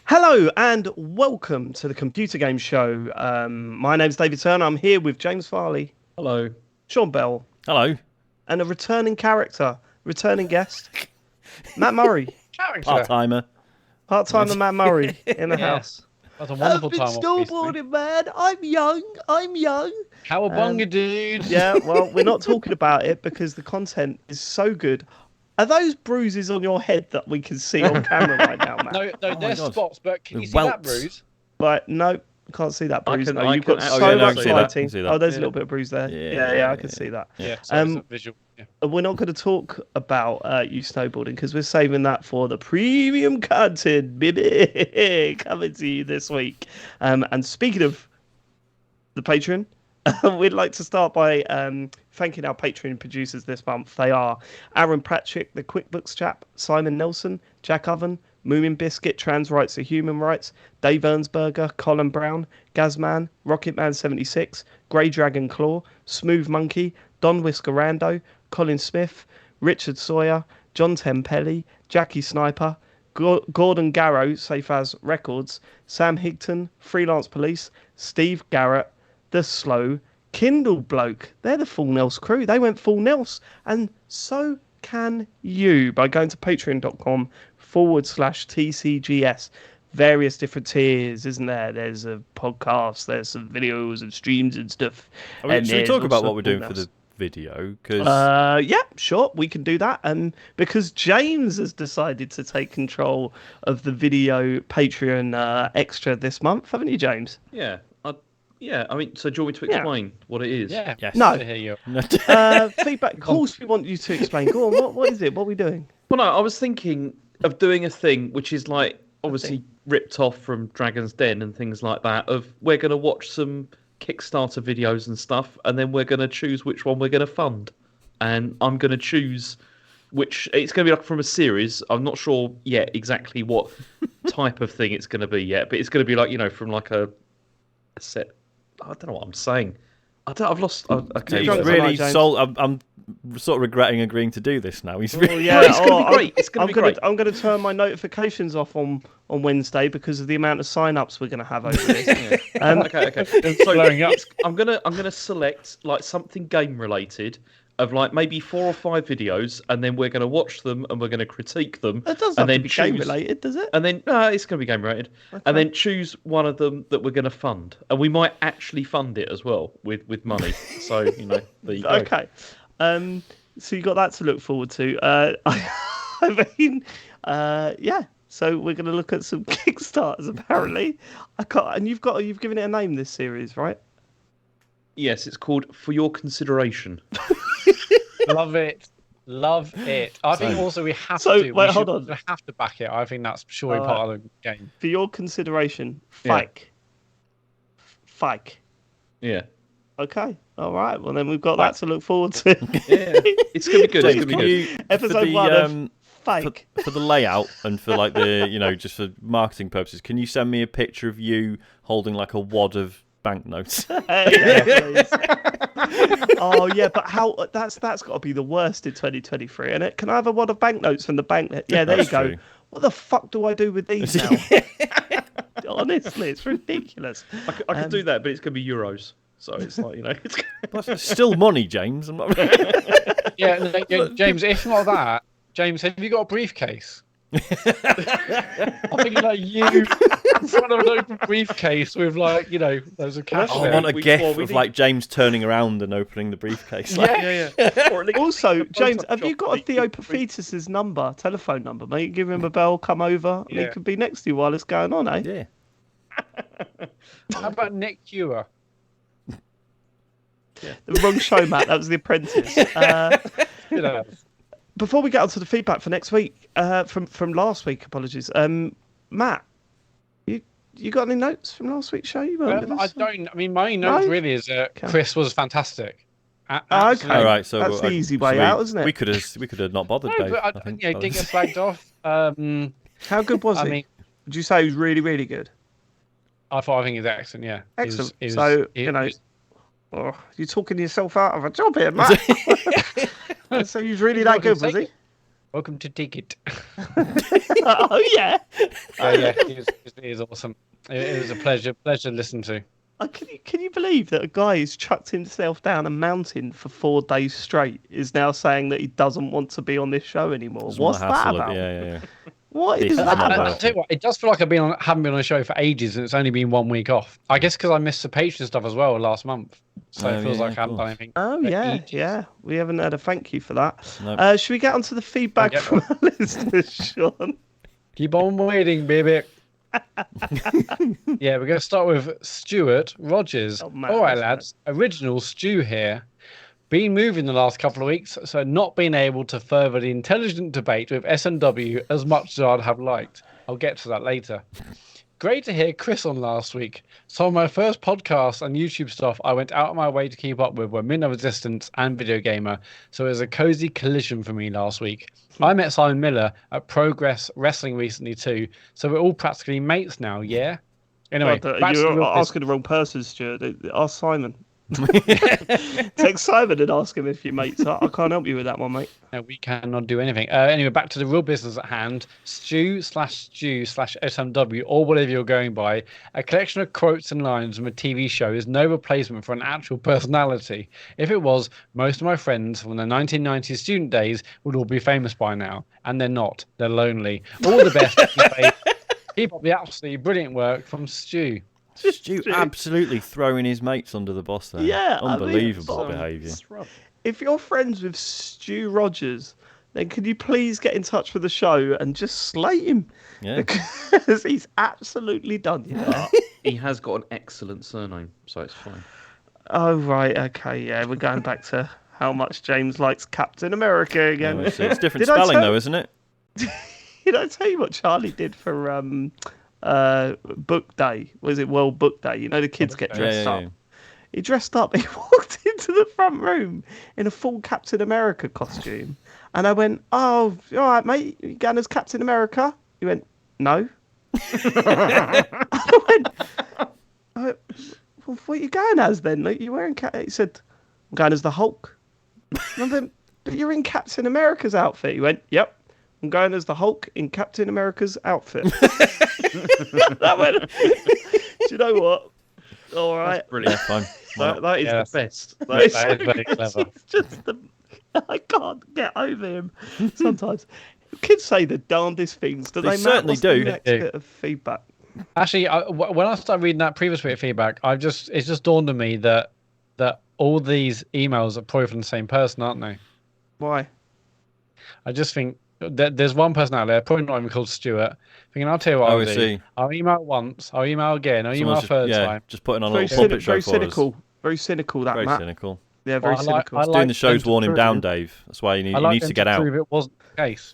Hello and welcome to the Computer Game Show. My name's David Turner. I'm here with James Farley, Hello. Sean Bell, Hello. and a returning character, returning guest, Matt Murray, Part-timer. part-timer Matt Murray in the Yeah. house. That's a wonderful time. I've been snowboarding, man. I'm young. Cowabunga, dude. Yeah, well, we're not talking about it because the content is so good. Are those bruises on your head that we can see on camera right now, Matt? No, my they're God. spots, but can you see Welts. that bruise? But no, can't see that bruise. can- No, I you've can got actually- so yeah, no, I much can see that. lighting. I can see that. Oh, there's a Yeah. little bit of bruise there. Yeah. Yeah, I can see that. Yeah, so it's a visual. Yeah. We're not going to talk about you snowboarding because we're saving that for the premium content, baby, coming to you this week. And speaking of the Patreon, we'd like to start by thanking our Patreon producers this month. They are Aaron Pratchett, the QuickBooks chap, Simon Nelson, Jack Oven, Moomin Biscuit, Trans Rights are Human Rights, Dave Ernsberger, Colin Brown, Gazman, Rocketman76, Grey Dragon Claw, Smooth Monkey, Don Whiskerando, Colin Smith, Richard Sawyer, John Tempelli, Jackie Sniper, Gordon Garrow, Safe As Records, Sam Higton, Freelance Police, Steve Garrett, The Slow, Kindle Bloke. They're the Full Nels crew. They went Full Nels. And so can you by going to patreon.com/TCGS. Various different tiers, isn't there? There's a podcast, there's some videos and streams and stuff. Should we there's talk about also what we're doing Full for Nels. the video? Because Yeah, sure, we can do that. And because James has decided to take control of the video Patreon extra this month, haven't you, James? Yeah, I mean, so do you want me to explain what it is? Yeah. yes. No. I hear you. Feedback. Of course, we want you to explain. Go on. What is it? What are we doing? Well, no, I was thinking of doing a thing which is like obviously ripped off from Dragon's Den and things like that. Of we're going to watch some Kickstarter videos and stuff, and then we're going to choose which one we're going to fund. And I'm going to choose which it's going to be like from a series. I'm not sure yet exactly what type of thing it's going to be yet, but it's going to be like from like a set. I don't know what I'm saying. I've lost. Okay, He's drunk really tonight, James. I'm sort of regretting agreeing to do this now. He's really... Yeah, it's gonna be great. It's gonna be great. I'm going to turn my notifications off on Wednesday because of the amount of sign-ups we're going to have over this. Okay. So Blowing up. I'm gonna select like something game related of like maybe 4 or 5 videos, and then we're gonna watch them and we're gonna critique them. It doesn't and have to then be game choose- related, does it? And then no, it's gonna be game related. And then choose one of them that we're gonna fund, and we might actually fund it as well with money. So there you go. Okay. So you got that to look forward to. I mean, yeah. So we're going to look at some Kickstarters. Apparently, and you've given it a name. This series, right? Yes, it's called For Your Consideration. Love it. I think also we have So, to. wait, we hold should- on. We have to back it. I think that's surely part of the game. For your consideration, Yeah. Fike. Yeah. Okay. All right. Well, then we've got that to look forward to. Yeah. It's gonna be good. It's James, gonna can be good. you Episode for the, 1 of Fike. for the layout and for like the just for marketing purposes, can you send me a picture of you holding like a wad of banknotes? Yeah, please. Oh yeah, but how? That's got to be the worst in 2023, isn't it? Can I have a wad of banknotes from the bank? Yeah, there That's you go. true. What the fuck do I do with these now? Honestly, it's ridiculous. I could do that, but it's gonna be euros. So it's like it's. That's still money, James. I'm not... James. If not that, James, have you got a briefcase? I think like you in front of an open briefcase with there's a cash. I there. want a gif we of need- like James turning around and opening the briefcase. Yeah. Or at least Also, the James, post-op have you shop got a that you could- Theopaphetus' telephone number, mate? Give him a bell, come over, and he Yeah. could be next to you while it's going on, eh? Yeah. How about Nick Ewer? The wrong show, Matt. That was The Apprentice. Before we get on to the feedback for next week, from last week, apologies. Matt, you got any notes from last week's show? You weren't with I us? don't. I mean, my only note No? really is that Okay. Chris was fantastic. Okay. Absolutely. All right, so That's the easy way so out, isn't it? We could have not bothered, No, Dave. but I think. didn't get flagged off. How good was I he? mean, Would you say he was really, really good? I think he's excellent. Yeah, Excellent. He was- So, he- you know, he was- oh, you're talking yourself out of a job here, Matt. So he was really that good, was he? Welcome to Dig It. Oh yeah. Yeah, it is awesome. It was a pleasure to listen to. Can you believe that a guy who's chucked himself down a mountain for 4 days straight is now saying that he doesn't want to be on this show anymore? Doesn't want What's the that hassle of- about? Yeah. What This is is that not about? I'll tell you what, it does feel like haven't been on a show for ages, and it's only been 1 week off. I guess because I missed the Patreon stuff as well last month, so Oh, it feels yeah, like I haven't of done anything. Oh for yeah, ages. yeah. We haven't had a thank you for that. Nope. Should we get onto the feedback Okay. from our listeners, Sean? Keep on waiting, baby. Yeah, we're going to start with Stuart Rogers. Oh, man, All right, that's lads. Original Stu here. Been moving the last couple of weeks, so not been able to further the intelligent debate with SMW as much as I'd have liked. I'll get to that later. Great to hear Chris on last week. Some of my first podcasts and YouTube stuff I went out of my way to keep up with were Minnow Resistance and Video Gamer, so it was a cozy collision for me last week. I met Simon Miller at Progress Wrestling recently too, so we're all practically mates now, yeah? Anyway, Well, back to the you're real asking the wrong person, Stuart. Ask Simon. Text Simon and ask him if you're mates. I can't help you with that one, mate. No, we cannot do anything. Anyway, back to the real business at hand. Stew/SMW, or whatever you're going by. A collection of quotes and lines from a TV show is no replacement for an actual personality. If it was, most of my friends from the 1990s student days would all be famous by now. And they're not. They're lonely. All the best. Keep up the absolutely brilliant work from Stu. Stu absolutely throwing his mates under the bus there. Yeah, I mean, Unbelievable some- behaviour. If you're friends with Stu Rogers, then could you please get in touch with the show and just slate him? Yeah. Because he's absolutely done you. He has got an excellent surname, so it's fine. Oh, right. Okay. Yeah. We're going back to how much James likes Captain America again. Oh, it's different Did I spelling tell- though, isn't it? Did I tell you what Charlie did for book day? Was it World Book Day? You know, the kids get dressed up. Yeah. He dressed up. He walked into the front room in a full Captain America costume. And I went, "Oh, all right, mate. You going as Captain America?" He went, "No." I went, "Well, what are you going as then? Like, you wearing He said, "I'm going as the Hulk." And I went, "But you're in Captain America's outfit." He went, "Yep. I'm going as the Hulk in Captain America's outfit." That went, do you know what? All right. That's brilliant. Yeah, fine. Why not? That is Yeah, the best. That is very clever. It's just I can't get over him. Sometimes kids say the darndest things. Do They they? certainly Matt? What's the do. next They do. bit of feedback. Actually, when I started reading that previous bit of feedback, it's just dawned on me that all these emails are probably from the same person, aren't they? Why? I just think that there's one person out there, probably not even called Stuart, thinking, I'll tell you what Oh, I'll I do. see. I'll email once, I'll email again, I'll email a Someone's third just, time. just putting on a Very, little puppet show very for cynical. us. Very cynical. That Very Matt. cynical. Yeah, very Well, I like- cynical. I Doing like the show's them to worn him prove- down, Dave. That's why he I like needs them to get out. prove it wasn't the case.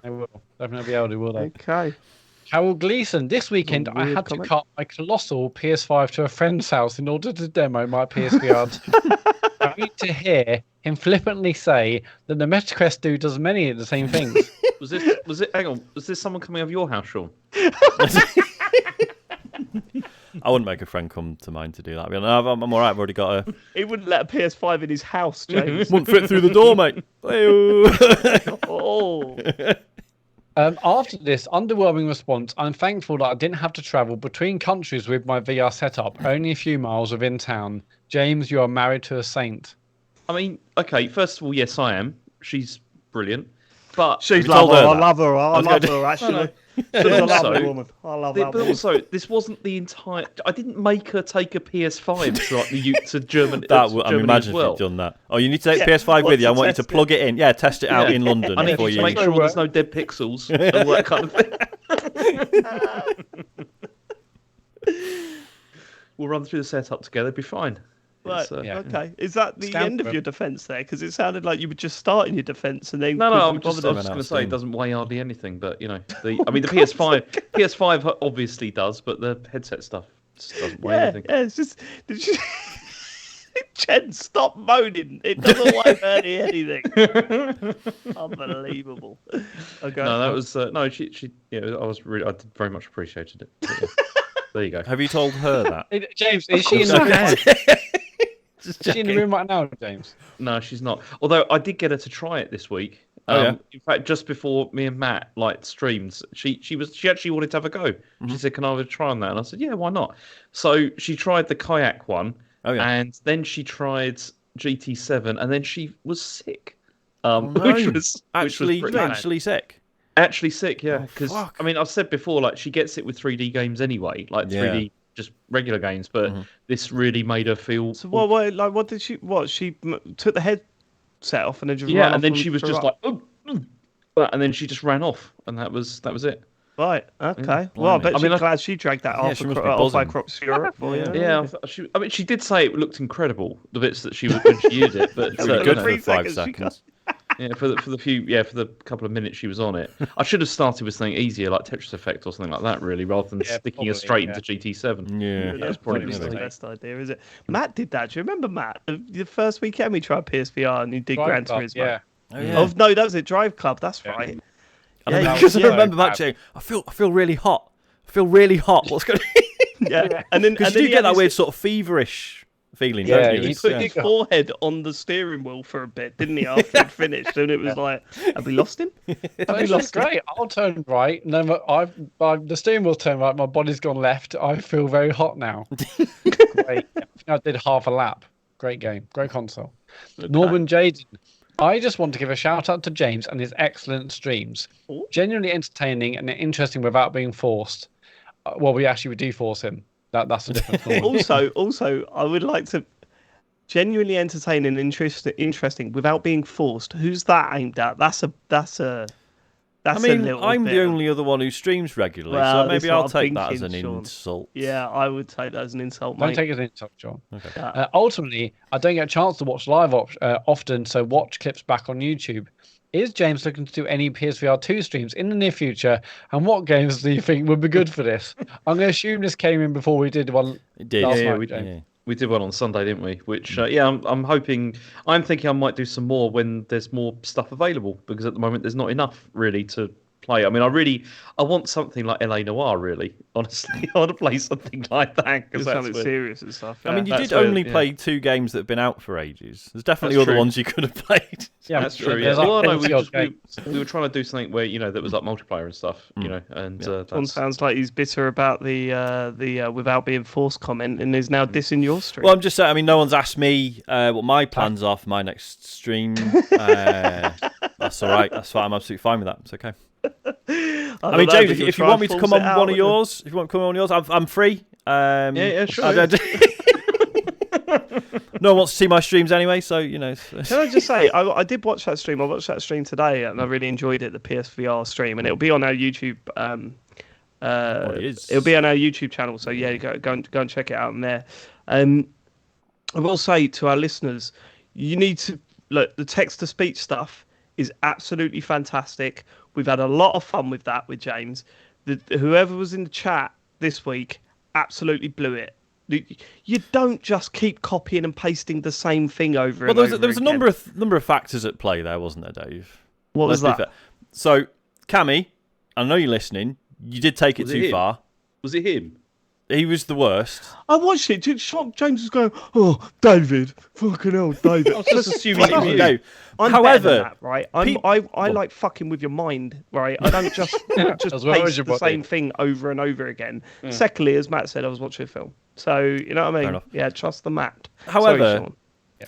They will. Definitely be able to, will they? Okay. Carol Gleason, this weekend I weird had comment. to cut my colossal PS5 to a friend's house in order to demo my PSVR2. I need to hear him flippantly say that the MetaQuest dude does many of the same things. Was it? Hang on. Was this someone coming over your house, Sean? I wouldn't make a friend come to mine to do that. I'd be like, "No, I'm all right. I've already got a. He wouldn't let a PS5 in his house, James. Wouldn't fit through the door, mate." Oh. After this underwhelming response, I'm thankful that I didn't have to travel between countries with my VR setup, only a few miles within town. James, you are married to a saint. I mean, okay. First of all, yes, I am. She's brilliant, but She's you told lovely. her I that? love her. I was love gonna- her, actually. No, no. She's a also- lovely woman. I love that but woman. also, this wasn't the entire. I didn't make her take a PS5 to like to German. That to I'm Germany imagining as well. if you'd done that. Oh, you need to take Yeah, the PS5 with you. I want want you to to plug it in. Yeah, test it out Yeah. in London I need before you to you. make sure there's no dead pixels and all that kind of thing. We'll run through the setup together. It'll be fine. Right, It's, yeah. okay. Is that the Stand end of for it. your defence there? Because it sounded like you were just starting your defence and then No, couldn't I'm be just, bothered. going to say steam. it doesn't weigh hardly anything, but you know, the PS5 obviously does, but the headset stuff just doesn't weigh Yeah, anything. yeah. It's just. Jen, stop moaning. It doesn't weigh hardly anything. Unbelievable. Okay. No, that was no. She yeah, I did very much appreciated it. But, yeah. There you go. Have you told her that? James, is she in the room? Is she in the room right now, James? No, she's not. Although I did get her to try it this week, Oh, yeah. In fact, just before me and Matt streamed, she actually wanted to have a go. She said, "Can I have a try on that?" And I said, "Yeah, why not?" So she tried the kayak one, Oh, yeah. and then she tried GT7, and then she was sick, No. which was actually pretty bad. actually sick. Actually sick, yeah. Oh, Because fuck. I mean, I've said before, like she gets it with 3D games anyway, like Yeah. 3D just regular games, but this really made her feel. So what did she? What she took the headset off and then just Yeah, ran off and then she was threw just up? like, and then she just ran off, and that was it. Right. Okay. Well, I bet Blimey. she's glad she dragged that off she must be off buzzing. Crocs Europe for you. Yeah, I mean, she did say it looked incredible, the bits that she was when she used it, but Really you good know, for 3 5 seconds, seconds. yeah, for the couple of minutes she was on it, I should have started with something easier like Tetris Effect or something like that, really, rather than sticking her straight into GT7. Yeah. That's probably That's the the mistake. best idea, is it? Matt did that. Do you remember Matt? The first weekend we tried PSVR and he did Gran Turismo. Yeah. Oh, yeah. Oh no, that was it. Drive Club. That's right. Yeah, you because I yeah. remember Matt saying, I feel really hot. I feel really hot. What's going on? Yeah, and then Because and then you he get had that his- weird sort of feverish feeling, Yeah, don't you? He It's, put his forehead on the steering wheel for a bit, didn't he? After it finished, and it was like, have we lost him? It's great. I'll turn right. No, the steering wheel's turned right. My body's gone left. I feel very hot now. Great. I think I did half a lap. Great game. Great console. Norman Jaden. I just want to give a shout out to James and his excellent streams. Ooh. Genuinely entertaining and interesting without being forced. Well, we do force him. That's a different story. Also, I would like to genuinely entertain and interesting without being forced. Who's that aimed at? That's a. I a mean, little I'm bit the of- only other one who streams regularly, Well, so that's maybe what I'll I'm take that as an thinking, Sean. insult. Yeah, I would take that as an insult, Don't mate. take it as an insult, John. Okay. Yeah. Ultimately, I don't get a chance to watch live often, so watch clips back on YouTube. Is James looking to do any PSVR2 streams in the near future? And what games do you think would be good for this? I'm going to assume this came in before we did one. It did. Last Yeah, night, we James. Yeah. We did one on Sunday, didn't we? Which, I'm thinking I might do some more when there's more stuff available, because at the moment there's not enough really to play. I mean, I want something like LA Noire, really. Honestly, I want to play something like that. Just something serious and stuff. I mean, you yeah. did That's where- only yeah. play 2 games that have been out for ages. There's definitely That's other true. ones you could have played. Yeah, That's true. Yeah. there's like Well, no, 40 odd games. we were trying to do something where that was like multiplayer and stuff, and John that's... sounds like he's bitter about the without being forced comment and is now dissing your stream. Well, I'm just saying, I mean, no one's asked me what my plans are for my next stream. That's all right. That's fine. I'm absolutely fine with that. It's okay. I mean, James, if you want me to come on one of yours, I'm free. Yeah, sure. No one wants to see my streams anyway, so Can I just say, I did watch that stream. I watched that stream today, and I really enjoyed it. The PSVR stream, and it'll be on our YouTube. it is. It'll be on our YouTube channel. So yeah, go and check it out on there. I will say to our listeners, you need to look. The text to speech stuff is absolutely fantastic. We've had a lot of fun with that with James. Whoever was in the chat this week absolutely blew it. You don't just keep copying and pasting the same thing over Well, and over there was a again. number of factors at play there, wasn't there, Dave? What was Let's be that? fair. So, Cammy, I know you're listening. You did take it Was it too him? far. Was it him? He was the worst. I watched it. James was going, "Oh, David, fucking hell, David." I was just assuming it was you. Dave. I'm However, better than that, right? I like fucking with your mind, right? I don't just As well as paste your the body. same thing over and over again. Secondly, as Matt said, I was watching a film, so you know what I mean. enough. Yeah, trust the Matt. However, Sorry, Sean.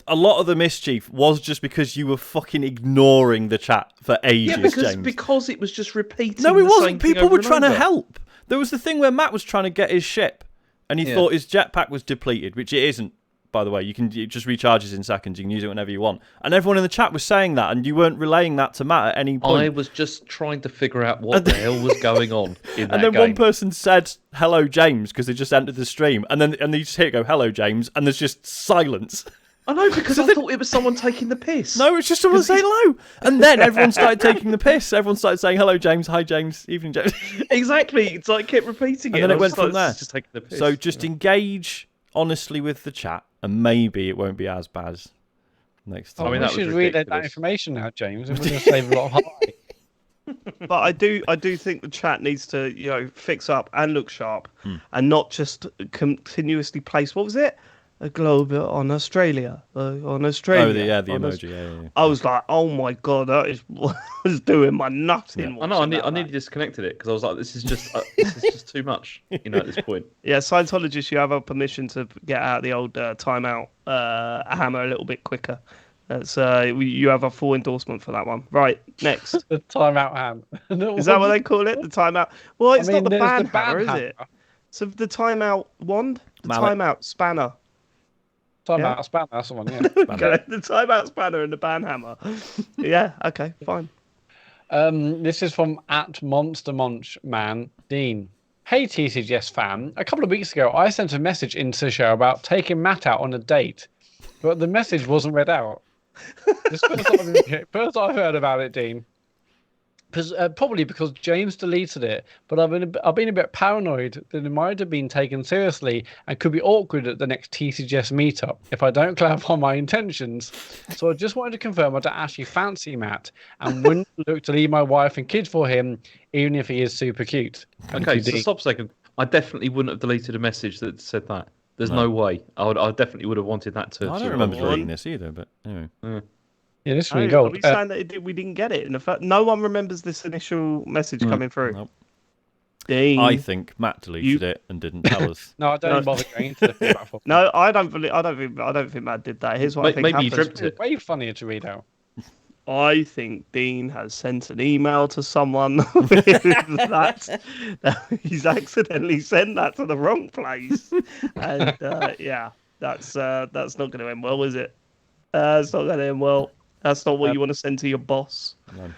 a lot of the mischief was just because you were fucking ignoring the chat for ages, James. because it was just repeating. No, it the wasn't. same thing People over were and trying to over. help. There was the thing where Matt was trying to get his ship, and he thought his jetpack was depleted, which it isn't, by the way. It just recharges in seconds. You can use it whenever you want. And everyone in the chat was saying that, and you weren't relaying that to Matt at any I point. was just trying to figure out what the hell was going on in that And then game. one person said, "Hello, James," because they just entered the stream. And then you just hear it go, "Hello, James," and there's just silence. I know, because I thought it was someone taking the piss. No, it's just someone saying hello. And then everyone started taking the piss. Everyone started saying, "Hello, James. Hi, James. Evening, James." Exactly. It's like kept repeating it. And then I it was went from like, there. "It's just taking the piss. So just engage honestly with the chat, and maybe it won't be as bad next time. I mean, we that was should read that ridiculous. information now, James. And we're going to save a lot of heartache. But I do think the chat needs to fix up and look sharp, and not just continuously place. What was it? a globe on Australia, on Australia. The emoji. Yeah. I was like, oh my god, that is was doing my nuts in. I know. I nearly disconnected it because I was like, this is just too much. At this point. Yeah, Scientologists, you have a permission to get out the old timeout hammer a little bit quicker. That's you have a full endorsement for that one. Right, next. The timeout ham. Is that what they call it? The timeout? Well, it's not the ban hammer, is hammer. it? So the timeout wand? The Mallet. timeout spanner. Timeout spanner, that's the one, yeah. Okay, the timeout spanner and the ban hammer. Yeah, okay, fine. This is from @MonsterMunchMan Dean. Hey TCGS fan, a couple of weeks ago I sent a message into the show about taking Matt out on a date, but the message wasn't read out. This first I've heard about it, Dean. Probably because James deleted it, but I've been a bit paranoid that it might have been taken seriously and could be awkward at the next TCGS meetup if I don't clarify my intentions. So I just wanted to confirm I don't actually fancy Matt and wouldn't look to leave my wife and kids for him, even if he is super cute. Okay, so stop a second. I definitely wouldn't have deleted a message that said that. There's no way. I definitely would have wanted that to. I don't remember reading this either, but anyway. Yeah, this one gold. Are we saying that we didn't get it? In fact, no one remembers this initial message coming through. Nope. Dean. I think Matt deleted it and didn't tell us. No, I don't even bother going into the feedback form. No, I don't think Matt did that. Here's what I think maybe happened. you dreamt it. Way funnier to read out. I think Dean has sent an email to someone with that. He's accidentally sent that to the wrong place, and that's not going to end well, is it? It's not going to end well. That's not what you want to send to your boss. No.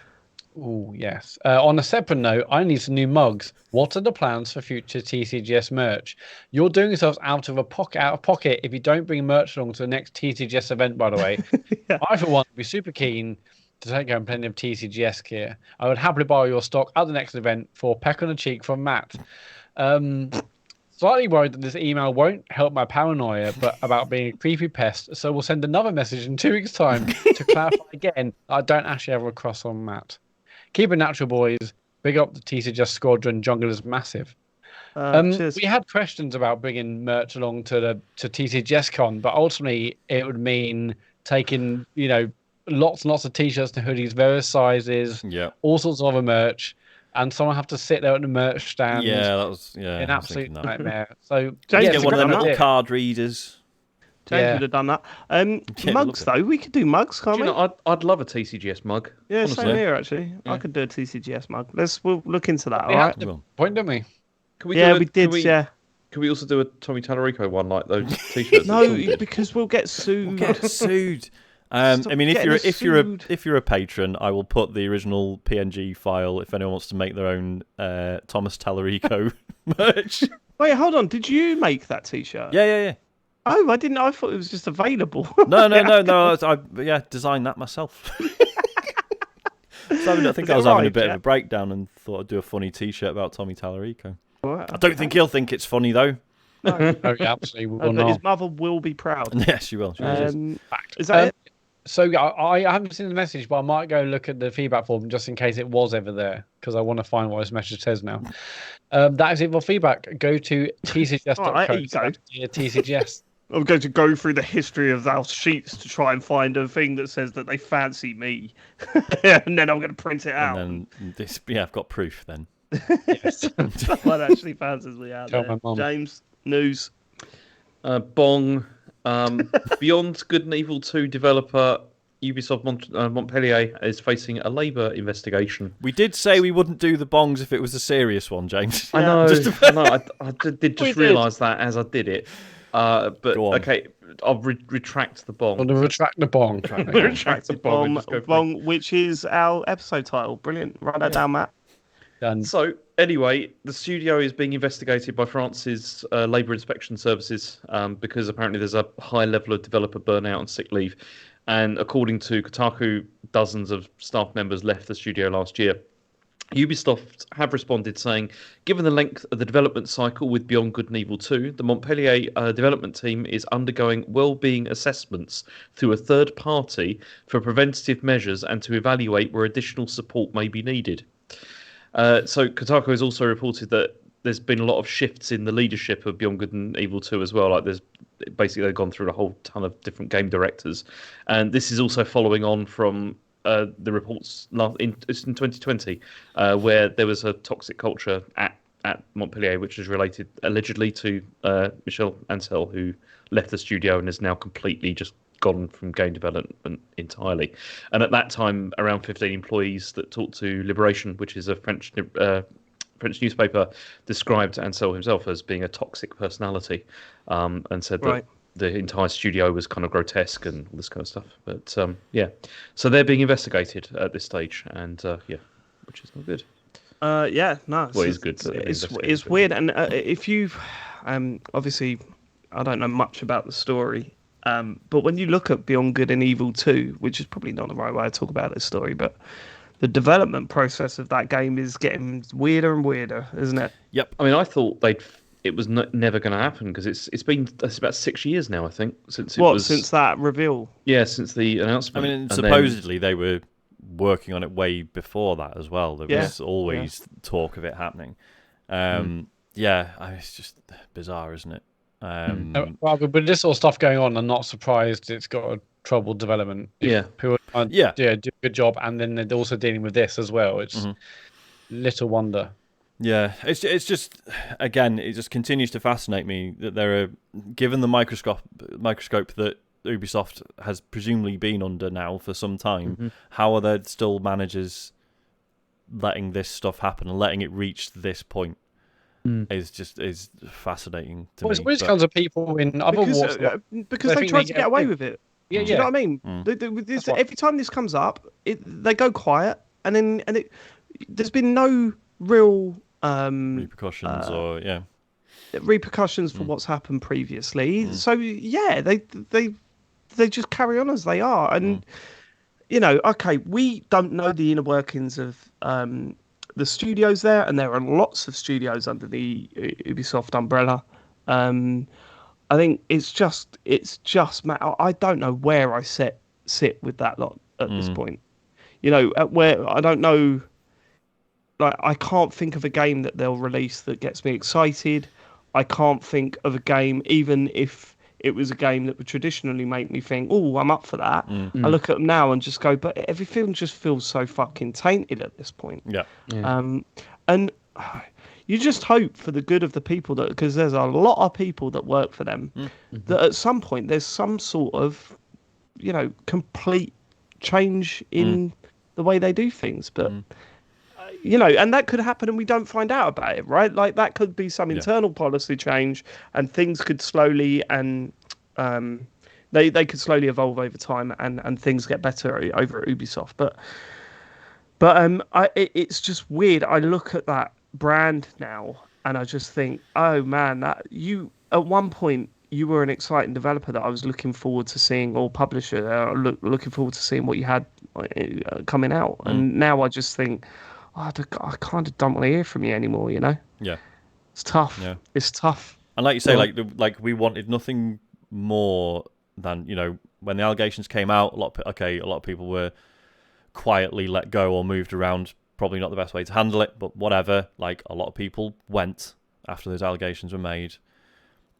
Oh, yes. On a separate note, I need some new mugs. What are the plans for future TCGS merch? You're doing yourselves out of pocket if you don't bring merch along to the next TCGS event, by the way. Yeah. I, for one, would be super keen to take home plenty of TCGS gear. I would happily borrow your stock at the next event for a peck on the cheek from Matt. Slightly worried that this email won't help my paranoia but about being a creepy pest, so we'll send another message in 2 weeks' time to clarify again I don't actually have a cross on Matt. Keep it natural, boys. Big up the TCGS squadron. Jungle is massive. We had questions about bringing merch along to TCGS Con, but ultimately it would mean taking, lots and lots of t-shirts and hoodies, various sizes, all sorts of other merch. And someone have to sit there at the merch stand. Yeah, that was an absolute nightmare. So James get one of them little card readers. James would have done that. Mugs though, we could do mugs, can't we? I'd love a TCGS mug. Yeah, honestly. Same here actually. Yeah. I could do a TCGS mug. We'll look into that. All right. Point, don't we? We did. Can we also do a Tommy Tallarico one like those t-shirts? No, because we'll get sued. I mean, if you're a patron, I will put the original PNG file if anyone wants to make their own Thomas Tallarico merch. Wait, hold on. Did you make that T-shirt? Yeah. Oh, I didn't. I thought it was just available. No. I designed that myself. So I think I was having a bit of a breakdown and thought I'd do a funny T-shirt about Tommy Tallarico. Right, I don't think he'll think it's funny though. No, absolutely will not. His mother will be proud. Yes, she will. Is that it? So I haven't seen the message, but I might go look at the feedback form just in case it was ever there, because I want to find what this message says now. That is it for feedback. Go to tcgs.co. TCGS. I'm going to go through the history of our sheets to try and find a thing that says that they fancy me, and then I'm going to print it out. And then I've got proof then. Yes, someone actually fancies me out there. James, news. Bong. Beyond Good and Evil 2 developer Ubisoft Montpellier is facing a labour investigation. We did say we wouldn't do the bongs if it was a serious one, James. I know. I did just realise that as I did it. But okay, I'll retract the bong. I'll retract the bong. Retract the bong, which is our episode title. Brilliant. Write that down, Matt. Done. So anyway, the studio is being investigated by France's labour inspection services because apparently there's a high level of developer burnout and sick leave. And according to Kotaku, dozens of staff members left the studio last year. Ubisoft have responded saying, given the length of the development cycle with Beyond Good and Evil 2, the Montpellier development team is undergoing well-being assessments through a third party for preventative measures and to evaluate where additional support may be needed. So Kotaku has also reported that there's been a lot of shifts in the leadership of Beyond Good and Evil 2 as well. Like there's basically they've gone through a whole ton of different game directors, and this is also following on from the reports in 2020 where there was a toxic culture at Montpellier, which is related allegedly to Michel Ancel, who left the studio and is now completely just gone from game development entirely. And at that time, around 15 employees that talked to Liberation, which is a French newspaper, described Ansel himself as being a toxic personality, and said that the entire studio was kind of grotesque and all this kind of stuff. But yeah, so they're being investigated at this stage, and yeah, which is not good. Yeah, no, it's good. It's weird, and if you, obviously, I don't know much about the story. But when you look at Beyond Good and Evil 2, which is probably not the right way to talk about this story, but the development process of that game is getting weirder and weirder, isn't it? Yep. I mean, I thought it was never going to happen because it's been about 6 years now, I think, since since that reveal. Yeah, since the announcement. I mean, supposedly they were working on it way before that as well. There was always talk of it happening. Yeah, it's just bizarre, isn't it? Well, with this sort of stuff going on, I'm not surprised it's got a troubled development. People do a good job, and then they're also dealing with this as well. It's little wonder. Yeah, it's just, again, it just continues to fascinate me that there are, given the microscope that Ubisoft has presumably been under now for some time, how are there still managers letting this stuff happen and letting it reach this point? Is fascinating to me. It's always kinds of people in other wars because they tried to get away with it. Do you know what I mean? Every time this comes up, they go quiet, and then there's been no real repercussions repercussions for what's happened previously. So yeah, they just carry on as they are, and you know, okay, we don't know the inner workings of the studios there, and there are lots of studios under the Ubisoft umbrella. I think it's just I don't know where I sit with that lot at this point. You know, where I don't know. Like, I can't think of a game that they'll release that gets me excited. I can't think of a game, even if it was a game that would traditionally make me think, oh, I'm up for that. I look at them now and just go, but everything just feels so fucking tainted at this point. Yeah. And you just hope for the good of the people because there's a lot of people that work for them, that at some point there's some sort of, you know, complete change in the way they do things. But you know, and that could happen and we don't find out about it, right? Like, that could be some internal policy change, and things could slowly and they could slowly evolve over time, and things get better over at Ubisoft. But it's just weird. I look at that brand now and I just think, oh man, that you at one point you were an exciting developer that I was looking forward to seeing, or publisher looking forward to seeing what you had coming out, and now I just think, I kind of don't want to hear from you anymore, you know? Yeah. It's tough. Yeah. It's tough. And like you say, like we wanted nothing more than, you know, when the allegations came out, a lot of people were quietly let go or moved around. Probably not the best way to handle it, but whatever. Like, a lot of people went after those allegations were made.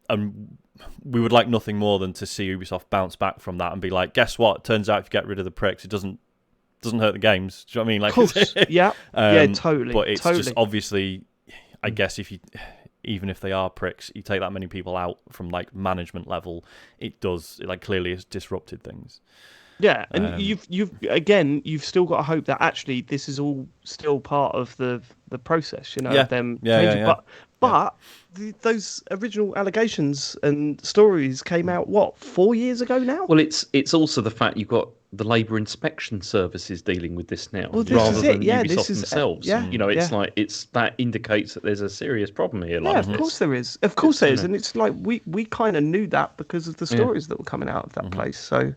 And we would like nothing more than to see Ubisoft bounce back from that and be like, guess what? Turns out if you get rid of the pricks, it doesn't hurt the games. Do you know what I mean? Like, of course. Yeah. Yeah, totally. But it's just obviously, I guess even if they are pricks, you take that many people out from like management level, it clearly has disrupted things. Yeah, and you've still got to hope that actually this is all still part of the process, you know, of them changing. But those original allegations and stories came out 4 years ago now. Well, it's also the fact you've got the Labour Inspection Services dealing with this now, rather than Ubisoft themselves. You know, like that indicates that there's a serious problem here. Of course there is. Of course there is, and it's like we kind of knew that because of the stories that were coming out of that place. So,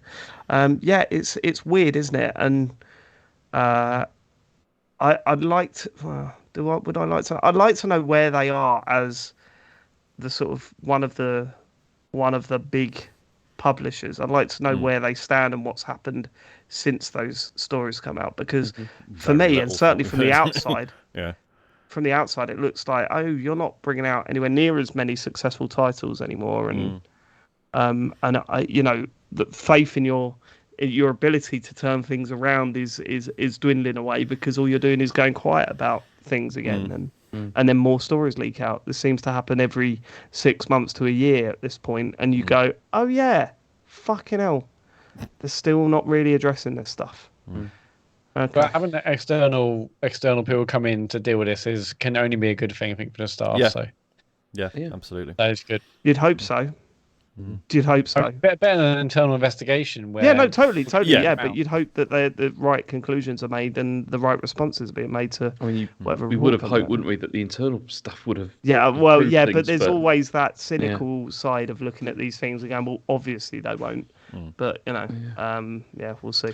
it's weird, isn't it? And I'd like to. I'd like to know where they are as the sort of one of the big publishers. I'd like to know where they stand and what's happened since those stories come out, because for me, and certainly from the outside, from the outside, it looks like, oh, you're not bringing out anywhere near as many successful titles anymore, and the faith in your ability to turn things around is dwindling away because all you're doing is going quiet about things again, and then more stories leak out. This seems to happen every 6 months to a year at this point, and you go, oh yeah, fucking hell, they're still not really addressing this stuff. Okay. But having the external people come in to deal with this can only be a good thing, I think, for the staff. Yeah. So Yeah, absolutely. that is good. You'd hope so. You'd hope so. Better than an internal investigation. Where, Yeah, no, totally. Yeah. But you'd hope that the right conclusions are made and the right responses are being made to whatever. We would have hoped, wouldn't we, that the internal stuff would have. Yeah, well, improved yeah, things, but there's always that cynical side of looking at these things and going, well, obviously they won't. But we'll see.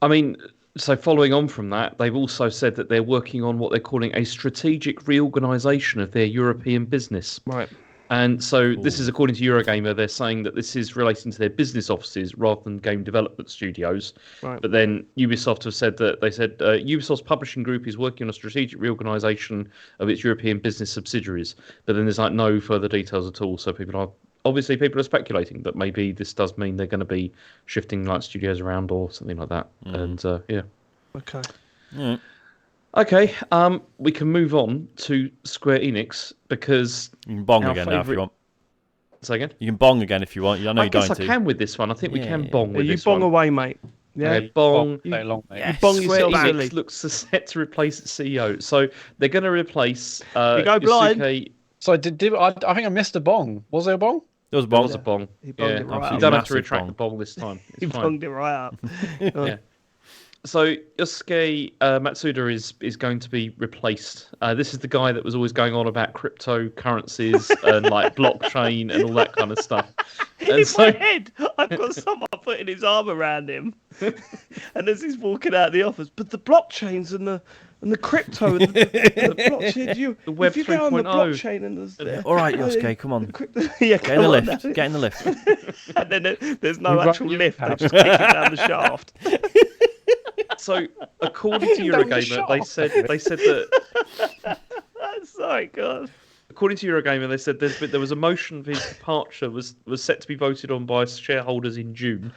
I mean, so following on from that, they've also said that they're working on what they're calling a strategic reorganisation of their European business. Right. And so this is according to Eurogamer. They're saying that this is relating to their business offices rather than game development studios. Right. But then Ubisoft have said that Ubisoft's publishing group is working on a strategic reorganisation of its European business subsidiaries. But then there's no further details at all. So people are speculating that maybe this does mean they're going to be shifting studios around or something like that. And Okay. Okay, we can move on to Square Enix because You can bong again now if you want. Say again? You can bong again if you want. I know I you're guess dying I to. can with this one. I think we can bong with You this bong one. away, mate. Yeah. Okay, bong. Very long, mate. Yes. Bong Square yourself Enix silly. looks set to replace its CEO. So they're going to replace You go blind. Yusuke. So I think I missed a bong. Was there a bong? There was a There bong. was a bong. He bonged Yeah, it right you up. don't have to Massive retract bong. the bong this time. He It's fine. bonged it right up. Yeah. So Yosuke Matsuda is going to be replaced. This is the guy that was always going on about cryptocurrencies and blockchain and all that kind of stuff. In my head, I've got someone putting his arm around him, and as he's walking out of the office, but the blockchains and the crypto and the blockchain, The Web if you go on the 3.0. blockchain and there's All right, Yosuke, come on. yeah, Get in the lift. Get in the lift. And then there's no We run actual you lift; they out. just kick it down the shaft. So according to Down the Eurogamer, shaft. they said that. Sorry, God. According to Eurogamer, they said there was a motion for his departure was set to be voted on by shareholders in June,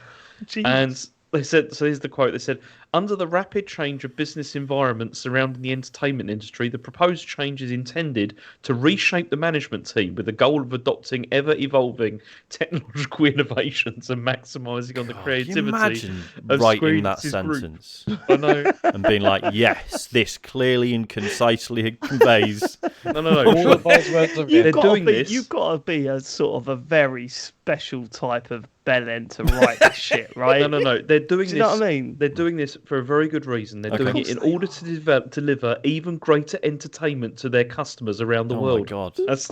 Jesus. and they said, so here's the quote. They said, under the rapid change of business environment surrounding the entertainment industry, the proposed change is intended to reshape the management team with the goal of adopting ever-evolving technological innovations and maximising on the Can you creativity imagine of writing Square that Enix's group. sentence I know. and being like, yes, this clearly and concisely conveys. No. All the buzzwords of They're it. doing this. You've got to be a sort of a very special type of bellend to write this shit, right? No. They're doing Do this. you know what I mean? They're doing this for a very good reason. They're Okay. doing it in order to deliver even greater entertainment to their customers around the Oh my world. god. That's,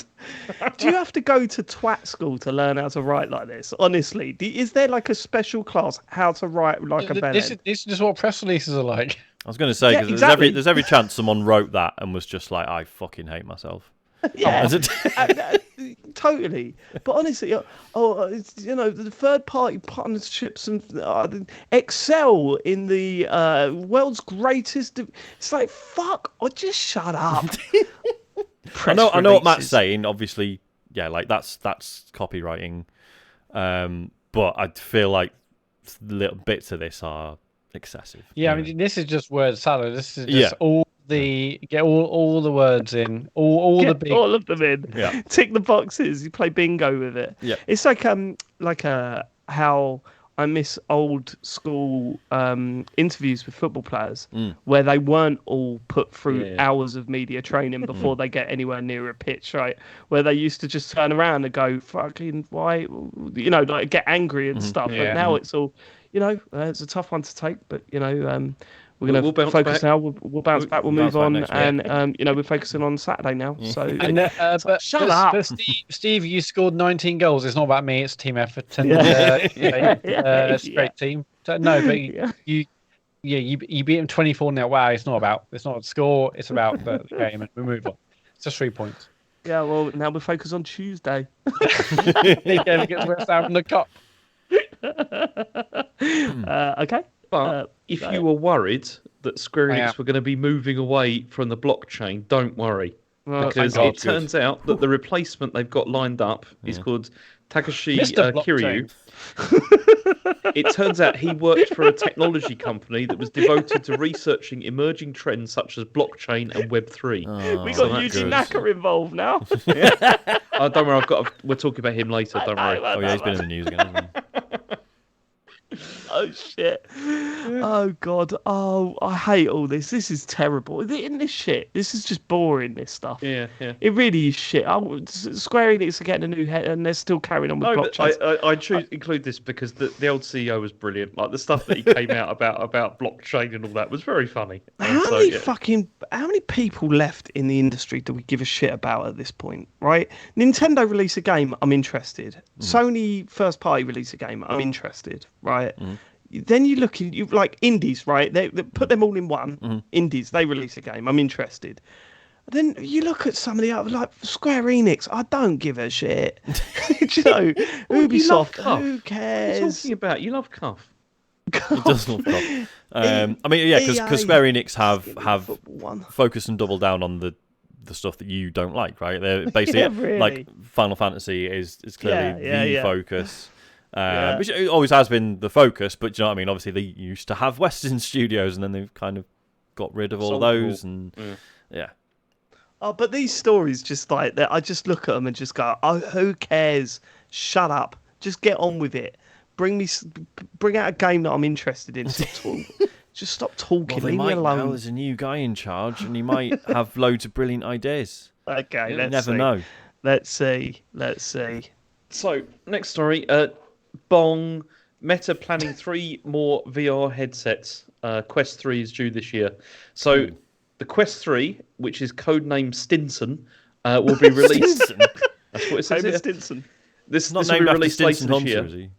Do you have to go to twat school to learn how to write like this? Honestly, is there a special class how to write like a This bellend? is just what press releases are like. I was going to say, Yeah, because exactly. there's every chance someone wrote that and was just like, I fucking hate myself. Yeah. Is it- Totally, but honestly, it's, the third-party partnerships and excel in the world's greatest. It's like fuck, or just shut up. I know what Matt's releases. saying. Obviously, yeah, that's copywriting. But I feel like little bits of this are excessive. Yeah, I mean, this is just word salad. This is just Yeah. all the words in, all the Get big. all of them in. Yeah. Tick the boxes. You play bingo with it. Yeah. It's like how I miss old school interviews with football players where they weren't all put through hours of media training before they get anywhere near a pitch, right? Where they used to just turn around and go, "Fucking why?" Get angry and stuff. Yeah. But now it's all, it's a tough one to take. But we're going We'll to bounce focus back. now. We'll bounce back. We'll bounce move back on, next week. and we're focusing on Saturday now. So Shut up. But Steve, you scored 19 goals. It's not about me. It's team effort. And, Yeah. it's a great team. So, no, but Yeah. you beat him 24-0. Wow, it's not a score. It's about the game, and we move on. It's just 3 points. yeah, well, now we're focused on Tuesday. The game against West Ham in the cup. Okay. But if no. you were worried that Square I Enix am. were going to be moving away from the blockchain, don't worry. Well, Because thank it God. turns out that the replacement they've got lined up is called Takashi Mr. Kiryu. Blockchain. It turns out he worked for a technology company that was devoted to researching emerging trends such as blockchain and Web3. Oh, we so got that's Yuji good. Naka involved now. Oh, don't worry, we're talking about him later. Don't worry. Oh yeah, he's been in the news again, hasn't he? Oh shit! Oh god! Oh, I hate all this. This is terrible. Isn't this shit? This is just boring. This stuff. Yeah. It really is shit. Square Enix are getting a new head, and they're still carrying on with No, but blockchain. I choose include this because the old CEO was brilliant. Like the stuff that he came out about blockchain and all that was very funny. How many people left in the industry do we give a shit about at this point, right? Nintendo release a game, I'm interested. Sony first party release a game, I'm interested, right? Then you look at like indies, right? They put them all in one. Indies, they release a game, I'm interested. Then you look at some of the other, like Square Enix, I don't give a shit. You know, Ubisoft, who cares? What are you talking about? You love Cuff. He does love Cup. I mean, yeah, because Square Enix have one. focused and doubled down on the stuff that you don't like, right? They're basically Yeah, really. like Final Fantasy is clearly the focus. Yeah. Which always has been the focus, but do you know what I mean? Obviously, they used to have Western studios, and then they've kind of got rid of all Sold those, all. and yeah. Oh, but these stories just like that. I just look at them and just go, "Oh, who cares? Shut up. Just get on with it. Bring out a game that I'm interested in. Just stop talking. Well, they Leave me might now. alone." There's a new guy in charge, and he might have loads of brilliant ideas. Okay, You let's never see. know. Let's see. So next story, Bong Meta planning 3 more VR headsets. Quest 3 is due this year. So the Quest 3, which is codenamed Stinson, will be released. Stinson? That's what it says Homer here. Stinson. This Not will be named after released later Stinson this Hunter, year. is he?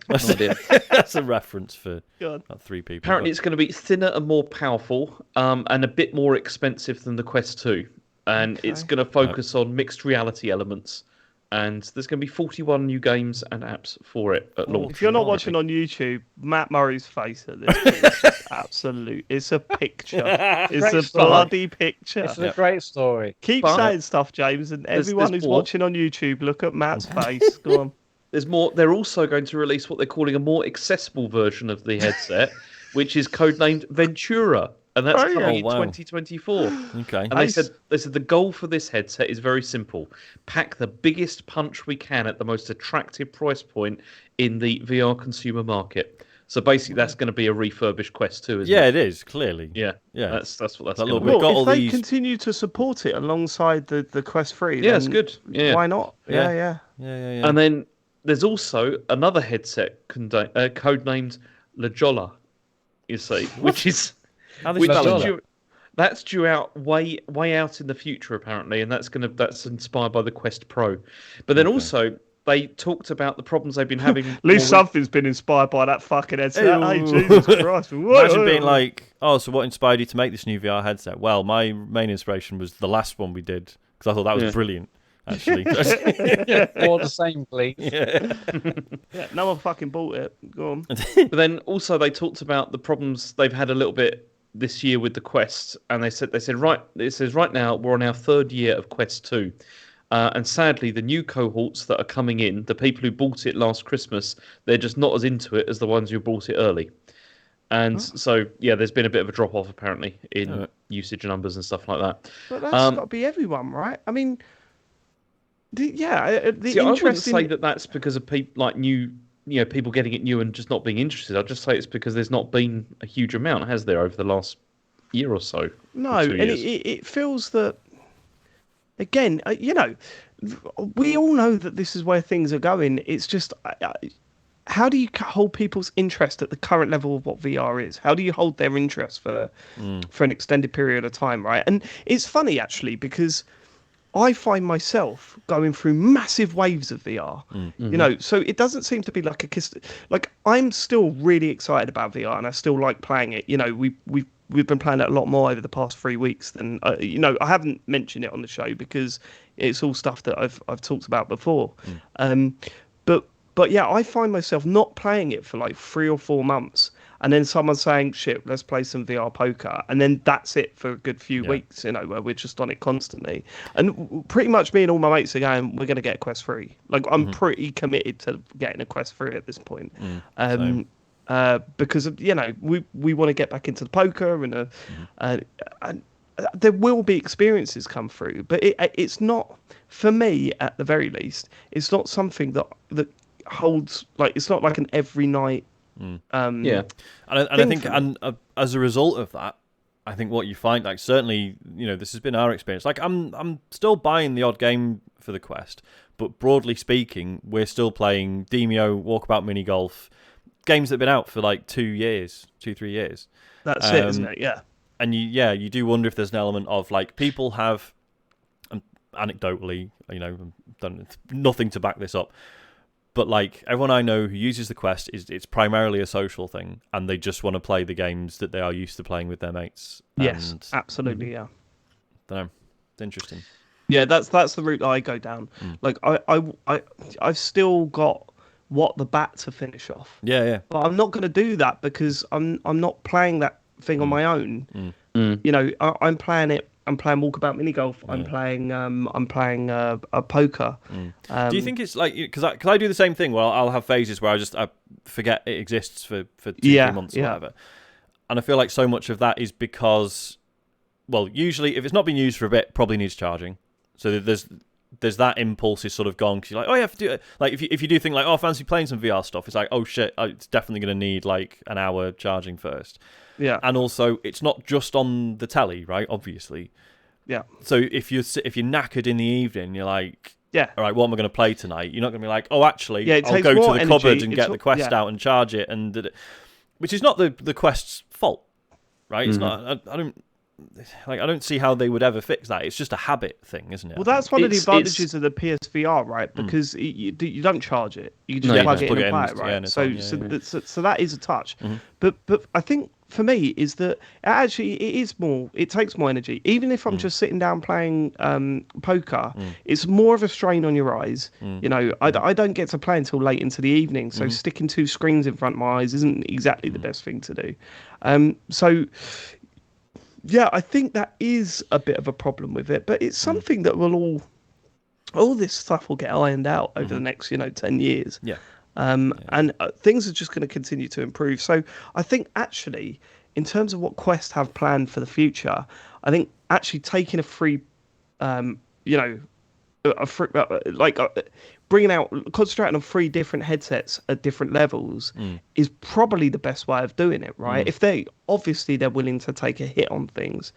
No idea. That's a reference for God. about 3 people. Apparently, it's going to be thinner and more powerful, and a bit more expensive than the Quest 2. And it's going to focus on mixed reality elements. And there's going to be 41 new games and apps for it at launch. If you're not watching on YouTube, Matt Murray's face at this point is absolute. It's a picture. It's a story. bloody picture. This is a great story. Keep But- saying stuff, James, and everyone there's who's more. watching on YouTube, look at Matt's face. Go on. There's more. They're also going to release what they're calling a more accessible version of the headset, which is codenamed Ventura, and that's coming in wow. 2024. Okay. And they said the goal for this headset is very simple: pack the biggest punch we can at the most attractive price point in the VR consumer market. So basically, that's going to be a refurbished Quest 2, isn't it? Yeah, it is, clearly. Yeah. Yeah. That's what that's That going little to bit- be. We've got Well, all if they these- continue to support it alongside the Quest 3, Yeah, it's then good. Yeah. Why not? Yeah. Yeah. Yeah. And then there's also another headset codenamed La Jolla, you see, which is How they which spell is it? due, that's due out way out in the future apparently, and that's inspired by the Quest Pro. But then also they talked about the problems they've been having. At least something's been inspired by that fucking headset. Hey, Ew. Jesus Christ. Imagine being like, oh, so what inspired you to make this new VR headset? Well, my main inspiration was the last one we did, because I thought that was brilliant, actually. All the same, please. Yeah. Yeah, no one fucking bought it. Go on. But then also they talked about the problems they've had a little bit this year with the Quest, and they said right. It says right now we're on our 3rd year of Quest 2. And sadly, the new cohorts that are coming in, the people who bought it last Christmas, they're just not as into it as the ones who bought it early. And so, yeah, there's been a bit of a drop-off, apparently, in usage numbers and stuff like that. But that's got to be everyone, right? I mean, the See, I wouldn't interesting... say that that's because of people like people getting it new and just not being interested. I'd just say it's because there's not been a huge amount, has there, over the last year or so? No, or 2 and years. it feels that, again, we all know that this is where things are going. It's just, how do you hold people's interest at the current level of what VR is? How do you hold their interest for an extended period of time, right? And it's funny, actually, because I find myself going through massive waves of VR, so it doesn't seem to be like a kiss. Like, I'm still really excited about VR and I still like playing it. We've been playing it a lot more over the past 3 weeks than, I haven't mentioned it on the show because it's all stuff that I've talked about before. But yeah, I find myself not playing it for like 3 or 4 months and then someone saying, "Shit, let's play some VR poker," and then that's it for a good few weeks. Where we're just on it constantly. And pretty much me and all my mates are going, "We're going to get Quest 3." Like I'm pretty committed to getting a Quest 3 at this point. Because we want to get back into the poker and there will be experiences come through, but it's not, for me at the very least, it's not something that holds, like, it's not like an every night and I think as a result of that, I think what you find, like, certainly, this has been our experience. Like, I'm still buying the odd game for the Quest, but broadly speaking, we're still playing Demio, Walkabout Mini Golf, games that have been out for like 3 years. That's it, isn't it? Yeah. And you do wonder if there's an element of, like, people have, anecdotally, nothing to back this up, but like everyone I know who uses the Quest it's primarily a social thing, and they just want to play the games that they are used to playing with their mates. Yes, absolutely, yeah. Don't know. It's interesting. Yeah, that's the route I go down. Like I've still got What the Bat to finish off. Yeah. But I'm not going to do that because I'm not playing that thing on my own. I'm playing it. I'm playing Walkabout Mini Golf. I'm playing a poker. Do you think it's like, because I do the same thing? Well, I'll have phases where I forget it exists for 2-3 months or whatever, and I feel like so much of that is because, well, usually if it's not been used for a bit, probably needs charging. So there's that impulse is sort of gone because you're like, oh yeah, like if you do think like, oh, fancy playing some VR stuff, it's like, oh shit, it's definitely going to need like an hour charging first. Yeah, and also it's not just on the telly, right? Obviously. Yeah. So if you're knackered in the evening, you're like, yeah, all right, what am I going to play tonight? You're not going to be like, oh, actually, I'll go to the cupboard and get the Quest out and charge it, which is not the Quest's fault, right? It's not. I don't see how they would ever fix that. It's just a habit thing, isn't it? Well, that's one of the advantages of the PSVR, right? Because you don't charge it; you just plug it in and play it, right? So that is a touch. But I think for me is that it takes more energy. Even if I'm just sitting down playing poker, it's more of a strain on your eyes. I don't get to play until late into the evening, so sticking 2 screens in front of my eyes isn't exactly the best thing to do. Yeah, I think that is a bit of a problem with it, but it's something that will all this stuff will get ironed out over the next 10 years. Yeah. And things are just going to continue to improve. So I think actually, in terms of what Quest have planned for the future, I think actually taking a free, bringing out, concentrating on 3 different headsets at different levels is probably the best way of doing it, right? If they're willing to take a hit on things.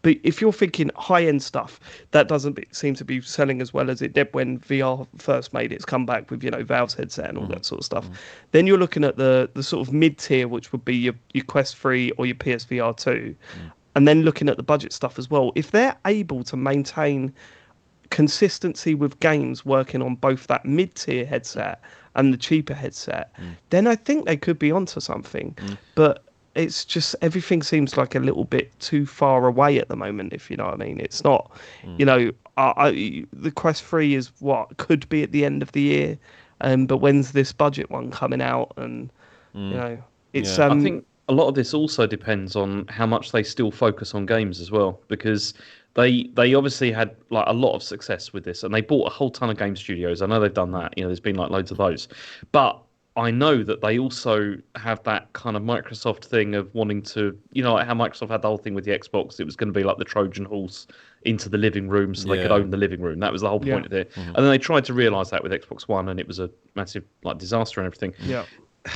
But if you're thinking high-end stuff, that doesn't seem to be selling as well as it did when VR first made its comeback with, Valve's headset and all that sort of stuff. Then you're looking at the sort of mid-tier, which would be your Quest 3 or your PSVR2. And then looking at the budget stuff as well. If they're able to maintain consistency with games working on both that mid-tier headset and the cheaper headset, then I think they could be onto something. But it's just everything seems like a little bit too far away at the moment, if you know what I mean. It's not, the Quest 3 is what could be at the end of the year, but when's this budget one coming out? And it's. I think a lot of this also depends on how much they still focus on games as well, because they obviously had like a lot of success with this, and they bought a whole ton of game studios. I know they've done that. There's been like loads of those, but I know that they also have that kind of Microsoft thing of wanting to, like how Microsoft had the whole thing with the Xbox. It was going to be like the Trojan horse into the living room so they could own the living room. That was the whole point of it. And then they tried to realise that with Xbox One, and it was a massive disaster and everything. Yeah.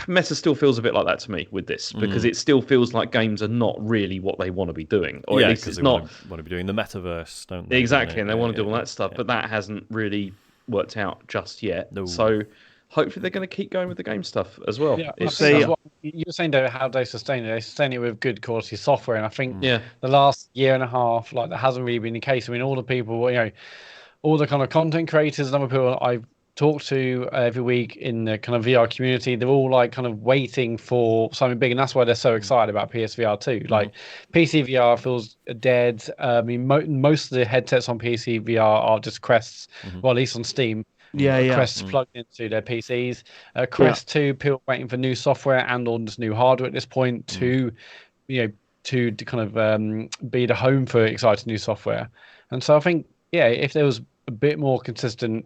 Meta still feels a bit like that to me with this, because it still feels like games are not really what they want to be doing. Or at least it's not. Want to be doing the metaverse, don't they? Exactly, and they want to do all that stuff, but that hasn't really worked out just yet. No. So hopefully they're going to keep going with the game stuff as well. Yeah, that's what you were saying, David, how they sustain it. They sustain it with good quality software, and I think the last year and a half, that hasn't really been the case. I mean, all the people, all the kind of content creators, number of people I've talked to every week in the kind of VR community, they're all kind of waiting for something big, and that's why they're so excited about PSVR 2. Like PC VR feels dead. I mean, most of the headsets on PC VR are just Quests, well, at least on Steam. Quest plugged into their PCs. Quest 2, people waiting for new software and or just new hardware at this point to kind of be the home for exciting new software. And so I think, if there was a bit more consistent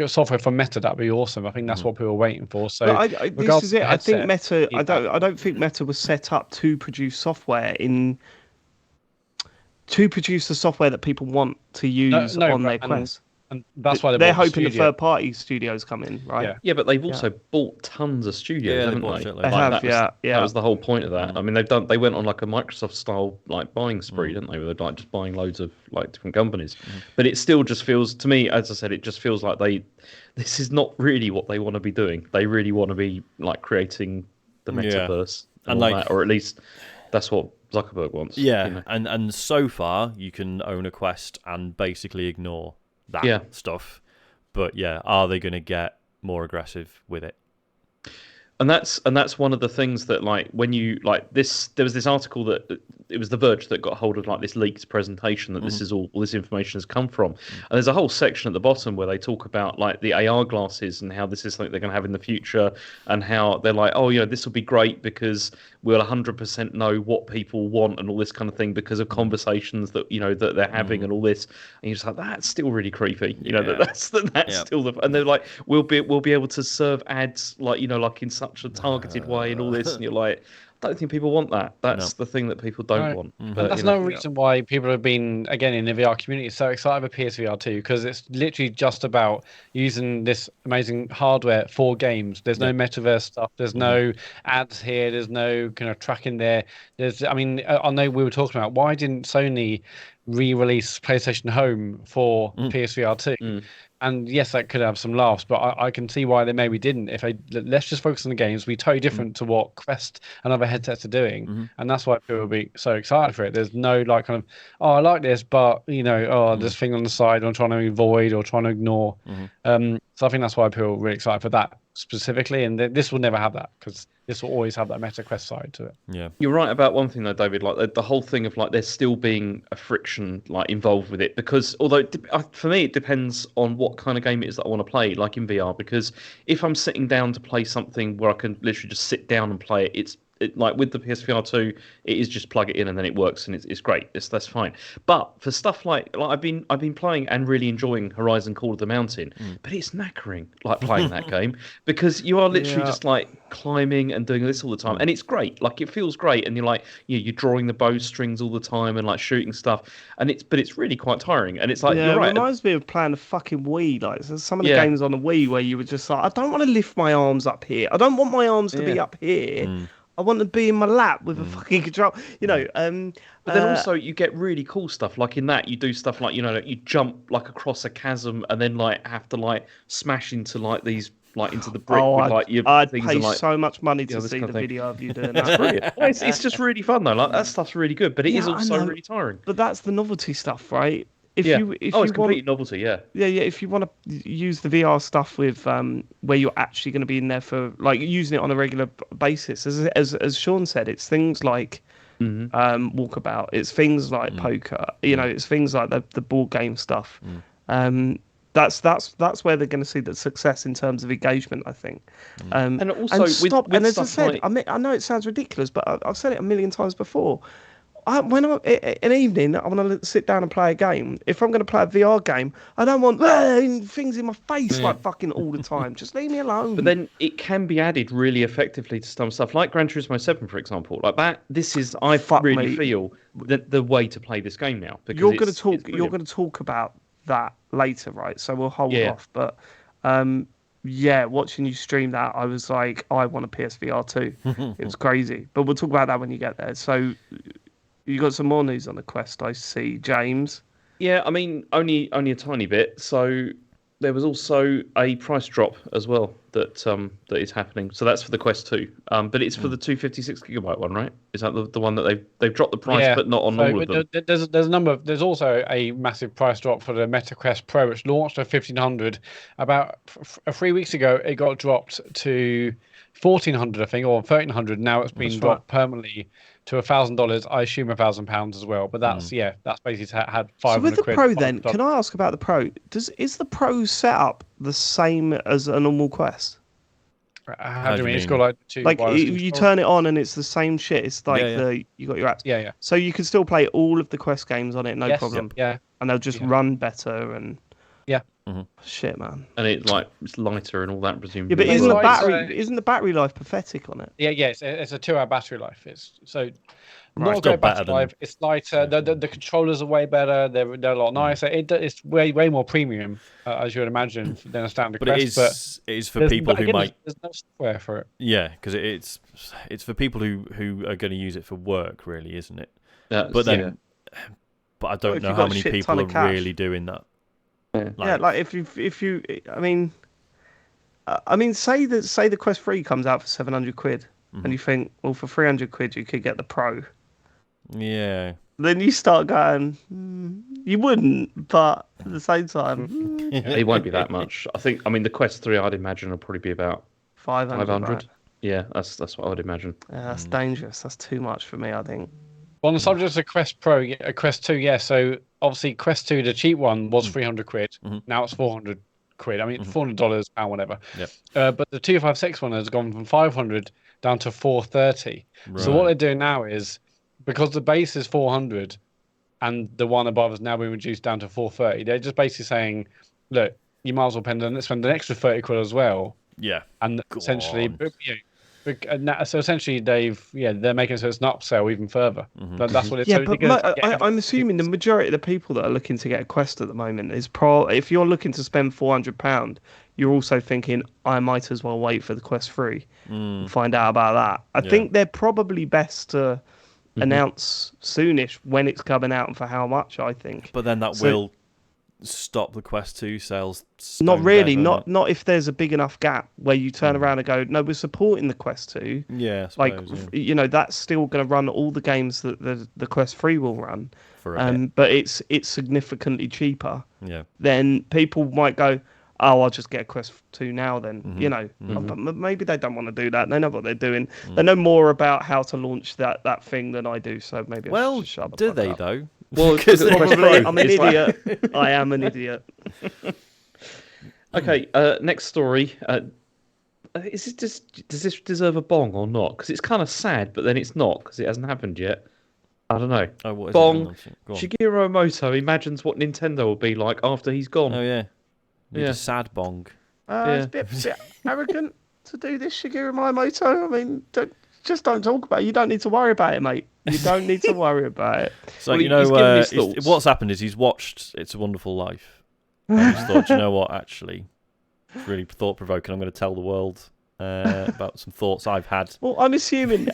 software from Meta, that'd be awesome. I think that's what people are waiting for. So this is it. I think Meta. I don't think Meta was set up to produce software to produce the software that people want to use on their Quest. And that's why they're hoping the third-party studios come in, right? Yeah, but they've also bought tons of studios, haven't they? They have, That was the whole point of that. I mean, they went on like a Microsoft-style like buying spree, didn't they? Where they're like just buying loads of like different companies. But it still just feels to me, as I said, it just feels like this is not really what they want to be doing. They really want to be like creating the metaverse and like that, or at least that's what Zuckerberg wants. Yeah, and so far you can own a Quest and basically ignore that stuff, but are they going to get more aggressive with it? And that's one of the things that like when you like this, there was this article that it was The Verge that got hold of like this leaked presentation that this is all this information has come from, and there's a whole section at the bottom where they talk about like the AR glasses and how this is something they're going to have in the future, and how they're like, this will be great because we'll 100% know what people want and all this kind of thing because of conversations that that they're having and all this, and you're just like, that's still really creepy, that's still the, and they're like, we'll be able to serve ads like like in such a targeted way and all this, and you're like, I don't think people want that. That's the thing that people don't want. But that's no reason why people have been, again, in the VR community so excited for PSVR2, because it's literally just about using this amazing hardware for games. There's no metaverse stuff. There's no ads here. There's no kind of tracking there. I know we were talking about, why didn't Sony re-release PlayStation Home for PSVR2? And yes, that could have some laughs, but I can see why they maybe didn't. Let's just focus on the games, be totally different to what Quest and other headsets are doing, and that's why people will be so excited for it. There's no like kind of, I like this, but this thing on the side I'm trying to avoid or trying to ignore. So I think that's why people are really excited for that specifically, and this will never have that because this will always have that Meta Quest side to it. Yeah, you're right about one thing though, David. Like the whole thing of like there still being a friction like involved with it, because although for me it depends on what kind of game it is that I want to play, like in VR. Because if I'm sitting down to play something where I can literally just sit down and play it, it's like with the PSVR2, it is just plug it in and then it works and it's great. That's fine. But for stuff like I've been playing and really enjoying Horizon Call of the Mountain, but it's knackering like playing that game because you are literally just like climbing and doing this all the time, and it's great. Like it feels great, and you're like you're drawing the bowstrings all the time and like shooting stuff, and it's really quite tiring. And it's like you're right. It reminds me of playing the fucking Wii. Like some of the games on the Wii where you were just like, I don't want to lift my arms up here. I don't want my arms to be up here. I want to be in my lap with a fucking control, But then also you get really cool stuff. Like in that, you do stuff like you jump like across a chasm and then like have to like smash into like these like into the brick with like your I'd things. pay And, like, so much money to see the video of you doing that. brilliant. It's just really fun though. Like that stuff's really good, but it is also really tiring. But that's the novelty stuff, right? It's complete novelty, yeah. If you want to use the VR stuff with where you're actually going to be in there for like using it on a regular basis, as Sean said, it's things like walkabout, it's things like poker, it's things like the board game stuff. That's where they're going to see the success in terms of engagement, I think. And also, and as I said, I know it sounds ridiculous, but I've said it a million times before. When an evening, I want to sit down and play a game. If I'm going to play a VR game, I don't want things in my face like fucking all the time. Just leave me alone. But then it can be added really effectively to some stuff, like Gran Turismo 7, for example. Like that, I feel the way to play this game now. Because you're going to talk about that later, right? So we'll hold off. But watching you stream that, I was like, I want a PSVR 2. It was crazy. But we'll talk about that when you get there. So. You got some more news on the Quest, I see, James. Yeah, I mean, only a tiny bit. So there was also a price drop as well that is happening. So that's for the Quest 2, but it's for the 256GB one, right? Is that the one that they've dropped the price, but not on all of them? There's a number. There's also a massive price drop for the Meta Quest Pro, which launched at 1,500. About 3 weeks ago, it got dropped to 1,400, I think, or 1,300. Now it's been dropped permanently to $1,000. I assume £1,000 as well. But that's that's basically had 500 So with the quid. Pro, then, can I ask about the Pro? Is the Pro setup the same as a normal Quest? How do you mean? It's got like two. Like you turn it on and it's the same shit. It's like you got your apps. Yeah. So you can still play all of the Quest games on it, no problem. Yeah. And they'll just run better and. Yeah. Shit, man. And it's lighter and all that, presumably. Yeah, but isn't the battery life pathetic on it? Yeah. It's a 2-hour battery life. It's so. Right, Not a great battery life. It's lighter. The controllers are way better. They're a lot nicer. It's way more premium, as you would imagine, than a standard Quest. But it is for people who might. There's no software for it. Yeah, because it's for people who are going to use it for work, really, isn't it? But I don't know how many people are really doing that. Like if you, I mean, say the Quest 3 comes out for 700 quid, and you think, well, for 300 quid you could get the Pro. Yeah. Then you start going, you wouldn't, but at the same time, it won't be that much. I mean, the Quest 3, I'd imagine, will probably be about 500. Right? Yeah, that's what I would imagine. Yeah, that's dangerous. That's too much for me, I think. On the subject of Quest Pro, Quest 2, yeah. So obviously, Quest 2, the cheap one, was 300 quid. Now it's 400 quid. I mean, $400, pound, whatever. Yep. But the 256 one has gone from 500 down to 430. Right. So what they're doing now is, because the base is 400 and the one above has now been reduced down to 430, they're just basically saying, look, you might as well spend an extra 30 quid as well. Yeah. And essentially, so essentially they're making it so it's an upsell even further. That's what it's. Yeah, but I'm assuming the majority of the people that are looking to get a Quest at the moment is if you're looking to spend £400, you're also thinking, I might as well wait for the Quest 3 and find out about that. I think they're probably best to announce soonish when it's coming out and for how much, I think. But then that will stop the Quest 2 sales. Not really. Not if there's a big enough gap where you turn around and go, no, we're supporting the Quest 2. Yeah, I suppose, you know, that's still going to run all the games that the Quest 3 will run. For a bit. But it's significantly cheaper. Yeah. Then people might go, oh, I'll just get a Quest 2 now then. You know, but maybe they don't want to do that. They know what they're doing. They know more about how to launch that thing than I do. So maybe I should shut do they up. though? Well, because I'm an idiot. I am an idiot. Okay, next story. Does this deserve a bong or not? Because it's kind of sad, but then it's not because it hasn't happened yet. I don't know. Oh, what is Bong. It? Shigeru Miyamoto imagines what Nintendo will be like after he's gone. Oh yeah. A sad Bong. It's a bit arrogant to do this, Shigeru Miyamoto. I mean, don't talk about it. You don't need to worry about it, mate. You don't need to worry about it. So, what's happened is he's watched It's a Wonderful Life. And he's thought, you know what, actually, it's really thought-provoking. I'm going to tell the world about some thoughts I've had. Well, I'm assuming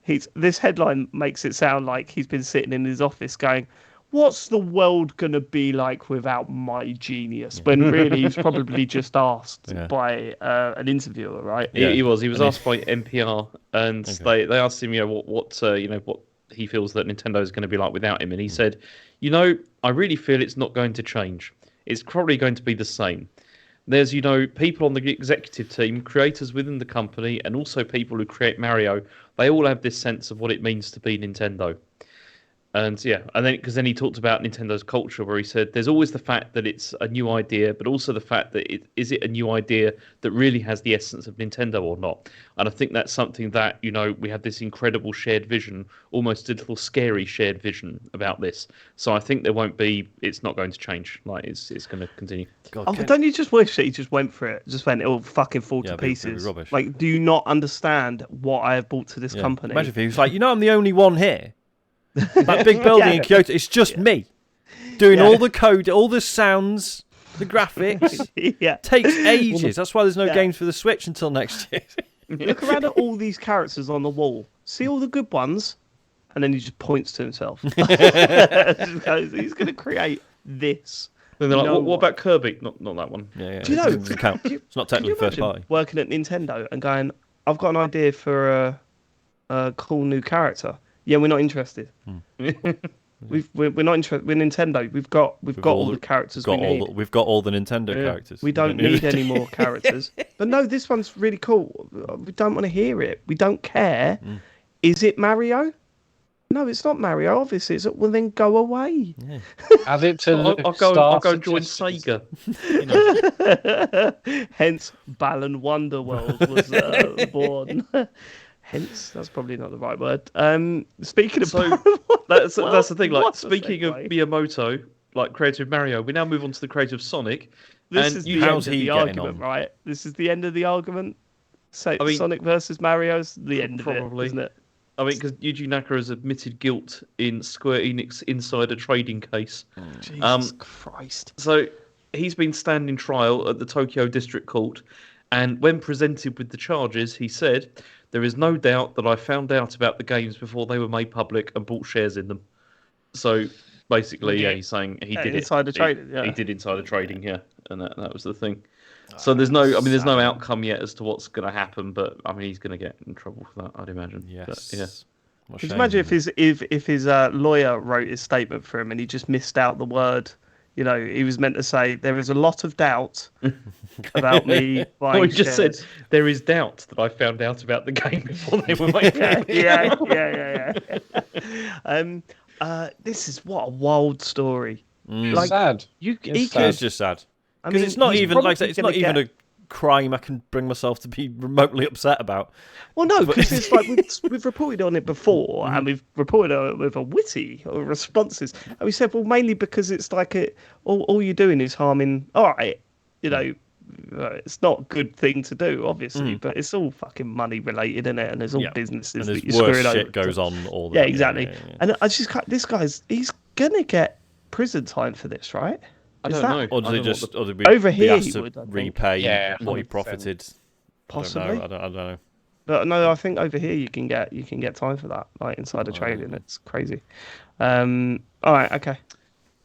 this headline makes it sound like he's been sitting in his office going, what's the world going to be like without my genius? When really he's probably just asked by an interviewer, right? Yeah. He was asked by NPR, and they asked him, what he feels that Nintendo is going to be like without him, and he said, I really feel it's not going to change. It's probably going to be the same. There's, people on the executive team, creators within the company, and also people who create Mario. They all have this sense of what it means to be Nintendo. And then because he talked about Nintendo's culture, where he said there's always the fact that it's a new idea, but also the fact that is it a new idea that really has the essence of Nintendo or not? And I think that's something that we have this incredible shared vision, almost a little scary shared vision about this. So I think it's not going to change. Like it's going to continue. God, don't you just wish that he just went for it? Just went, it'll fucking fall to pieces. Rubbish. Like, do you not understand what I have brought to this company? Imagine if he was like, I'm the only one here. That big building in Kyoto, it's just me doing all the code, all the sounds, the graphics. Takes ages. That's why there's no games for the Switch until next year. Look around at all these characters on the wall. See all the good ones, and then he just points to himself. He's going to create this. Then they're like, what about Kirby? Not that one. Yeah. Do you know? It's not technically first party. Working at Nintendo and going, I've got an idea for a cool new character. Yeah, we're not interested. We're not interested. We're Nintendo. We've got all the characters we need. We've got all the Nintendo characters. We don't need any more characters. But no, this one's really cool. We don't want to hear it. We don't care. is it Mario? No, it's not Mario. Obviously, it's well. Then go away. Yeah. Add it to I'll go join Sega. Hence, Balan Wonderworld was born. Hence, that's probably not the right word. Speaking of that's the thing. Like, what a speaking of segue. Miyamoto, like creator of Mario, we now move on to the creator of Sonic. This and is the how's end of he the getting argument, on? right? This is the end of the argument. So, I mean, Sonic versus Mario's the end probably. of it, isn't it? I mean, because Yuji Naka has admitted guilt in Square Enix insider trading case. Jesus Christ. So he's been standing trial at the Tokyo District Court, and when presented with the charges, he said, "There is no doubt that I found out about the games before they were made public and bought shares in them." So basically, yeah, he's saying he did insider it. trading, yeah. He did insider trading, yeah, and that was the thing. So there's no outcome yet as to what's going to happen, but I mean, he's going to get in trouble for that, I'd imagine. Yes. But, yeah. What a Could you shame. imagine if his lawyer wrote his statement for him and he just missed out the word? You know, he was meant to say there is a lot of doubt about me buying Well, he just shares. said there is doubt that I found out about the game before they were made public. yeah. This is what a wild story. It's sad. It's just sad. I Because mean, it's not he's even like I probably said, it's gonna not even get- a crime I can bring myself to be remotely upset about. Well, no, because it's like we've reported on it before, and we've reported on it with a witty or responses, and we said, well, mainly because it's like all you're doing is harming. All right, you know, it's not a good thing to do, obviously, but it's all fucking money related, isn't it? And there's all businesses And that there's you're worse screwing shit over. goes on all the Yeah, time. exactly. Yeah. And I just this he's gonna get prison time for this, right? I Is don't that- know. Or does I he don't know just what or did we Over be here asked he to would, I think. repay Yeah, what he 100%. profited? Possibly. I don't know. But no, I think over here you can get time for that, like insider trading. It's crazy. All right, okay.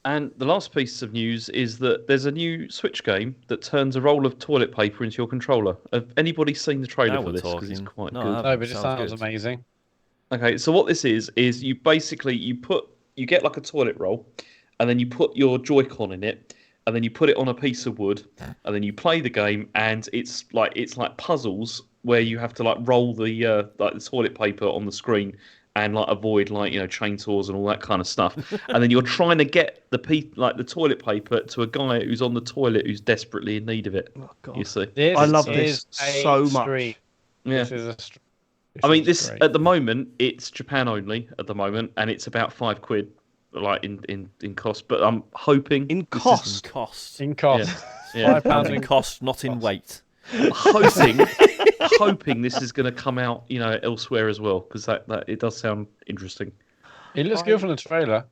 And the last piece of news is that there's a new Switch game that turns a roll of toilet paper into your controller. Have anybody seen the trailer Now for we're this? Because it's talking. quite No, I good. haven't. No, but it Sounds sounds good. amazing. Okay, so what this is you basically you get like a toilet roll, and then you put your Joy-Con in it, and then you put it on a piece of wood, and then you play the game, and it's like puzzles where you have to like roll the toilet paper on the screen and like avoid chainsaws and all that kind of stuff, and then you're trying to get the toilet paper to a guy who's on the toilet who's desperately in need of it. Oh, God. You see? This I love is this a so much. stream. Yeah. This is a stream. I mean, this great. at the moment it's Japan only at the moment, and it's about £5, like in cost. But I'm hoping In In cost. cost. in cost. Yeah. £5 In cost, not in weight. hoping this is going to come out, elsewhere as well, because that it does sound interesting. It looks good from the trailer.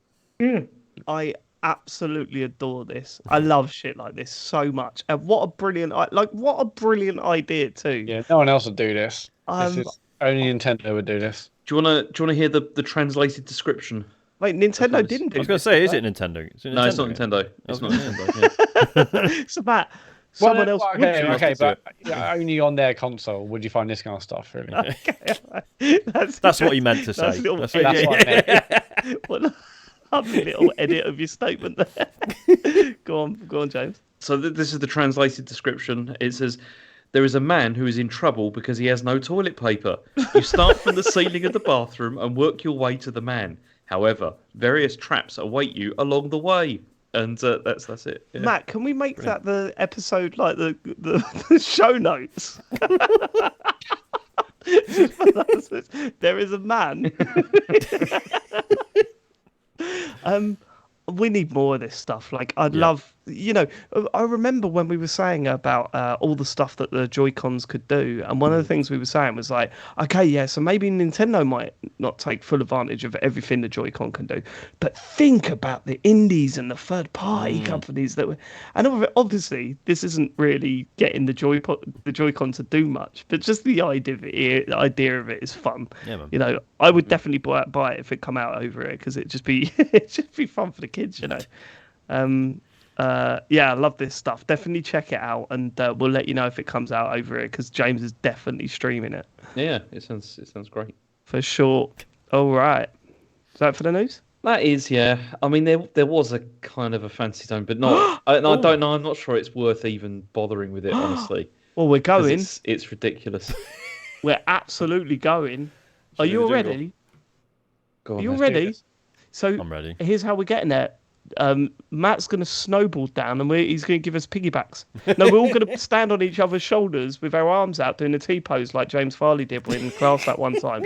I absolutely adore this. I love shit like this so much. And what a brilliant idea too. Yeah, no one else would do this. Um, Only Nintendo would do this. Do you wanna hear the translated description? Wait, Nintendo Okay, didn't do I was going to this, say, did is they? it Nintendo? Is it No, it's not game? Nintendo. It's not Okay. Nintendo. Yeah. So Matt, someone else. would do Okay, this. but only on their console would you find this kind of stuff, really. That's what he meant to That's say. a little That's bit- what- That's what I meant. What a lovely little edit of your statement there. Go on, James. So this is the translated description. It says, "There is a man who is in trouble because he has no toilet paper. You start from the ceiling of the bathroom and work your way to the man. However, various traps await you along the way." And that's it. Yeah. Matt, can we make that the episode like the show notes? There is a man. We need more of this stuff. Like, I'd love, I remember when we were saying about all the stuff that the Joy-Cons could do, and one of the things we were saying was like, okay, yeah, so maybe Nintendo might not take full advantage of everything the Joy-Con can do, but think about the indies and the third-party companies that were, and obviously this isn't really getting the Joy-Con to do much, but just the idea of it is fun. Yeah, man. I would definitely buy it if it come out over it, because it'd just be fun for the kids, I love this stuff. Definitely check it out, and we'll let you know if it comes out over it, because James is definitely streaming it Yeah, it sounds great. for sure. All right, is that for the news? That is, yeah. I mean, there was a kind of a fancy zone, but not. I don't know. I'm not sure it's worth even bothering with it, honestly. Well, we're 'Cause going. It's ridiculous. We're absolutely going Are you all the jingle? ready? Go Are on, you all let's do ready? this. So I'm ready. here's how we're getting there. Matt's going to snowboard down and he's going to give us piggybacks. No, we're all going to stand on each other's shoulders with our arms out doing a T-pose like James Farley did in class that one time.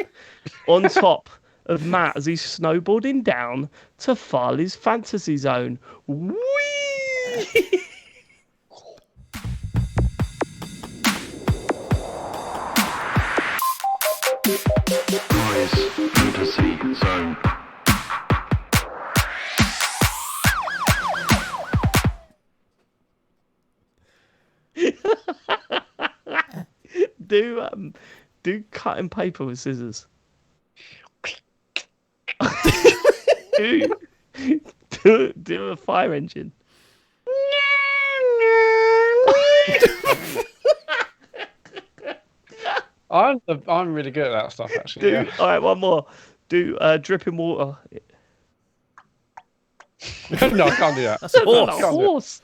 On top of Matt as he's snowboarding down to Farley's fantasy zone. Whee! Farley's fantasy zone. Do cutting paper with scissors. do a fire engine. I'm really good at that stuff actually. Yeah. All right, one more. Do dripping water. No, I can't do that. That's a horse. Not a horse.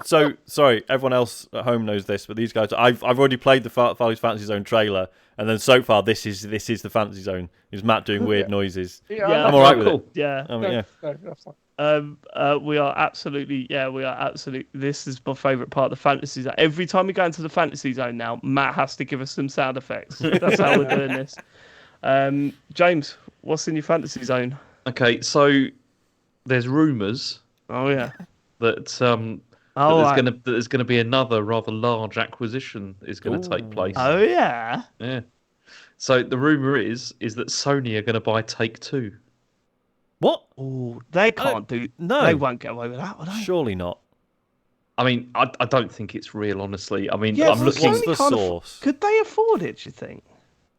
So sorry, everyone else at home knows this, but these guys, I've already played the Farley's Fantasy Zone trailer, and then so far this is the Fantasy Zone. Is Matt doing weird noises? Yeah, I'm all right with cool. it. Yeah. I mean, yeah. No, that's fine. We are absolutely. This is my favourite part of the fantasy zone. Every time we go into the fantasy zone now, Matt has to give us some sound effects. That's how we're doing this. James, what's in your fantasy zone? Okay, so there's rumours Oh yeah. that there's going to be another rather large acquisition is going to take place. Oh yeah. Yeah. So the rumour is that Sony are going to buy Take-Two. What? Oh, they can't do. no. They won't get away with that, will they? Surely not. I mean, I don't think it's real, honestly. I mean, Yeah, I'm but looking. What's the Sony can't source? Could they afford it? Do you think?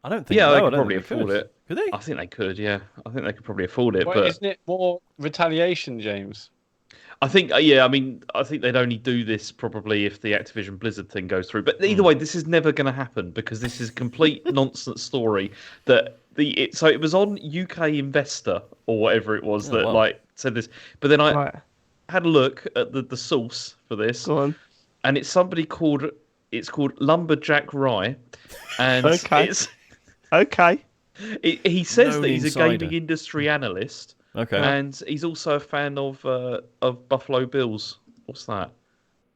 I don't think. Yeah, no, they I could don't probably think they afford could. it. Could they? I think they could. Yeah, I think they could probably afford it. Well, but isn't it more retaliation, James? I think, yeah, I mean, I think they'd only do this probably if the Activision Blizzard thing goes through. But either way, this is never going to happen because this is a complete nonsense story. So it was on UK Investor or whatever it was that wow. said this. But then I Right. had a look at the source for this, Go on. and it's somebody called Lumberjack Rye, and Okay. Okay. he says Known that he's insider. a gaming industry analyst. Okay. And he's also a fan of Buffalo Bills. What's that?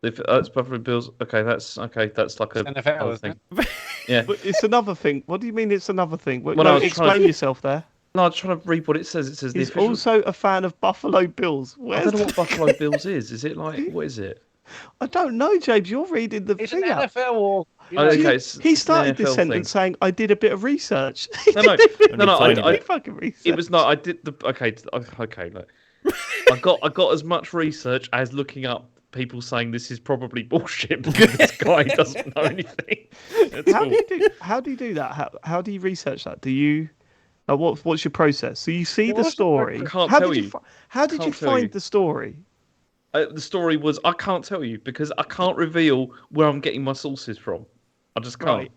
It's Buffalo Bills. Okay, that's like a NFL, other isn't thing. Yeah. But it's another thing. What do you mean it's another thing? Well, no, I was explain trying to- yourself there. No, I was trying to read what it says. It says He's the official. also a fan of Buffalo Bills. I Where's don't know what Buffalo Bills is. Is it what is it? I don't know, James. You're reading the It's an thing out. NFL or. You Oh, know, okay, it's He started an this NFL sentence thing. saying, "I did a bit of research." No, no, Tiny I bit. fucking research. it was not. I did the. Okay, look. I got as much research as looking up people saying this is probably bullshit because this guy doesn't know anything. How do you do that? How do you research that? Do you? What's your process? So you see the What's the- story. I can't how tell did you. How did you Can't tell find you. the story? The story was I can't tell you because I can't reveal where I'm getting my sources from. I just can't.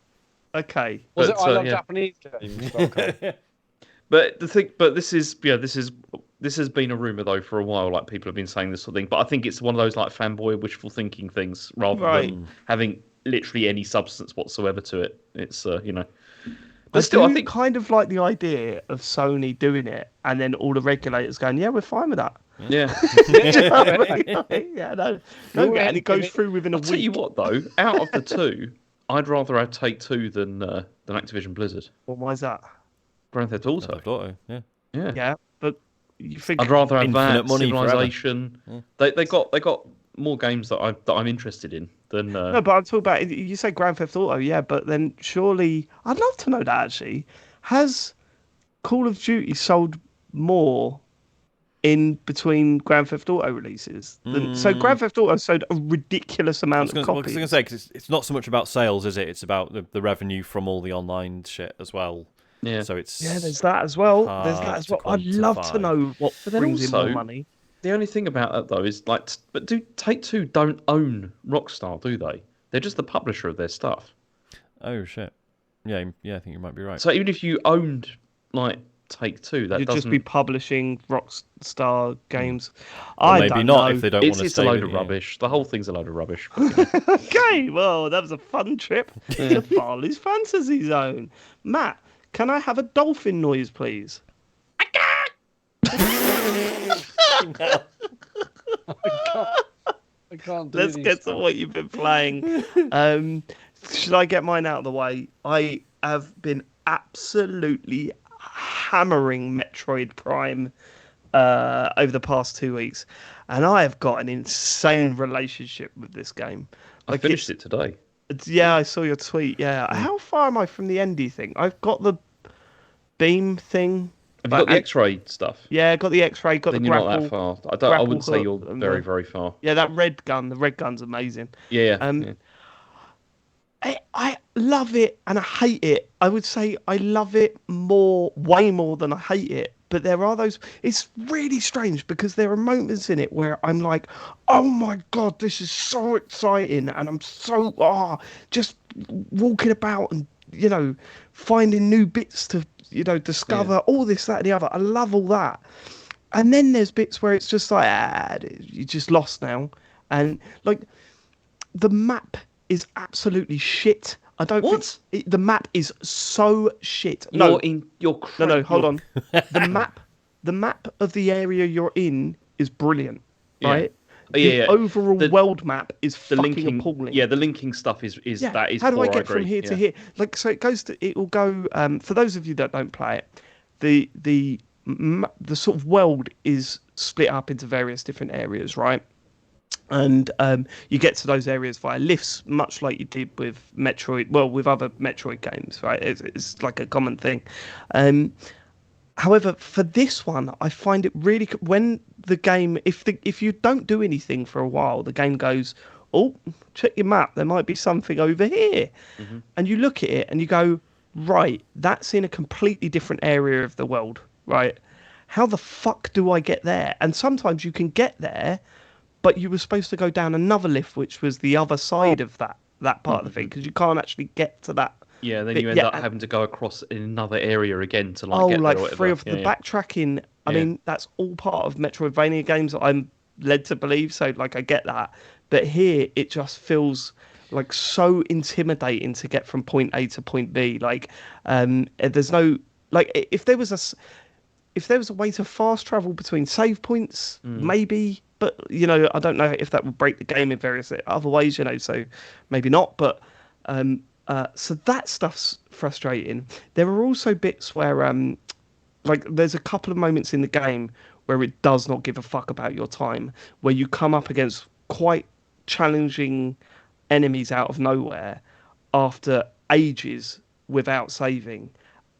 Right. Okay. Was it But, I love yeah. Japanese games? Okay. But this has been a rumor though for a while. Like people have been saying this sort of thing. But I think it's one of those like fanboy wishful thinking things rather Right. than having literally any substance whatsoever to it. It's But I still, I do think kind of like the idea of Sony doing it, and then all the regulators going, "Yeah, we're fine with that." yeah. Yeah, no, and it goes through within a I'll tell you week. what though, out of the two, I'd rather have Take-Two than Activision Blizzard. Well, why is that? Grand Theft Auto. Auto, yeah. Yeah. Yeah, but you think I'd rather have Infinite that money forever. Civilization. Yeah. They got more games that I'm interested in than. No, but I'm talking about you say Grand Theft Auto, yeah, but then surely I'd love to know that actually. Has Call of Duty sold more in between Grand Theft Auto releases? So Grand Theft Auto sold a ridiculous amount of I was going copies. to say, because it's not so much about sales, is it? It's about the revenue from all the online shit as well. Yeah. So it's Yeah, there's that as well. There's that hard as to well. I'd love to quantify. know what But then brings in more also- money. The only thing about that though is but Take-Two don't own Rockstar, do they? They're just the publisher of their stuff. Oh shit. Yeah, I think you might be right. So even if you owned Take-Two, that You'd doesn't. just be publishing Rockstar games. Or I maybe don't not know. if they don't want to It's stay a load with of you. rubbish. The whole thing's a load of rubbish. Okay, well, that was a fun trip to Farley's Fantasy Zone. Matt, Can I have a dolphin noise, please? I can't do Let's these get to stuff. what you've been playing. Should I get mine out of the way? I have been absolutely hammering Metroid Prime over the past 2 weeks, and I have got an insane relationship with this game. I finished it today. Yeah, I saw your tweet. Yeah. How far am I from the end, do you think? I've got the beam thing. Have you got the X-ray stuff? Yeah, got the X-ray, got Then the you're grapple. not that far. I wouldn't say you're hook and very, very far. Yeah, that red gun. The red gun's amazing. Yeah. I love it and I hate it. I would say I love it way more than I hate it. But there are those. It's really strange because there are moments in it where I'm like, oh my God, this is so exciting. And I'm so, just walking about and, finding new bits to, discover, all this, that, and the other. I love all that. And then there's bits where it's just like, you're just lost now. And like, the map is absolutely shit. I don't think the map is so shit. No, no, hold on. The map of the area you're in is brilliant, right? The overall world map is fucking appalling. Yeah, the linking stuff is that is. How do I get from here to here? Like, so it will go. For those of you that don't play it, the sort of world is split up into various different areas, right? And you get to those areas via lifts, much like you did with Metroid. Well, with other Metroid games, right? It's like a common thing. However, for this one, I find it really when the game, if you don't do anything for a while, the game goes, "Oh, check your map. There might be something over here," and you look at it and you go, "Right, that's in a completely different area of the world, right? How the fuck do I get there?" And sometimes you can get there, but you were supposed to go down another lift, which was the other side of that part of the thing, because you can't actually get to that. Yeah, then you end up having to go across in another area again to get there or whatever. Free of the backtracking. I mean, that's all part of Metroidvania games. I'm led to believe so. Like, I get that, but here it just feels like so intimidating to get from point A to point B. Like, there's no if there was a way to fast travel between save points, maybe. But, I don't know if that would break the game in various other ways, so maybe not. But so that stuff's frustrating. There are also bits where, there's a couple of moments in the game where it does not give a fuck about your time, where you come up against quite challenging enemies out of nowhere after ages without saving.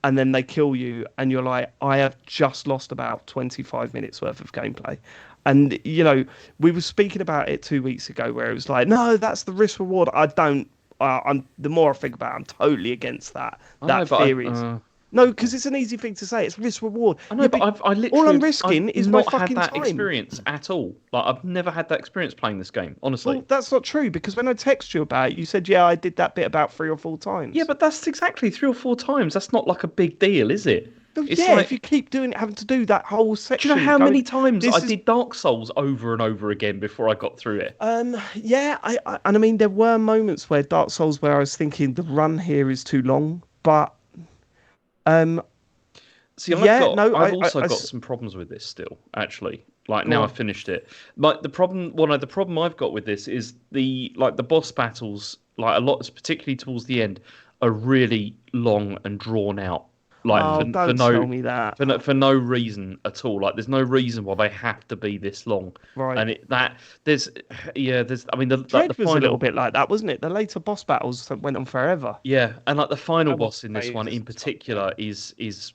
And then they kill you, and you're like, I have just lost about 25 minutes worth of gameplay. And, we were speaking about it 2 weeks ago where it was like, no, that's the risk reward. The more I think about it, I'm totally against that. Theory. No, because it's an easy thing to say. It's risk reward. I know, but I literally all I'm risking is my fucking had that time. Experience at all. Like, I've never had that experience playing this game, honestly. Well, that's not true, because when I text you about it, you said, yeah, I did that bit about 3 or 4 times. Yeah, but that's exactly 3 or 4 times. That's not like a big deal, is it? If you keep having to do that whole section. Do you know how many times I did Dark Souls over and over again before I got through it? Yeah, I mean, there were moments where Dark Souls where I was thinking the run here is too long, but see, I've also got some problems with this still, actually. Like, now I've finished it. Like, one of the problem I've got with this is the boss battles, like a lot, particularly towards the end, are really long and drawn out. Like, don't tell me that. For no reason at all. Like, there's no reason why they have to be this long. Right. And there's. I mean, the Dread was final... a little bit like that, wasn't it? The later boss battles went on forever. Yeah, and like the final boss in this one in particular is it's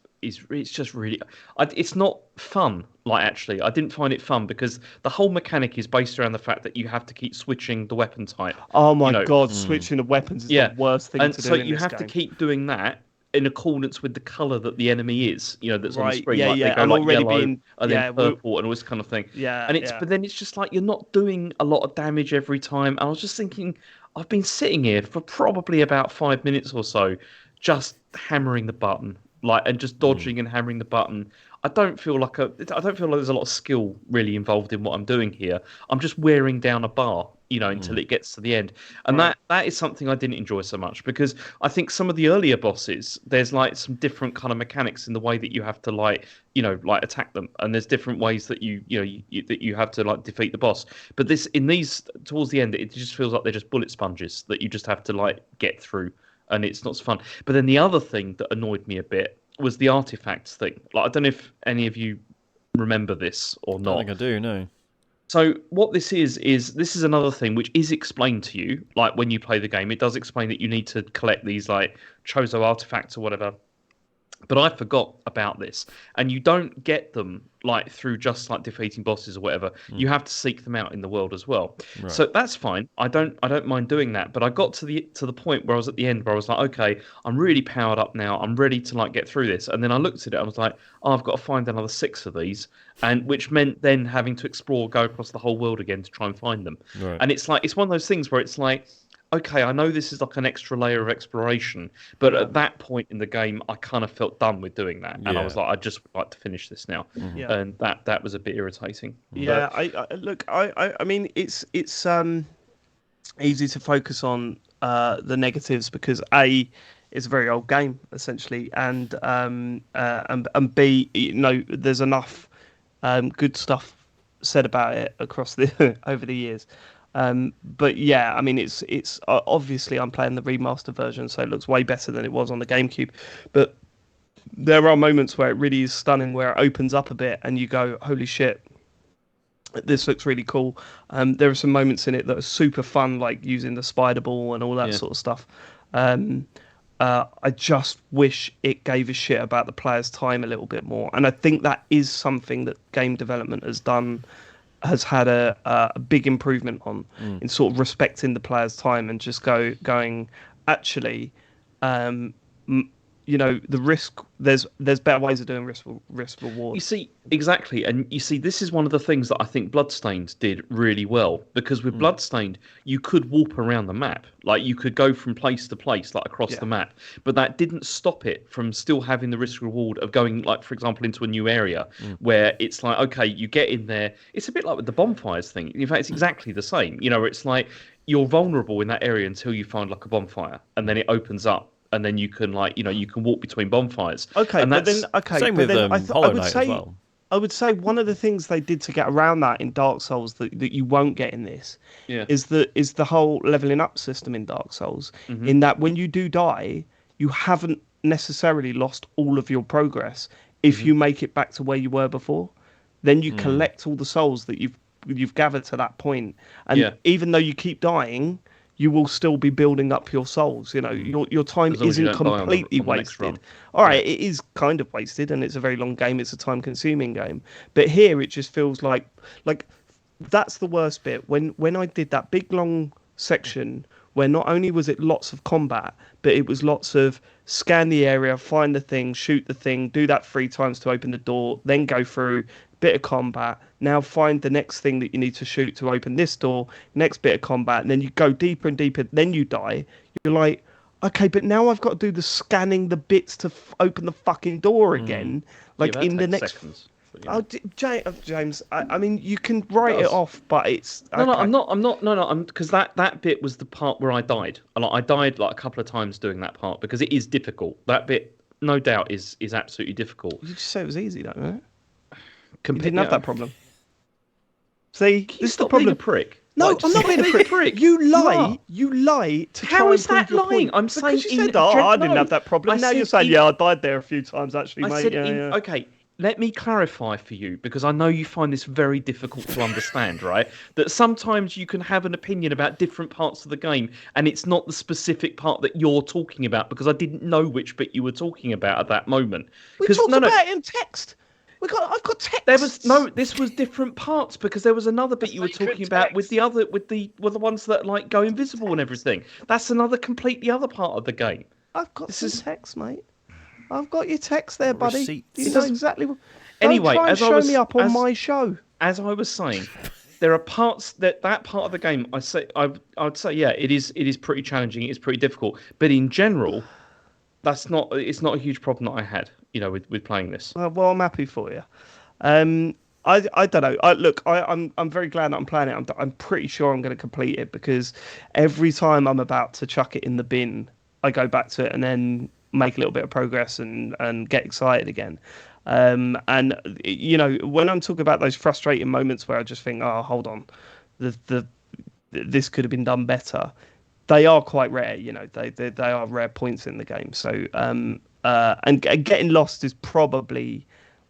just really. It's not fun. Like, actually, I didn't find it fun because the whole mechanic is based around the fact that you have to keep switching the weapon type. Oh my God, switching the weapons is the worst thing to do. And so you have to keep doing that in accordance with the colour that the enemy is, that's on the screen. Yeah, like, yeah. They go I'm like already yellow and then purple and all this kind of thing. Yeah. And but then it's just like you're not doing a lot of damage every time. And I was just thinking, I've been sitting here for probably about 5 minutes or so, just hammering the button, and just dodging and hammering the button. I don't feel like there's a lot of skill really involved in what I'm doing here. I'm just wearing down a bar. until it gets to the end. And that is something I didn't enjoy so much, because I think some of the earlier bosses, there's like some different kind of mechanics in the way that you have to like attack them, and there's different ways that you have to like defeat the boss. But these towards the end, it just feels like they're just bullet sponges that you just have to like get through, and it's not so fun. But then the other thing that annoyed me a bit was the artifacts thing. Like, I don't know if any of you remember this or not. I think I do, no. So what this is another thing which is explained to you, like when you play the game. It does explain that you need to collect these like Chozo artifacts or whatever. But I forgot about this, and you don't get them like through just like defeating bosses or whatever. You have to seek them out in the world as well. Right. So that's fine. I don't mind doing that. But I got to the point where I was at the end where I was like, okay, I'm really powered up now. I'm ready to like get through this. And then I looked at it. I was like, oh, I've got to find another 6 of these, and which meant then having to go across the whole world again to try and find them. Right. And it's like, it's one of those things where it's like, okay, I know this is like an extra layer of exploration, but at that point in the game, I kind of felt done with doing that, and I was like, I just would like to finish this now, and that was a bit irritating. Yeah, but... I mean, it's easy to focus on the negatives because A, it's a very old game essentially, and B, there's enough good stuff said about it across over the years. But yeah, I mean, it's obviously I'm playing the remaster version, so it looks way better than it was on the GameCube. But there are moments where it really is stunning, where it opens up a bit and you go, "Holy shit, this looks really cool." There are some moments in it that are super fun, like using the spider ball and all that sort of stuff. I just wish it gave a shit about the player's time a little bit more, and I think that is something that game development has had a big improvement on, in sort of respecting the player's time and just going, actually, the risk, there's better ways of doing risk reward. You see, exactly, and you see, this is one of the things that I think Bloodstained did really well, because with Bloodstained, you could warp around the map, like you could go from place to place, like across the map, but that didn't stop it from still having the risk reward of going, like, for example, into a new area where it's like, okay, you get in there. It's a bit like with the bonfires thing. In fact, it's exactly the same. It's like you're vulnerable in that area until you find like a bonfire, and then it opens up. And then you can you can walk between bonfires. Okay, and but then same with Hollow Knight as well. I would say one of the things they did to get around that in Dark Souls that you won't get in this is the whole leveling up system in Dark Souls. In that when you do die, you haven't necessarily lost all of your progress if you make it back to where you were before. Then you collect all the souls that you've gathered to that point, and even though you keep dying, you will still be building up your souls. Your time isn't completely wasted. All right, it is kind of wasted, and it's a very long game. It's a time-consuming game. But here, it just feels like that's the worst bit. When I did that big long section where not only was it lots of combat, but it was lots of scan the area, find the thing, shoot the thing, do that 3 times to open the door, then go through, bit of combat, now find the next thing that you need to shoot to open this door, next bit of combat, and then you go deeper and deeper, then you die. You're like, okay, but now I've got to do the scanning the bits to open the fucking door again, in the next seconds. Oh, James, I mean, you can write it off, but it's... Okay. No, I'm not, because that bit was the part where I died. I died like a couple of times doing that part, because it is difficult. That bit, no doubt, is absolutely difficult. You just say it was easy, though, right? You didn't have that problem. See, this is the problem. Being a prick. No, I'm not being a prick. You lie. You lie to try How and is that prove your lying? point. I'm saying because you said, I didn't have that problem. Now you're saying, I died there a few times, actually, mate. Okay, let me clarify for you, because I know you find this very difficult to understand, right? That sometimes you can have an opinion about different parts of the game, and it's not the specific part that you're talking about, because I didn't know which bit you were talking about at that moment. We talked about it in text. I've got text. This was different parts, because there was another bit you were talking about with the ones that like go invisible and everything. That's another completely other part of the game. I've got text, mate. I've got your text there, buddy. Receipts. You know exactly what. Anyway, don't try and show me up on my show. As I was saying, there are parts that part of the game. I would say, yeah, it is pretty challenging. It is pretty difficult, but in general, it's not a huge problem that I had. With playing this. Well, I'm happy for you. I don't know. I'm very glad that I'm playing it. I'm pretty sure I'm going to complete it because every time I'm about to chuck it in the bin, I go back to it and then make a little bit of progress and get excited again. And when I'm talking about those frustrating moments where I just think, oh, hold on, the this could have been done better. They are quite rare, they are rare points in the game. So and getting lost is probably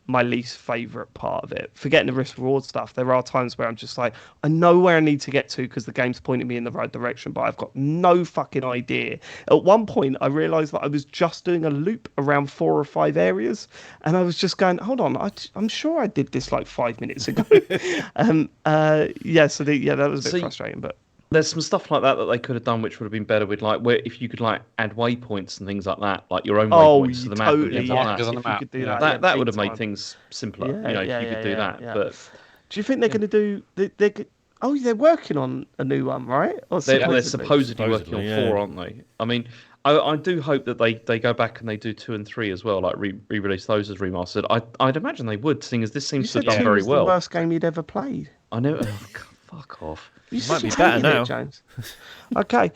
my least favorite part of it. Forgetting the risk reward stuff, there are times where I'm just like, I know where I need to get to because the game's pointing me in the right direction, but I've got no fucking idea. At one point, I realized that I was just doing a loop around 4 or 5 areas, and I was just going, hold on, I'm sure I did this like 5 minutes ago. That was a bit frustrating, but. There's some stuff like that they could have done, which would have been better with where if you could add waypoints and things like that, like your own waypoints to the map. Totally, markers on the map. Could do that would have made things simpler. If you could do that. Yeah. But do you think they're going to do? They're working on a new one, right? Or they're supposedly working on 4, aren't they? I mean, I do hope that they go back and they do 2 and 3 as well, like re-release those as remastered. I'd imagine they would, seeing as this seems to have done very well. The worst game you'd ever played. I know. Oh, fuck off. You might be better now, James. Okay.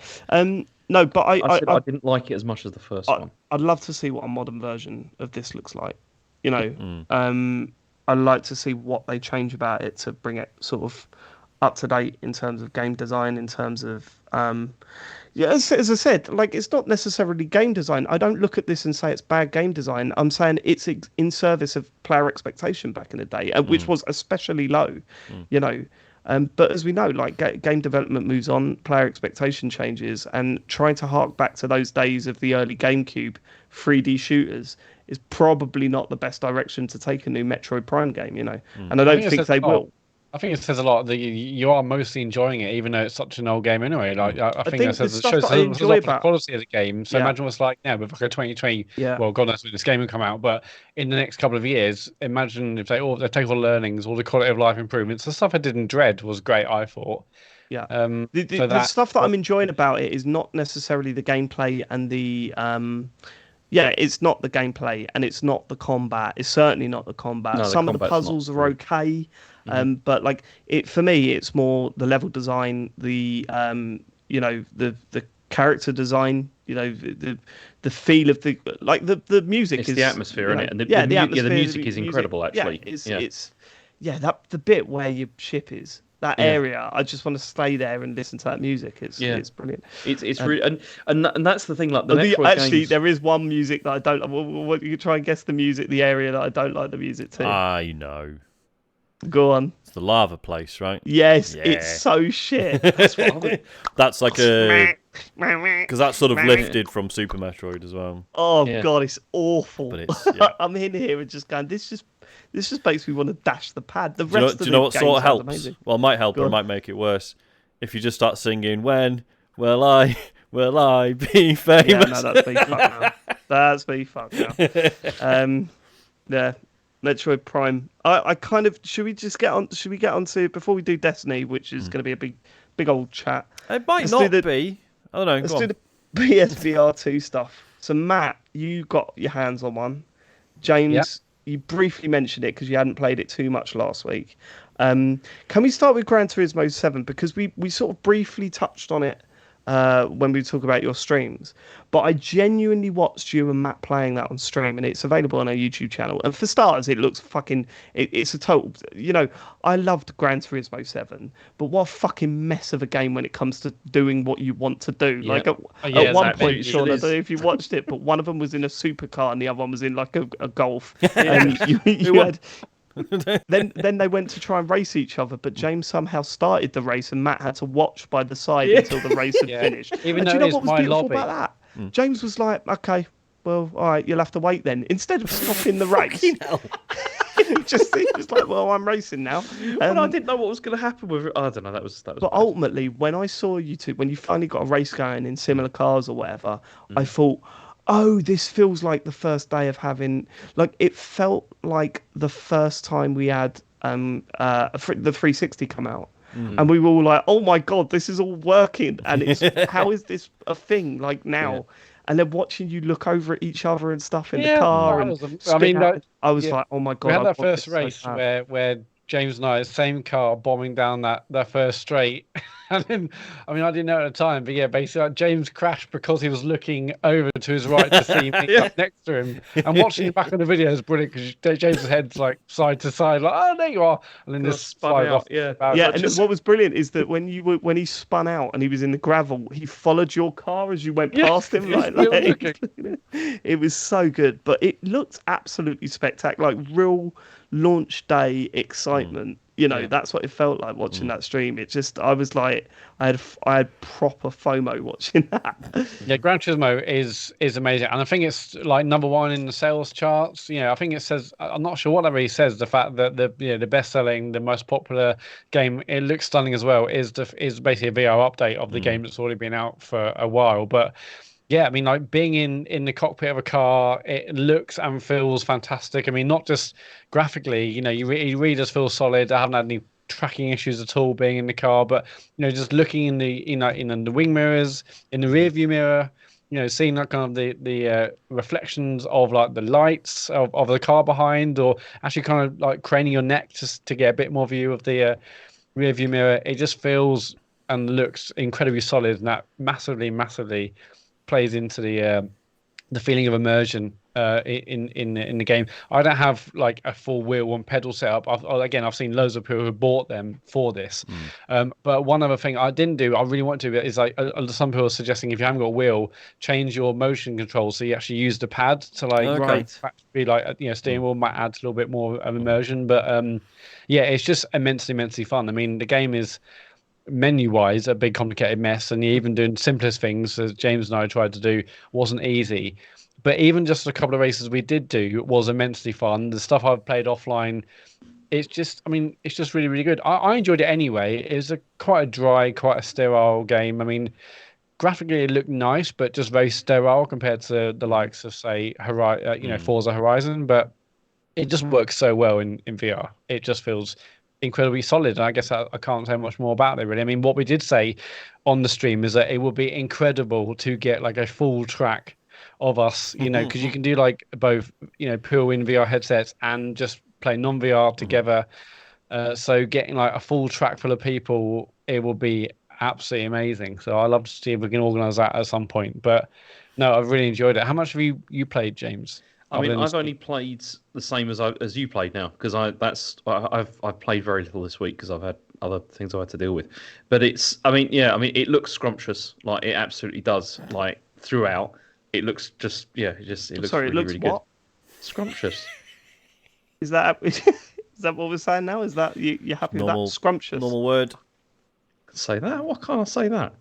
No, but I didn't like it as much as the first one. I'd love to see what a modern version of this looks like. I'd like to see what they change about it to bring it sort of up to date in terms of game design, in terms of as I said, like, it's not necessarily game design. I don't look at this and say it's bad game design. I'm saying it's in service of player expectation back in the day, which was especially low, But as we know, like, game development moves on, player expectation changes, and trying to hark back to those days of the early GameCube 3D shooters is probably not the best direction to take a new Metroid Prime game, And I don't think they will. I think it says a lot that you are mostly enjoying it, even though it's such an old game anyway. Like, I think that shows a lot of the quality of the game. So imagine what's like now with like a 2020. Yeah. Well, God knows when this game will come out, but in the next couple of years, imagine if they take all the learnings, all the quality of life improvements. The stuff I did in Dread was great, I thought. Yeah. The stuff that I'm enjoying about it is not necessarily the gameplay and the it's not the gameplay and it's not the combat. It's certainly not the combat. No, some of the puzzles are okay. But like for me, it's more the level design, the character design, the feel of the music. It's is the atmosphere, isn't it? And the atmosphere, the music is incredible, actually. The bit where your ship is. That area, I just want to stay there and listen to that music. It's brilliant. It's really and that's the thing. Like games... there is one music that I don't. What you can try and guess the music, the area that I don't like the music to. I know. Go on. It's the lava place, right? Yes, it's so shit. That's what I would... That's like because that's sort of lifted from Super Metroid as well. Oh god, it's awful. But it's I'm in here and just going. This just makes me want to dash the pad. The do you know what sort of helps? Amazing. Well, it might help, or it might make it worse. If you just start singing, "When will I be famous?" Yeah, no, that's me fucked now. That's me fucked now. Yeah. Metroid Prime. I kind of should we get on to before we do Destiny, which is going to be a big old chat. It might not be. I don't know. Let's do the PSVR2 stuff. So Matt, you got your hands on one. James, you briefly mentioned it because you hadn't played it too much last week. Can we start with Gran Turismo 7 because we sort of briefly touched on it when we talk about your streams, but I genuinely watched you and Matt playing that on stream, and it's available on our YouTube channel. And for starters, it looks fucking. It's a total. I loved Gran Turismo 7, but what a fucking mess of a game when it comes to doing what you want to do. Yeah. Like at one point, Sean, I don't know if you watched it, but one of them was in a supercar and the other one was in like a Golf, and you had. then they went to try and race each other, but James somehow started the race and Matt had to watch by the side until the race had finished. Even and though do you know it's what was my beautiful lobby. about that? James was like, okay, well, all right, you'll have to wait then. Instead of stopping the race, he was like, well, I'm racing now. But I didn't know what was going to happen with it. I don't know. That was. But ultimately, when I saw you two, when you finally got a race going in similar cars or whatever, I thought, oh, this feels like the first day of having, like, it felt like the first time we had the 360 come out. And we were all like, oh my God, this is all working. And it's, how is this a thing like now? Yeah. And then watching you look over at each other and stuff in the car. I was like, oh my God. We had that first race where James and I, same car, bombing down that first straight. And then, I mean, I didn't know at the time, but yeah, basically, James crashed because he was looking over to his right to see me up next to him. And watching it back on the video is brilliant because James's head's like side to side, like, oh, there you are. And then this spun flies out, off. yeah. Yeah, and what was brilliant is that when he spun out and he was in the gravel, he followed your car as you went past him. It was so good, but it looked absolutely spectacular, like real launch day excitement. That's what it felt like watching that stream. It just, I was like, I had proper FOMO watching that. Yeah, Gran Turismo is amazing, and I think it's like #1 in the sales charts. I think it says, I'm not sure what that really says. The fact that the best selling, the most popular game, it looks stunning as well. Is basically a VR update of the game that's already been out for a while, but. Yeah, I mean, like being in the cockpit of a car, it looks and feels fantastic. I mean, not just graphically, you really does feel solid. I haven't had any tracking issues at all being in the car, but just looking in the in the wing mirrors, in the rear view mirror, seeing that kind of the reflections of like the lights of the car behind, or actually kind of like craning your neck to get a bit more view of the rear view mirror. It just feels and looks incredibly solid, and that massively plays into the feeling of immersion in the game. I don't have like a full wheel and pedal setup. I've seen loads of people who bought them for this. But one other thing I didn't do, I really want to, is like some people are suggesting if you haven't got a wheel, change your motion control so you actually use the pad to like be like steering wheel might add a little bit more of immersion. But yeah, it's just immensely fun. I mean, the game is menu-wise a big complicated mess, and even doing simplest things as James and I tried to do wasn't easy, but even just a couple of races we did do was immensely fun. The stuff I've played offline, it's just really good. I enjoyed it anyway. It was quite a dry, quite a sterile game. I mean, graphically it looked nice, but just very sterile compared to the likes of say Forza Horizon, but it just works so well in VR. It just feels incredibly solid, and I guess I can't say much more about it really. I mean, what we did say on the stream is that it would be incredible to get like a full track of us, because you can do like both pure in VR headsets and just play non-VR together. So getting like a full track full of people, it will be absolutely amazing. So I'd love to see if we can organize that at some point. But no, I've really enjoyed it. How much have you played, James? I mean, I've only played the same as you played now, because I've played very little this week because I've had other things I had to deal with. But it looks scrumptious, like it absolutely does. Like throughout, it looks looks really good. Scrumptious. Is that what we're saying now? Is that you're happy with that? Scrumptious. Normal word. Say that? Why can't I say that?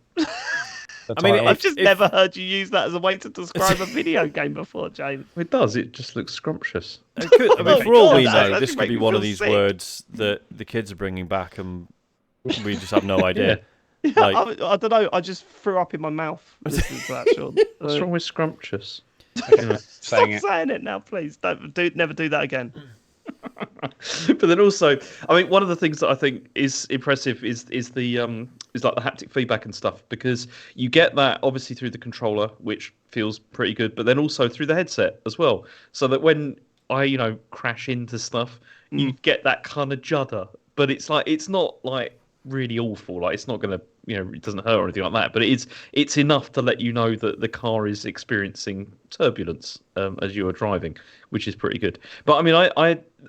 I mean, I've just never heard you use that as a way to describe a video game before, James. It does. It just looks scrumptious. For all we know, this could be one of these words that the kids are bringing back, and we just have no idea. Yeah. I don't know. I just threw up in my mouth listening to that, Sean. What's wrong with scrumptious? Stop saying it now, please. Never do that again. But then also, I mean, one of the things that I think is impressive is like the haptic feedback and stuff, because you get that obviously through the controller, which feels pretty good, but then also through the headset as well. So that when I crash into stuff, you get that kind of judder, but it's not like really awful. Like it's not gonna it doesn't hurt or anything like that, but it's enough to let you know that the car is experiencing turbulence as you are driving, which is pretty good. But I mean,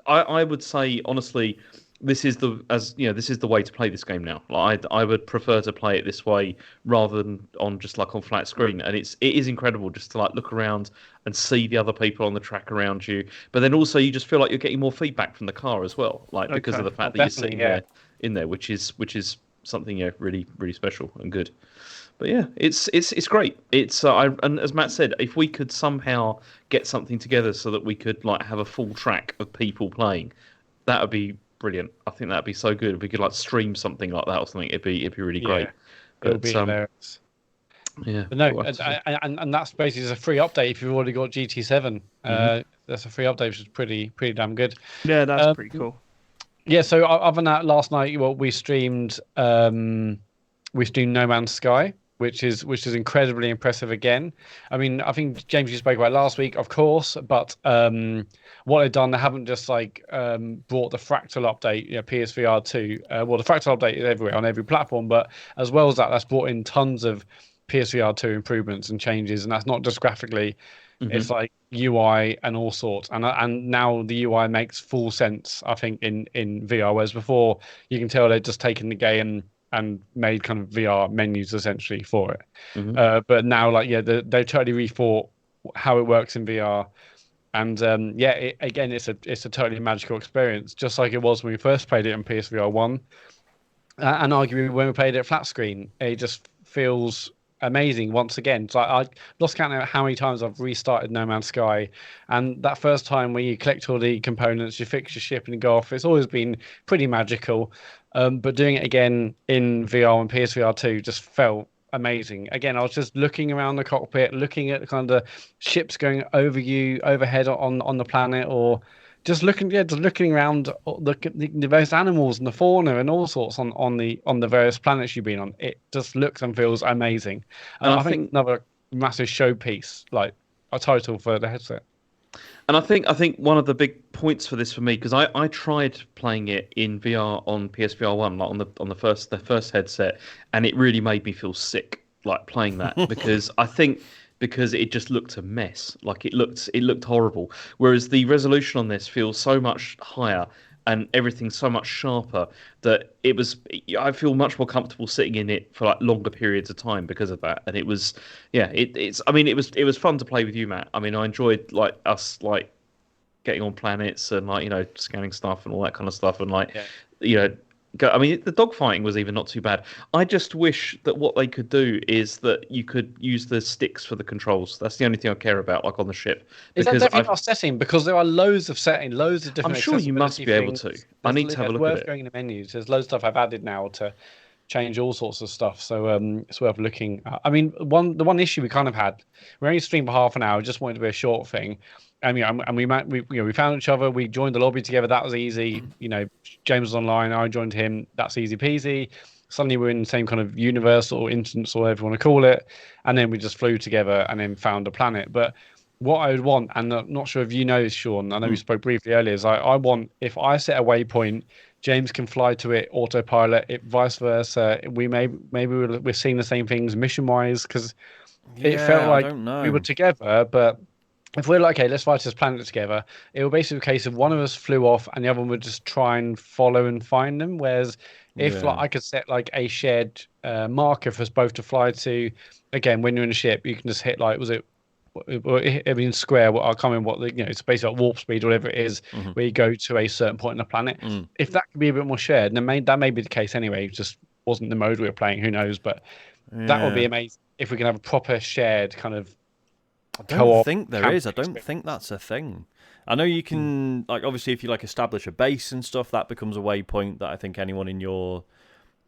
I would say honestly, this is the way to play this game now. Like I would prefer to play it this way rather than on just like on flat screen. And it is incredible just to like look around and see the other people on the track around you. But then also you just feel like you're getting more feedback from the car as well, like because of the fact that you're sitting in there, which is something really really special and good. But yeah, it's great. And as Matt said, if we could somehow get something together so that we could like have a full track of people playing, that would be brilliant. I think that'd be so good if we could like stream something like that or something. It'd be really great. But, it would be hilarious. Yeah, but no, and that's basically a free update if you've already got GT7. That's a free update, which is pretty damn good. Yeah, that's pretty cool. Yeah, so other than that, last night we streamed No Man's Sky. which is incredibly impressive again. I mean, I think James, you spoke about last week, of course, but what they've done, they haven't just like brought the Fractal update, PSVR2. Well, the Fractal update is everywhere on every platform, but as well as that, that's brought in tons of PSVR2 improvements and changes, and that's not just graphically. It's like UI and all sorts, and now the UI makes full sense, I think, in VR. Whereas before, you can tell they're just taken the game and made kind of VR menus essentially for it. But now, like, they totally rethought how it works in VR, and again, it's a totally magical experience, just like it was when we first played it in PSVR1, and arguably when we played it flat screen, it just feels amazing once again. So I lost count of how many times I've restarted No Man's Sky, and that first time where you collect all the components, you fix your ship and go off, it's always been pretty magical. But doing it again in VR and PSVR2 just felt amazing. Again, I was just looking around the cockpit, looking at kind of the ships going over you overhead on the planet, or just looking around the various animals and the fauna and all sorts on the various planets you've been on. It just looks and feels amazing. And I think another massive showpiece, like a title for the headset. And I think one of the big points for this for me, because I tried playing it in VR on PSVR1, like on the first headset, and it really made me feel sick, like playing that, because it just looked a mess. Like it looked horrible. Whereas the resolution on this feels so much higher and everything's so much sharper that I feel much more comfortable sitting in it for like longer periods of time because of that. And it was it was fun to play with you, Matt. I mean, I enjoyed like us like getting on planets and like, scanning stuff and all that kind of stuff, and like I mean, the dogfighting was even not too bad. I just wish that what they could do is that you could use the sticks for the controls. That's the only thing I care about, like on the ship. Is that definitely not setting? Because there are loads of different. I'm sure you must be able to. I need to have a look at it. It's worth going in the menus. There's loads of stuff I've added now to change all sorts of stuff. So it's worth looking at. I mean, the one issue we kind of had, we only streamed for half an hour. Just wanted to be a short thing. And we found each other. We joined the lobby together. That was easy. James was online. I joined him. That's easy peasy. Suddenly we're in the same kind of universe or instance or whatever you want to call it. And then we just flew together and then found a planet. But what I would want, and I'm not sure if you know this, Sean, I know we spoke briefly earlier, is I want, if I set a waypoint, James can fly to it, autopilot it, vice versa. Maybe we're seeing the same things mission wise, because it felt like we were together, but if we're like, okay, let's fly to this planet together, it will basically be a case of one of us flew off and the other one would just try and follow and find them. Whereas if like, I could set like a shared marker for us both to fly to, again, when you're in a ship, you can just hit like, square, I can't remember what it's basically like warp speed or whatever it is, where you go to a certain point on the planet. If that could be a bit more shared, then that may be the case anyway. It just wasn't the mode we were playing, who knows? But that would be amazing if we can have a proper shared kind of. I don't think there is. I don't think that's a thing. I know you can, like, obviously, if you like establish a base and stuff, that becomes a waypoint that I think anyone in your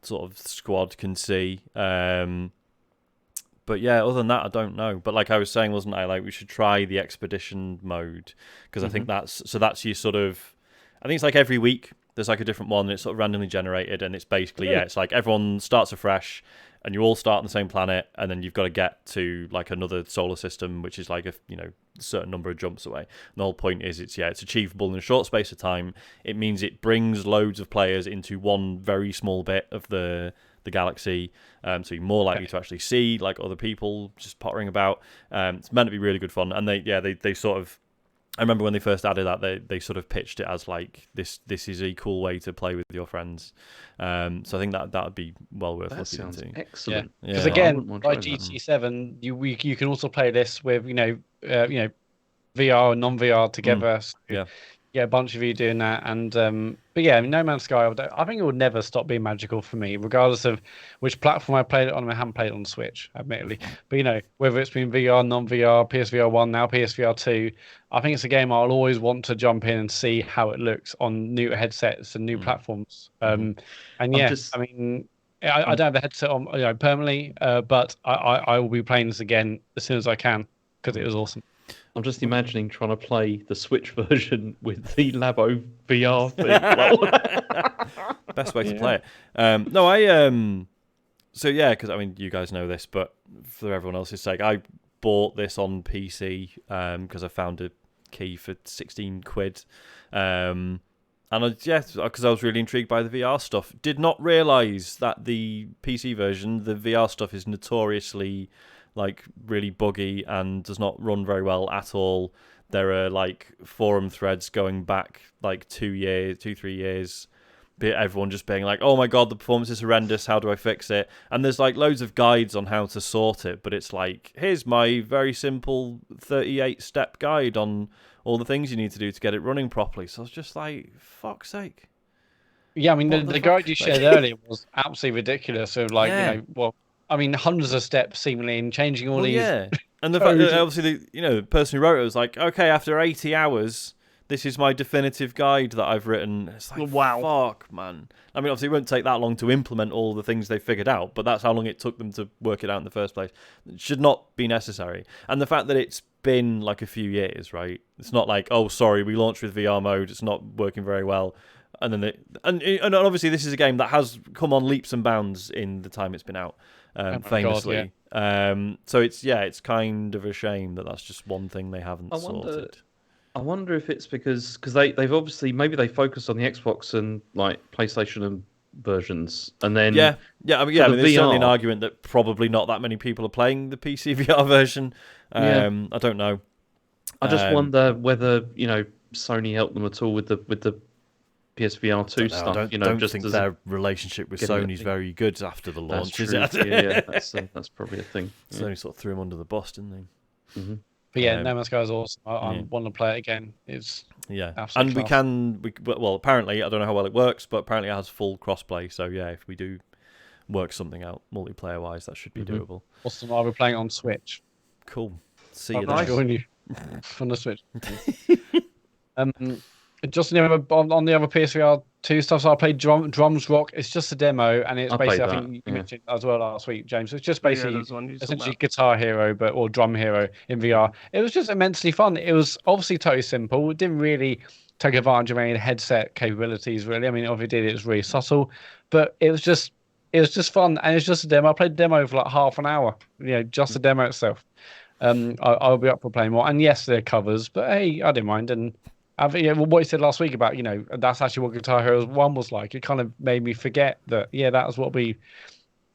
sort of squad can see. But yeah, other than that, I don't know. But like I was saying, wasn't I? Like, we should try the expedition mode, because I think that's your sort of. I think it's like every week there's like a different one. And it's sort of randomly generated, and it's basically it's like everyone starts afresh. And you all start on the same planet, and then you've got to get to like another solar system, which is like a certain number of jumps away. And the whole point is it's achievable in a short space of time. It means it brings loads of players into one very small bit of the galaxy, so you're more likely to actually see like other people just pottering about. It's meant to be really good fun, and they sort of. I remember when they first added that, they sort of pitched it as like this is a cool way to play with your friends. So I think that would be well worth looking into. Excellent. Because again, like GT7, you can also play this with VR and non-VR together. So a bunch of you doing that, and but yeah, I mean, No Man's Sky, I think it would never stop being magical for me, regardless of which platform I played it on. I haven't played it on Switch, admittedly, but whether it's been VR, non-VR, PSVR1, now PSVR2, I think it's a game I'll always want to jump in and see how it looks on new headsets and new platforms. And yeah, I mean, I don't have the headset on permanently, but I will be playing this again as soon as I can, because it was awesome. I'm just imagining trying to play the Switch version with the Labo VR thing. Best way to play it. So yeah, because I mean, you guys know this, but for everyone else's sake, I bought this on PC because I found a key for 16 quid. And because I was really intrigued by the VR stuff. Did not realise that the PC version, the VR stuff, is notoriously like really buggy and does not run very well at all. There are like forum threads going back like 3 years. Everyone just being like, "Oh my god, the performance is horrendous. How do I fix it?" And there's like loads of guides on how to sort it, but it's like, here's my very simple 38-step guide on all the things you need to do to get it running properly. So I was just like, fuck's sake. Yeah, I mean, the guide you shared earlier was absolutely ridiculous. Of like, hundreds of steps seemingly in changing all these. Yeah, and the fact that obviously the person who wrote it was like, okay, after 80 hours. This is my definitive guide that I've written. It's like, wow. Fuck, man. I mean, obviously, it won't take that long to implement all the things they figured out, but that's how long it took them to work it out in the first place. It should not be necessary. And the fact that it's been like a few years, right? It's not like, oh, sorry, we launched with VR mode. It's not working very well. And then and obviously, this is a game that has come on leaps and bounds in the time it's been out, famously. God, yeah. So it's kind of a shame that that's just one thing they haven't sorted. I wonder if it's because they've obviously maybe they focused on the Xbox and like PlayStation and versions, and then I mean, there's certainly an argument that probably not that many people are playing the PC VR version. I don't know. I just wonder whether Sony helped them at all with the PSVR2 stuff. I don't just think their relationship with Sony's very good after the launch, is it? Yeah, that's probably a thing. Sony sort of threw him under the bus, didn't they? Mm-hmm. But yeah, No Man's Sky is awesome. I want to play it again. It's and class. Apparently, I don't know how well it works, but apparently it has full crossplay. So yeah, if we do work something out multiplayer wise, that should be doable. Awesome. I'll be playing on Switch. Cool. See you then. Join you on the Switch. Just on the other PSVR 2 stuff, so I played Drums Rock. It's just a demo, and it's basically, I think you mentioned as well last week, James. It's just basically essentially Guitar Hero, or Drum Hero in VR. It was just immensely fun. It was obviously totally simple. It didn't really take advantage of any headset capabilities, really. I mean, if it did, it was really subtle, but it was just fun, and it's just a demo. I played the demo for like half an hour. Just the demo itself. I'll be up for playing more. And yes, they're covers, but hey, I didn't mind. And what you said last week about, that's actually what Guitar Hero 1 was like. It kind of made me forget that, that was what we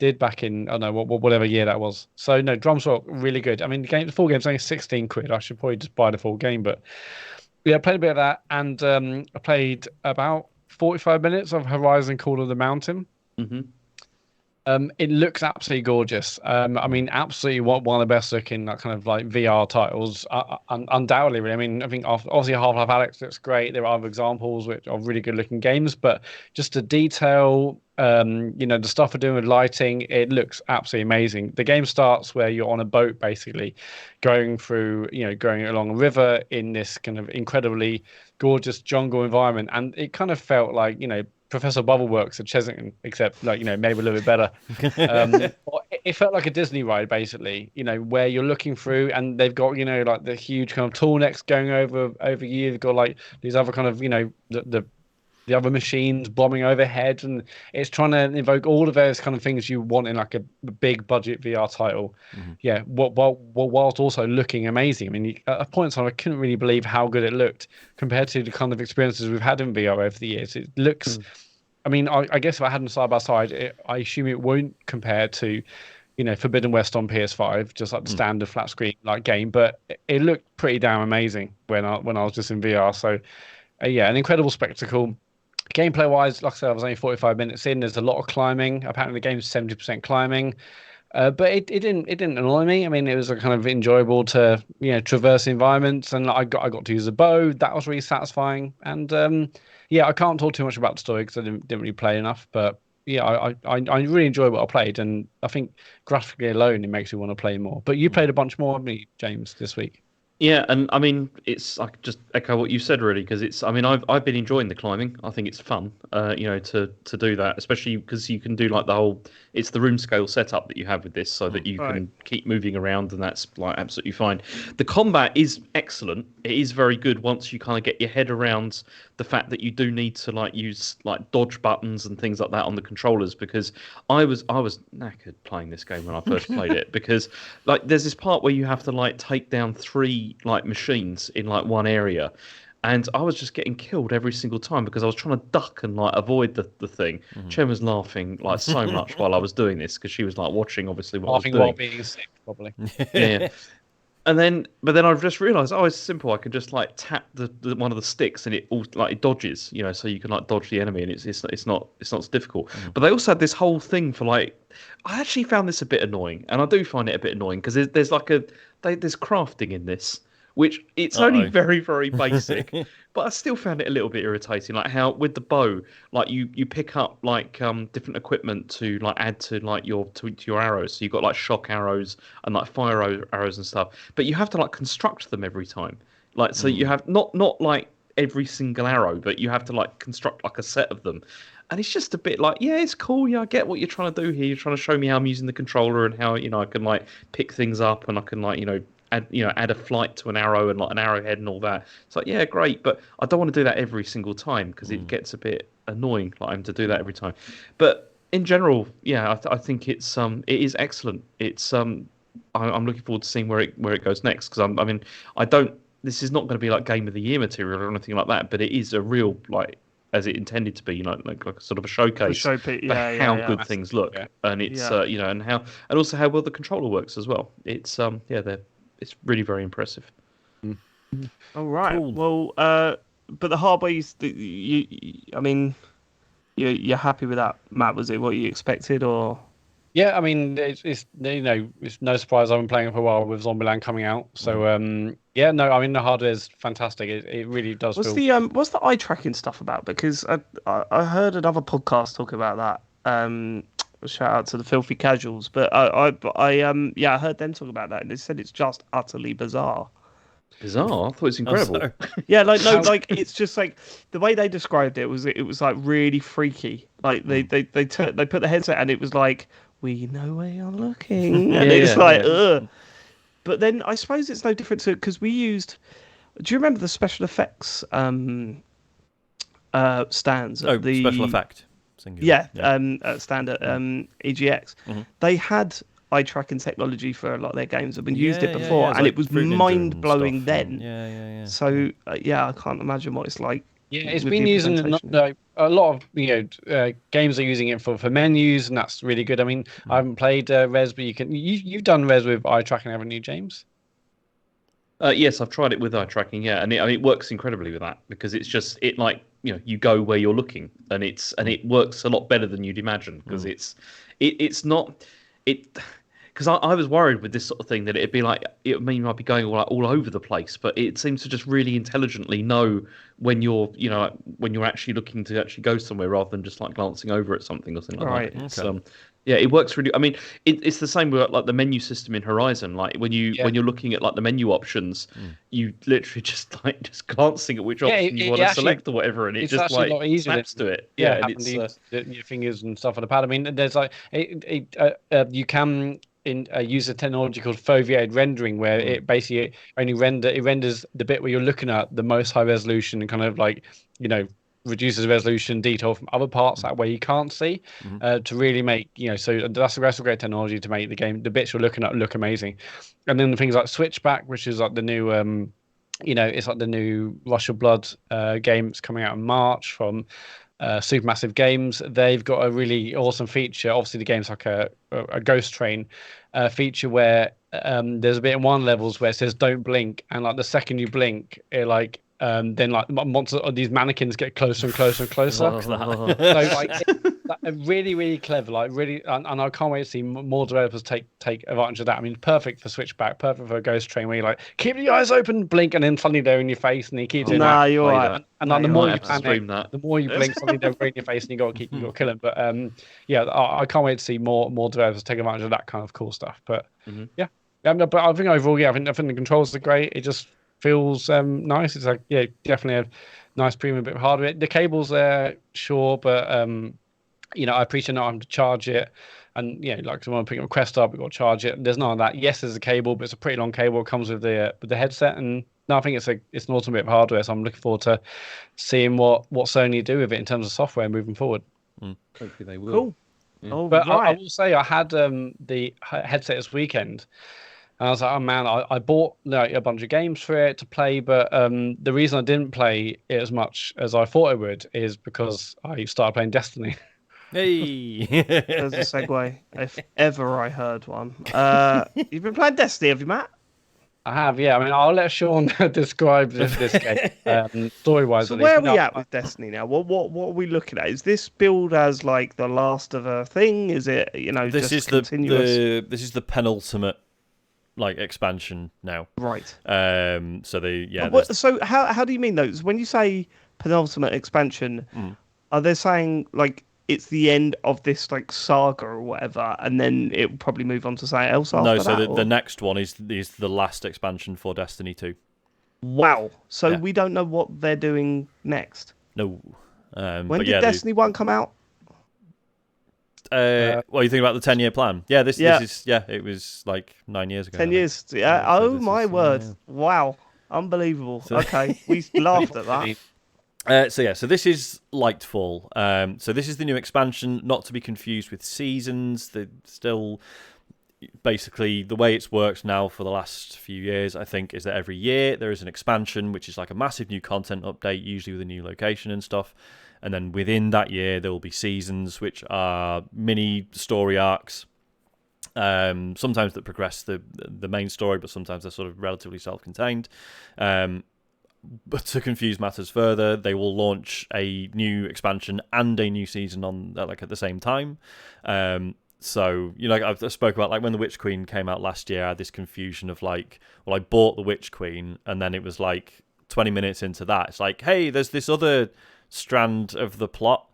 did back in, I don't know, whatever year that was. So, no, Drums Rock, really good. I mean, the full game's only 16 quid. I should probably just buy the full game. But, I played a bit of that. And I played about 45 minutes of Horizon Call of the Mountain. Mm-hmm. It looks absolutely gorgeous. I mean, absolutely one of the best looking kind of like VR titles, undoubtedly. Really. I mean, I think obviously Half-Life Alyx looks great. There are other examples which are really good looking games, but just the detail, the stuff we're doing with lighting, it looks absolutely amazing. The game starts where you're on a boat, basically, going along a river in this kind of incredibly gorgeous jungle environment, and it kind of felt like Professor Bubbleworks at Chessington, except maybe a little bit better. It felt like a Disney ride, basically. Where you're looking through, and they've got like the huge kind of tall necks going over you. They've got like these other kind of the other machines bombing overhead, and it's trying to invoke all of those kind of things you want in like a big budget VR title. Mm-hmm. Yeah, whilst also looking amazing. I mean, at points I couldn't really believe how good it looked compared to the kind of experiences we've had in VR over the years. It looks. I mean, I guess if I had them side by side, I assume it won't compare to, Forbidden West on PS5, just like the standard flat screen like game. But it looked pretty damn amazing when I was just in VR. So, an incredible spectacle. Gameplay wise, like I said, I was only 45 minutes in. There's a lot of climbing. Apparently, the game's 70% climbing. But it didn't annoy me. I mean, it was a kind of enjoyable to traverse environments, and I got to use a bow. That was really satisfying. And I can't talk too much about the story because I didn't really play enough. But I really enjoyed what I played, and I think graphically alone it makes me want to play more. But you played a bunch more of me, James, this week. Yeah, and I mean, I could just echo what you said really, because it's. I mean, I've been enjoying the climbing. I think it's fun, to do that, especially because you can do like the whole. It's the room scale setup that you have with this, so that you Right. can keep moving around, and that's like absolutely fine. The combat is excellent. It is very good once you kind of get your head around the fact that you do need to like use like dodge buttons and things like that on the controllers, because I was knackered playing this game when I first played it, because like there's this part where you have to like take down three like machines in like one area, and I was just getting killed every single time because I was trying to duck and like avoid the thing. Chen was laughing like so much while I was doing this, because she was like watching obviously what I was Laughing while doing. being sick, probably. Yeah. But then I've just realised, oh, it's simple. I can just like tap the one of the sticks, and it all like it dodges, so you can like dodge the enemy, and it's not so difficult. But they also had this whole thing for like, I actually found this a bit annoying, and I do find it a bit annoying because there's like there's crafting in this, which it's only very very basic, but I still found it a little bit irritating. Like how with the bow, like you pick up like different equipment to like add to like to your arrows. So you've got like shock arrows and like fire arrows and stuff, but you have to like construct them every time. Like so you have not like every single arrow, but you have to like construct like a set of them. And it's just a bit like, yeah, it's cool. Yeah, I get what you're trying to do here. You're trying to show me how I'm using the controller and how I can like pick things up, and I can like add a flight to an arrow and like an arrowhead and all that. It's like, yeah, great, but I don't want to do that every single time because it gets a bit annoying, like having to do that every time. But in general, yeah, I think it is excellent. I'm looking forward to seeing where it goes next, because I mean, I don't. This is not going to be like Game of the Year material or anything like that, but it is a real like, as it intended to be, like a sort of a showcase for how good things look, and it's and also how well the controller works as well. It's it's really very impressive. All right. Cool. Well, but the hardware, I mean, you're happy with that, Matt? Was it what you expected, or? Yeah, I mean, it's no surprise. I've been playing it for a while with Zombieland coming out. So yeah, no, I mean the hardware is fantastic. It really does. What's the eye tracking stuff about? Because I heard another podcast talk about that. Shout out to the Filthy Casuals, but I heard them talk about that, and they said it's just utterly bizarre. Bizarre? I thought it was incredible. Yeah, like it's just like the way they described it was like really freaky. Like they put the headset, and it was like, we know where you're looking, and ugh. But then I suppose it's no different to, because we used. Do you remember the special effects stands? Oh, the special effect. Singular. Yeah. Stand at EGX. They had eye tracking technology for a lot of their games. I've been used it before, and like it was mind blowing then. Yeah. So I can't imagine what it's like. Yeah, it's been used in a lot of games are using it for menus, and that's really good. I mean, I haven't played Res, but you've done Res with eye tracking, haven't you, James? Yes, I've tried it with eye tracking. Yeah, and it works incredibly with that, because it's just you go where you're looking, and it works a lot better than you'd imagine, because it's not. Because I was worried with this sort of thing that it'd be like, it mean you might be going all over the place, but it seems to just really intelligently know when you're actually looking to actually go somewhere, rather than just like glancing over at something or something like that. It's, yeah, it works really. I mean, it's the same with like the menu system in Horizon. Like when you're looking at like the menu options, you literally just glancing at which option you want to select or whatever, and it just like a lot easier snaps to it. Yeah, and it's your fingers and stuff on the pad. I mean, there's like you can use a technology called foveated rendering, where it basically only renders the bit where you're looking at the most high resolution, and kind of like reduces resolution detail from other parts that way you can't see, to really make so that's a great technology to make the bits you're looking at look amazing. And then things like Switchback, which is like the new it's like the new Rush of Blood game that's coming out in March from Supermassive Games. They've got a really awesome feature. Obviously the game's like a ghost train feature, where there's a bit in one levels where it says don't blink, and like the second you blink, it like then like monsters or these mannequins get closer and closer and closer. So like really really clever, like really, and I can't wait to see more developers take advantage of that. I mean, perfect for Switchback, perfect for a ghost train, where you like keep your eyes open, blink, and then suddenly they're in your face, and you keep doing that. You're right. And like the more you panic, the more you blink, suddenly they're in your face, and you got to kill them. But yeah, I can't wait to see more developers take advantage of that kind of cool stuff. But yeah, But I think overall, yeah, I think the controls are great. It just feels nice. It's like, yeah, definitely a nice premium bit of hardware. The cable's there, sure, but I appreciate not having to charge it. And like someone picking up a Quest up, we've got to charge it. There's none of that. Yes, there's a cable, but it's a pretty long cable. It comes with the headset, and no, I think it's an awesome bit of hardware. So I'm looking forward to seeing what Sony do with it in terms of software moving forward. Hopefully they will. Cool. Yeah. Oh, But right. I will say I had the headset this weekend, and I was like, oh man, I bought a bunch of games for it to play, but the reason I didn't play it as much as I thought I would is because I started playing Destiny. Hey. There's a segue, if ever I heard one. You've been playing Destiny, have you, Matt? I have, yeah. I mean, I'll let Sean describe this game story-wise. So at where are least. we at with Destiny now? What are we looking at? Is this build as like the last of a thing? Is it this just is continuous? this is the penultimate expansion now. Right. So So how do you mean those? When you say penultimate expansion, are they saying like it's the end of this like saga or whatever, and then it will probably move on to something else after no. that? So the next one is the last expansion for Destiny 2. Wow. So Yeah. we don't know what they're doing next. No. When did Destiny 1 come out? What you think about the 10-year plan? Yeah, this is it was like 9 years ago. 10 I think. years. Yeah. So Oh this my is- word. yeah. Wow. Unbelievable. So- Okay. We laughed at that. So this is Lightfall. So this is the new expansion, not to be confused with Seasons. They're still basically the way it's worked now for the last few years, I think, is that every year there is an expansion, which is like a massive new content update, usually with a new location and stuff. And then within that year, there will be seasons, which are mini story arcs. Sometimes that progress the main story, but sometimes they're sort of relatively self-contained. But to confuse matters further, they will launch a new expansion and a new season on at the same time. So I spoke about like when the Witch Queen came out last year, I had this confusion of like, well, I bought the Witch Queen, and then it was like 20 minutes into that, it's like, hey, there's this other strand of the plot,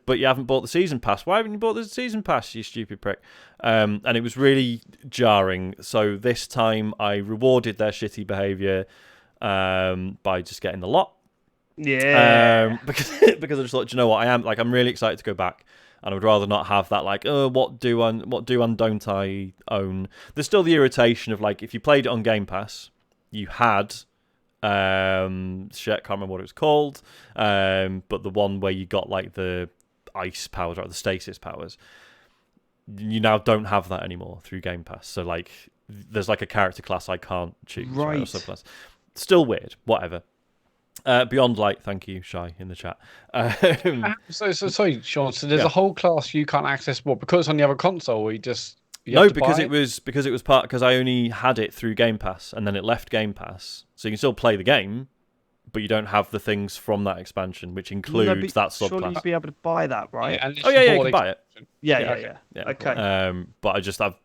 but you haven't bought the season pass. Why haven't you bought the season pass, you stupid prick? And it was really jarring. So this time I rewarded their shitty behaviour by just getting the lot. Yeah. Because I just thought, do you know what, I'm really excited to go back, and I would rather not have that like, what do and don't I own. There's still the irritation of like, if you played it on Game Pass, you had can't remember what it was called, but the one where you got like the ice powers or the stasis powers, you now don't have that anymore through Game Pass. So like, there's like a character class I can't choose, right? Or subclass. Still weird, whatever. Beyond Light, thank you, Shy, in the chat. So sorry, Sean. So there's a whole class you can't access, because it's on the other console, or because I only had it through Game Pass, and then it left Game Pass, so you can still play the game, but you don't have the things from that expansion, which includes that subclass. Surely you'd be able to buy that, right? Yeah, you can buy it. Yeah. Okay. But I just have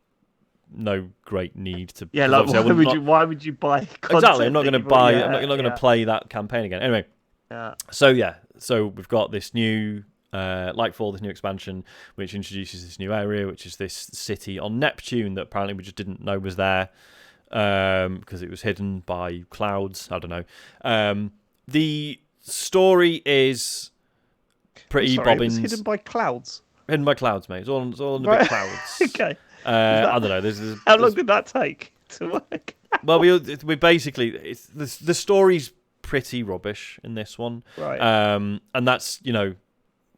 no great need to. Yeah, like why would you buy content? Exactly, I'm not going to buy. I'm not going to play that campaign again. Anyway. Yeah. So we've got this new Lightfall, this new expansion, which introduces this new area, which is this city on Neptune that apparently we just didn't know was there because it was hidden by clouds. I don't know. The story is pretty bobbins. It was hidden by clouds. Hidden by clouds, mate. It's all in the big clouds. Okay. I don't know. How long did that take to work? Well, we basically the story's pretty rubbish in this one, right? And that's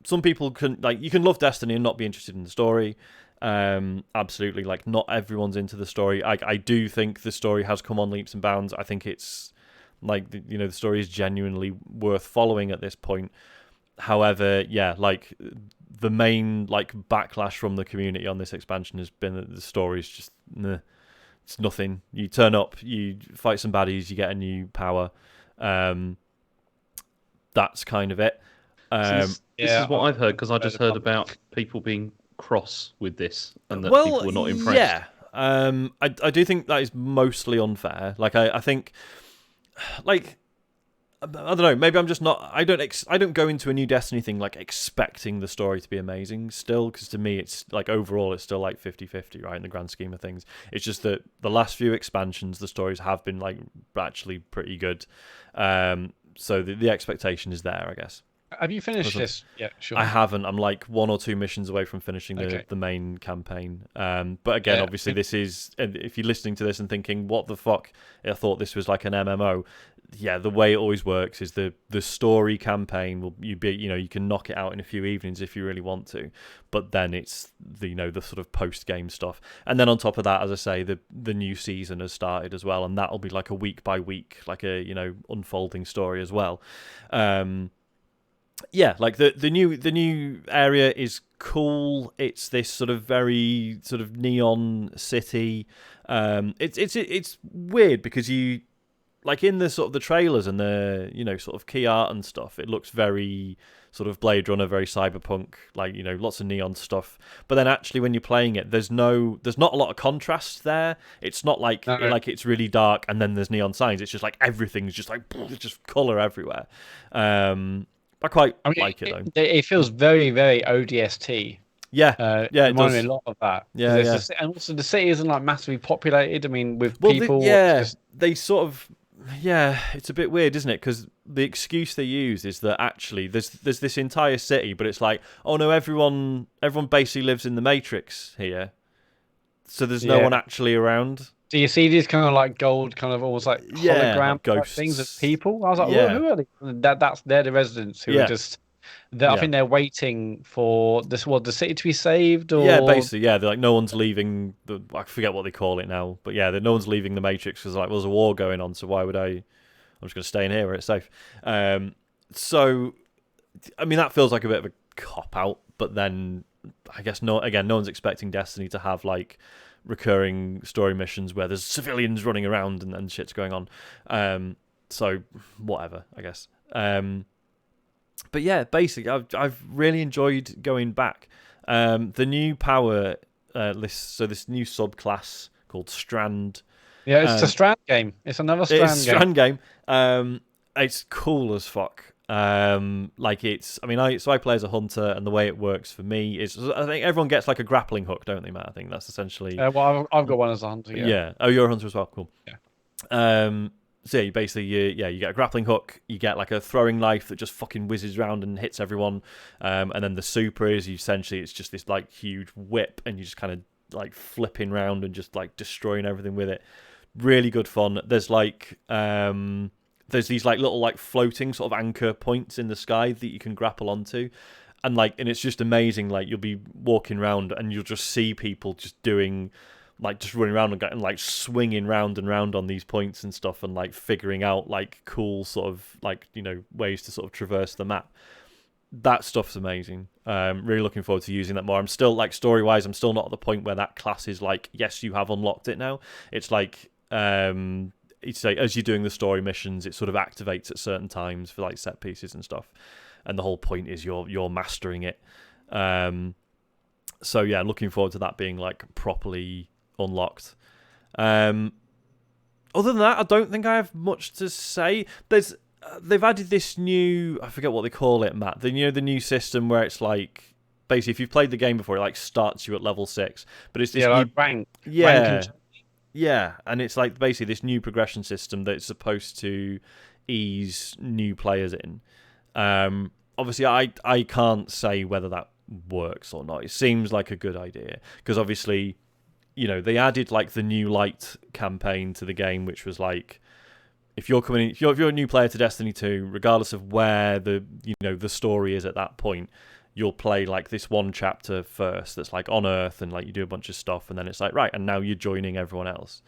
some people can you can love Destiny and not be interested in the story. Absolutely, like not everyone's into the story. I do think the story has come on leaps and bounds. I think it's like the story is genuinely worth following at this point. However, like the main backlash from the community on this expansion has been that the story's just it's nothing. You turn up, you fight some baddies, you get a new power. That's kind of it. This is what I've heard, because I just heard about people being cross with this and that people were not impressed. Yeah, I do think that is mostly unfair. I think I don't know. Maybe I'm just not. I don't go into a new Destiny thing like expecting the story to be amazing. Still, because to me, it's like overall, it's still like 50-50, right? In the grand scheme of things, it's just that the last few expansions, the stories have been like actually pretty good. So the expectation is there, I guess. Have you finished this? Yeah, sure. I haven't. I'm like 1 or 2 missions away from finishing the main campaign. But again, obviously, this is, if you're listening to this and thinking, what the fuck? I thought this was like an MMO. Yeah, the way it always works is the story campaign you can knock it out in a few evenings if you really want to, but then it's the sort of post game stuff, and then on top of that, as I say, the new season has started as well, and that'll be like a week by week, like a unfolding story as well. Yeah, like the new area is cool. It's this sort of very sort of neon city. It's weird because you. Like in the sort of the trailers and the sort of key art and stuff, it looks very sort of Blade Runner, very cyberpunk, like lots of neon stuff. But then actually, when you're playing it, there's not a lot of contrast there. It's not like like it's really dark and then there's neon signs. It's just like everything's just like just color everywhere. I quite like it though. It feels very very ODST. Yeah, yeah, it does. A lot of that. Yeah, yeah. And also the city isn't like massively populated. I mean, with people. They sort of. Yeah, it's a bit weird, isn't it? Because the excuse they use is that actually there's this entire city, but it's like, oh no, everyone basically lives in the Matrix here, so there's no one actually around. Do you see these kind of like gold, kind of almost like hologram ghosts things of people? I was like, well, who are they? They're the residents who are just. I think they're waiting for the city to be saved, or basically, they're like no one's leaving. I forget what they call it now, but no one's leaving the Matrix because like there's a war going on. So why would I? I'm just going to stay in here where it's safe. So, I mean, that feels like a bit of a cop out, but then I guess no one's expecting Destiny to have like recurring story missions where there's civilians running around and shit's going on. So whatever, I guess. But yeah, basically, I've really enjoyed going back. The new power list, so this new subclass called Strand. Yeah, it's a Strand game. It's another Strand game. It's cool as fuck. Like it's. I mean, I play as a hunter, and the way it works for me is, I think everyone gets like a grappling hook, don't they, Matt? I think that's essentially. Well, I've got one as a hunter. Yeah. Oh, you're a hunter as well. Cool. Yeah. So you basically, you get a grappling hook, you get like a throwing knife that just fucking whizzes around and hits everyone, and then the super is essentially it's just this like huge whip, and you just kind of like flipping around and just like destroying everything with it. Really good fun. There's like there's these like little like floating sort of anchor points in the sky that you can grapple onto, and it's just amazing. Like you'll be walking around and you'll just see people just doing. Like just running around and like swinging round and round on these points and stuff, and like figuring out like cool sort of like ways to sort of traverse the map. That stuff's amazing. Really looking forward to using that more. I'm still like story wise, I'm still not at the point where that class is like, yes, you have unlocked it now. It's like it's like as you're doing the story missions, it sort of activates at certain times for like set pieces and stuff. And the whole point is you're mastering it. So yeah, looking forward to that being like properly unlocked. Other than that, I don't think I have much to say. They've added this new, I forget what they call it, Matt. The new system where it's like basically if you've played the game before, it like starts you at level 6, but it's this new like rank. Yeah, and it's like basically this new progression system that's supposed to ease new players in. Obviously, I can't say whether that works or not. It seems like a good idea because obviously. They added like the new light campaign to the game, which was like, if you're a new player to Destiny 2, regardless of where the story is at that point, you'll play like this one chapter first that's like on Earth, and like you do a bunch of stuff, and then it's like right, and now you're joining everyone else.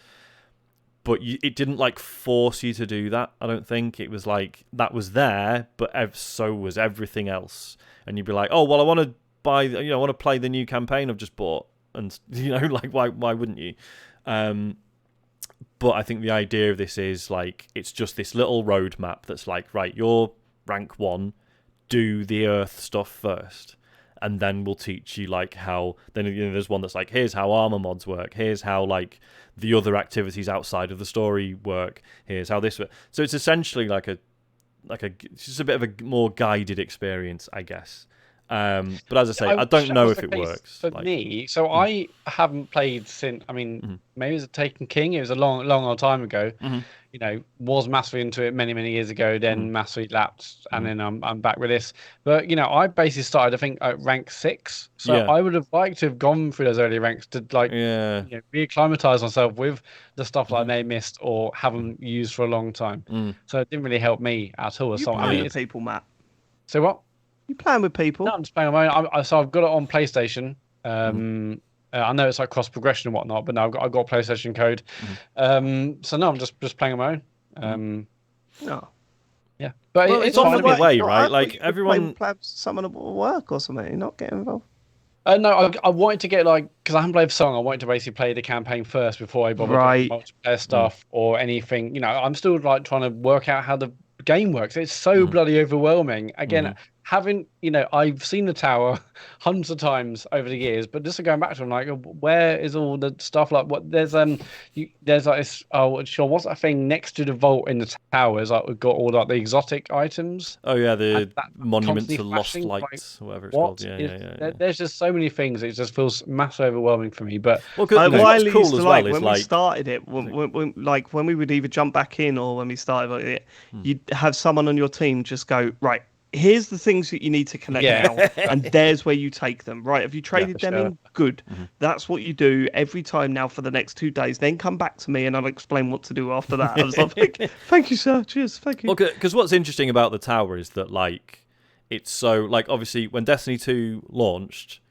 But it didn't like force you to do that. I don't think it was like that was there, but so was everything else, and you'd be like, oh well, I want to buy, I want to play the new campaign I've just bought. And like why wouldn't you? But I think the idea of this is like it's just this little roadmap that's like, right, you're rank 1, do the Earth stuff first, and then we'll teach you like how. Then there's one that's like, here's how armor mods work. Here's how like the other activities outside of the story work. Here's how this works. So it's essentially like it's just a bit of a more guided experience, I guess. But as I say, I don't know if it works. For me, so I haven't played since. I mean, maybe it was a Taken King. It was a long time ago. You know, was massively into it many years ago. Then massively lapsed, and then I'm back with this. But you know, I basically started, I think, at rank 6. So I would have liked to have gone through those early ranks to like, you know, reacclimatize myself with the stuff that I may have missed or haven't used for a long time. So it didn't really help me at all. You playing with people, Matt? So what? You playing with people? No, I'm just playing on my own. So I've got it on PlayStation. I know it's like cross progression and whatnot, but no, I've got a PlayStation code. So no, I'm just playing on my own. No. Yeah, but well, it's on the way, right? Like everyone, someone at work or something. You're not getting involved. No, I wanted to get because I haven't played the song. I wanted to basically play the campaign first before I bother with multiplayer stuff or anything. You know, I'm still like trying to work out how the game works. It's so bloody overwhelming. Again. Having, you know, I've seen the tower hundreds of times over the years, but just going back to them, like, where is all the stuff? Like, what there's like this. Oh, sure. What's that thing next to the vault in the towers? Like, we've got all like the exotic items. Oh yeah, the monument to lost lights, like, whatever it's called. Yeah. There's just so many things. It just feels massively overwhelming for me. But well, what's cool as well is when we started it, when we would either jump back in or when we started it, you'd have someone on your team just go right. Here's the things that you need to collect now, and there's where you take them. Right? Have you traded them in? Good. That's what you do every time now for the next 2 days. Then come back to me, and I'll explain what to do after that. I was like, "Thank you, sir. Cheers. Thank you." Well, because what's interesting about the tower is that like it's so like obviously when Destiny 2 launched,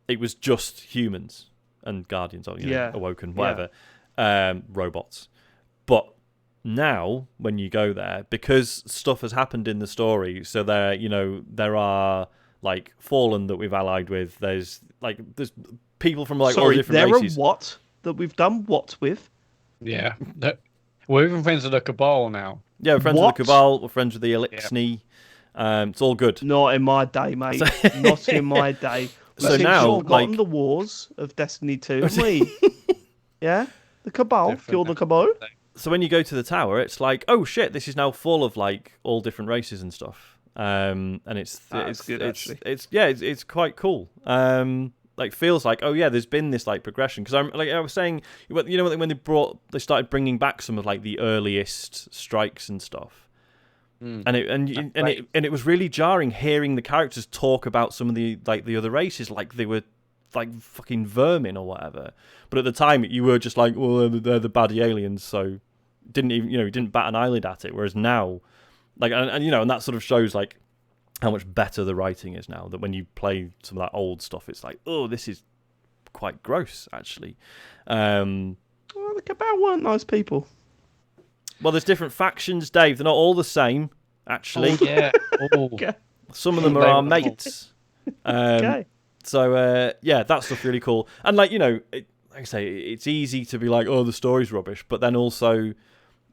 it was just humans and Guardians, or Awoken, whatever, robots, but now when you go there, because stuff has happened in the story, so there are like Fallen that we've allied with, there's people from like all different races. There are what that we've done what with? Yeah, we're even friends with the Cabal now. Yeah, we're friends with the Cabal, we're friends with the Elixni. It's all good. Not in my day, mate. Not in my day. So now, like the wars of Destiny 2, haven't we? Yeah, the Cabal, kill the Cabal. So when you go to the tower, it's like, oh shit, this is now full of like all different races and stuff, and it's quite cool. Like feels like, oh yeah, there's been this like progression, because I was saying, you know, when they started bringing back some of like the earliest strikes and stuff, and it was really jarring hearing the characters talk about some of the other races like they were like fucking vermin or whatever. But at the time, you were just like, well, they're the baddie aliens, so didn't bat an eyelid at it. Whereas now, like, and that sort of shows like how much better the writing is now. That when you play some of that old stuff, it's like, oh, this is quite gross, actually. Well, the Cabal weren't nice people. Well, there's different factions, Dave. They're not all the same, actually. Oh, yeah. Okay. Some of them are our mates. Okay. So, that stuff's really cool. And, like, like I say, it's easy to be like, oh, the story's rubbish. But then also,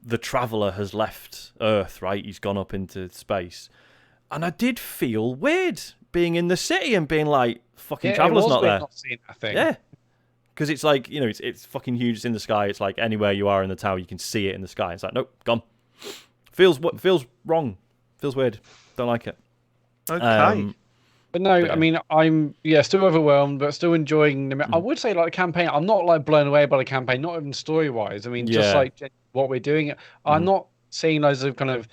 the Traveller has left Earth, right? He's gone up into space. And I did feel weird being in the city and being like, fucking Traveller's not there. Not seeing that thing. Yeah. Because it's like, it's fucking huge. It's in the sky. It's like anywhere you are in the tower, you can see it in the sky. It's like, nope, gone. Feels wrong. Feels weird. Don't like it. Okay. But no, I mean, I'm still overwhelmed, but still enjoying them. I would say like the campaign, I'm not like blown away by the campaign, not even story wise. I mean, just like what we're doing. I'm not seeing loads of kind of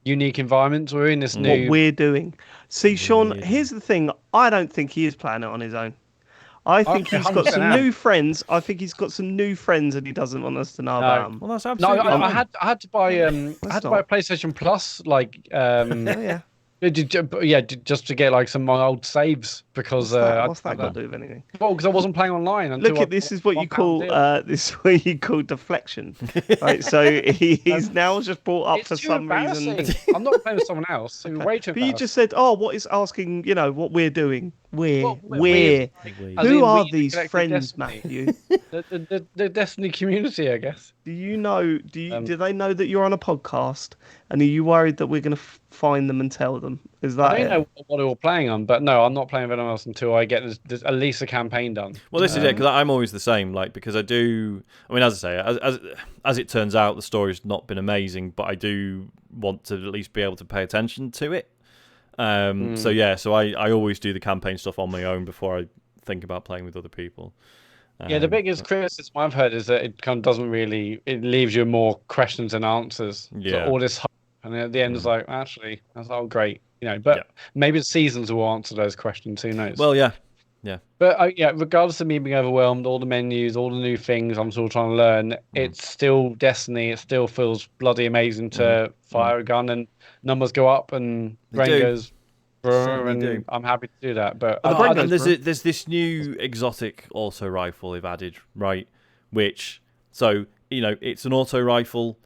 unique environments. We're in this new. What we're doing. See, Sean, here's the thing. I don't think he is playing it on his own. I think he's got some new friends. I think he's got some new friends and he doesn't want us to know about them. Well, that's absolutely. No, I had to buy a PlayStation Plus, like just to get like some of my old saves because what's that got to do with anything? Well, because I wasn't playing online. Until this is what you call deflection, right? So he's now just brought up for some reason. I'm not playing with someone else. So way too. But you just said, "Oh, what is asking? What we're doing? Who are these friends, Matthew? The Destiny community, I guess. Do you know? Do they know that you're on a podcast? And are you worried that we're going to find them and tell them? Is I that don't it? know what they're all playing on, but no, I'm not playing with anyone else until I get this, at least a campaign done. Well, this is it, because I'm always the same. Like, because I do. I mean, as I say, as it turns out, the story's not been amazing, but I do want to at least be able to pay attention to it. So yeah, so I always do the campaign stuff on my own before I think about playing with other people. Yeah, the biggest criticism I've heard is that it kind of doesn't really. It leaves you more questions and answers. Yeah. So all this hope, and at the end it's like, actually, that's all great, But maybe the seasons will answer those questions. Who knows? Well, yeah. But yeah, regardless of me being overwhelmed, all the menus, all the new things I'm still trying to learn, it's still Destiny. It still feels bloody amazing to fire a gun and numbers go up and brain goes. And I'm happy to do that. But there's this new exotic auto rifle they've added, right? Which, so, it's an auto rifle,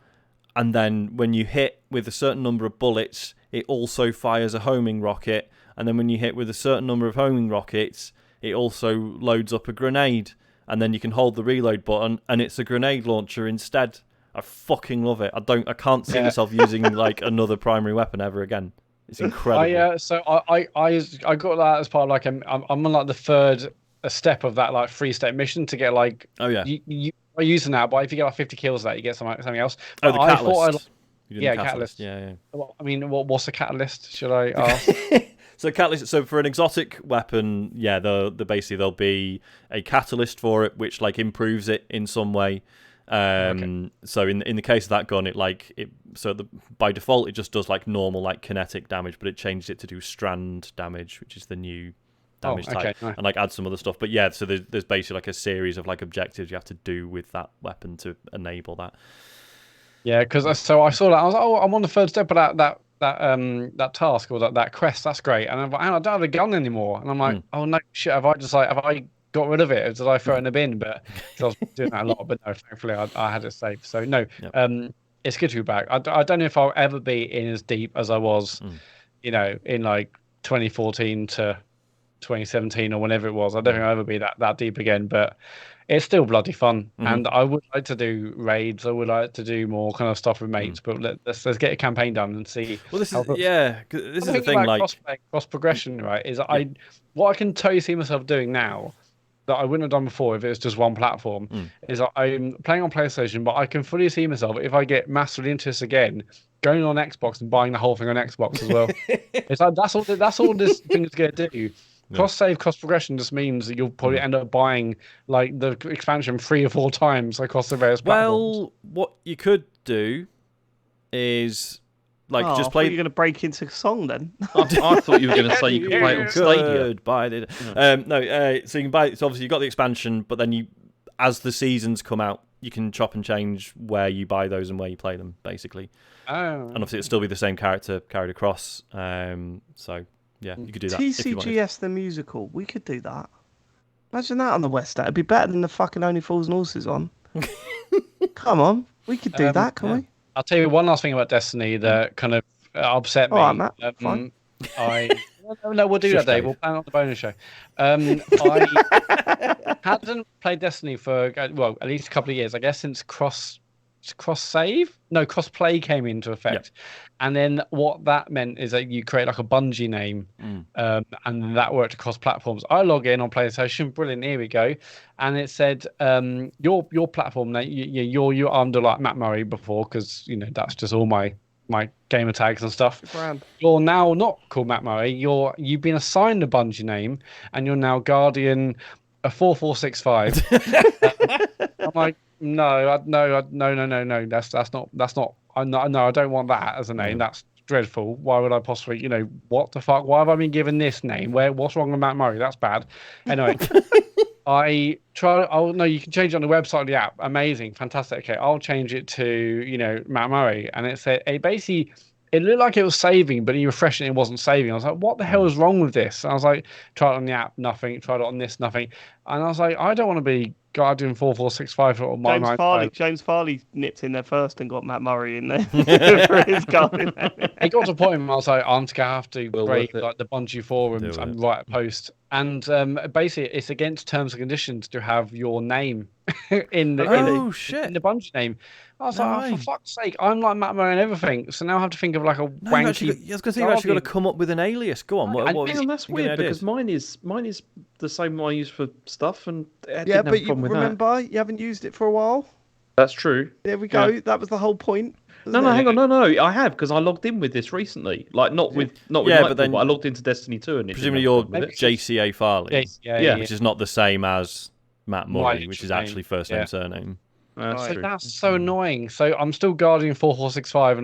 and then when you hit with a certain number of bullets, it also fires a homing rocket, and then when you hit with a certain number of homing rockets, it also loads up a grenade, and then you can hold the reload button, and it's a grenade launcher instead. I fucking love it. I can't see myself using like another primary weapon ever again. It's incredible. So I got that as part of like I'm on like the third step of that like 3-step mission to get like you are using that, but if you get like 50 kills of that, you get something else. But the catalyst. Catalyst. Yeah. Well, I mean, what's a catalyst? Should I ask? So catalyst. So for an exotic weapon, there'll be a catalyst for it, which like improves it in some way. So in the case of that gun, by default it just does like normal like kinetic damage, but it changed it to do strand damage, which is the new damage type, and like add some other stuff. But yeah, so there's basically like a series of like objectives you have to do with that weapon to enable that. Yeah, because so I saw that, I was like, oh, I'm on the third step of that task or that quest. That's great. And I'm like, I don't have a gun anymore. And I'm like, oh no, shit. Have I got rid of it? Or did I throw it in the bin? But I was doing that a lot. But no, thankfully I had it saved. So no, it's good to be back. I don't know if I'll ever be in as deep as I was, in like 2014 to 2017 or whenever it was. I don't think I'll ever be that deep again. But it's still bloody fun, and I would like to do raids. I would like to do more kind of stuff with mates. But let's get a campaign done and see. Well, this is the thing. Like cross progression, right? Is what I can totally see myself doing now that I wouldn't have done before if it was just one platform. Is I'm playing on PlayStation, but I can fully see myself if I get massively into this again, going on Xbox and buying the whole thing on Xbox as well. It's like that's all this thing is going to do. Cross save, cross progression just means that you'll probably end up buying like the expansion 3 or 4 times across the various platforms. Well, what you could do is like just play. You're going to break into a song then. I thought you were going to say you could play it on Stadia. So you can buy. So obviously you got the expansion, but then as the seasons come out, you can chop and change where you buy those and where you play them, basically. Oh. And obviously it'll still be the same character carried across. So. Yeah, you could do that. TCGS the musical. We could do that. Imagine that on the West End. It'd be better than the fucking Only Fools and Horses on. Come on. We could do that, can we? I'll tell you one last thing about Destiny that kind of upset me. All right, Matt. Fine. No, we'll do that, Dave. We'll plan on the bonus show. I hadn't played Destiny for, well, at least a couple of years, I guess, since cross play came into effect. And then what that meant is that you create like a Bungie name, and that worked across platforms. I log in on PlayStation, brilliant, here we go, and it said your platform name, you're under like Matt Murray before, because that's just all my gamer tags and stuff. You're now not called Matt Murray. You've been assigned a Bungie name, and you're now Guardian 4465. I'm like, no. That's not. I don't want that as a name. That's dreadful. Why would I possibly? What the fuck? Why have I been given this name? What's wrong with Matt Murray? That's bad. Anyway, I tried. Oh no, you can change it on the website of the app. Amazing, fantastic. Okay, I'll change it to Matt Murray, and it said it looked like it was saving, but you refreshed it, it wasn't saving. I was like, what the hell is wrong with this? And I was like, tried it on the app, nothing. Tried it on this, nothing. And I was like, I don't want to be Guardian 4465 or my James Farley nipped in there first and got Matt Murray in there for his Guardian. It got to a point where I was like, I'm going to have to break like the Bungie forums and write a post. And basically, it's against terms and conditions to have your name in the shit. in the Bungie name. I was No like, way. for fuck's sake, I'm like Matt Murray and everything. So now I have to think of like a No, wanky. I was going to say, you've actually got to come up with an alias. Go on. What Hang was on, that's you got any weird because ideas? mine is the same one I use for stuff, and I Yeah, didn't have but a you problem with remember you haven't used it for a while. That's true. There we go. Yeah. That was the whole point. No, wasn't it? hang on, no, I have because I logged in with this recently. Like not with Yeah, Lightfall, but then I logged into Destiny 2 and it Presumably didn't have a you're problem with it. JCA Farley, Yeah. which is not the same as Matt Murray, which is literal actually name. first name, Yeah. surname. That's Right. true. That's so annoying. So I'm still Guardian 4465,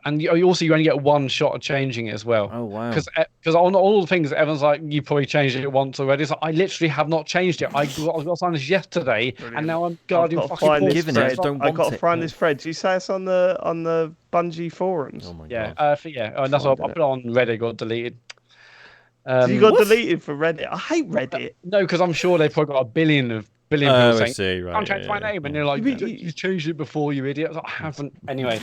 and you only get one shot of changing it as well. Oh, wow. Because on all the things, everyone's like, you probably changed it once already. It's like, I literally have not changed it. I got signed this yesterday, Brilliant. and now I'm Guardian I've got to fucking find this Given it, thread. just don't I've got want to it. find this thread. Do you say it's on the Bungie forums? Oh, my Yeah, God. and that's why I Finding put it on Reddit, got deleted. So you got What? deleted for Reddit. I hate Reddit. No, because I'm sure they've probably got a billion Oh, people I saying, see, right. can't change my name. And they're like, you changed it before, you idiot. I was like, I haven't. Anyway,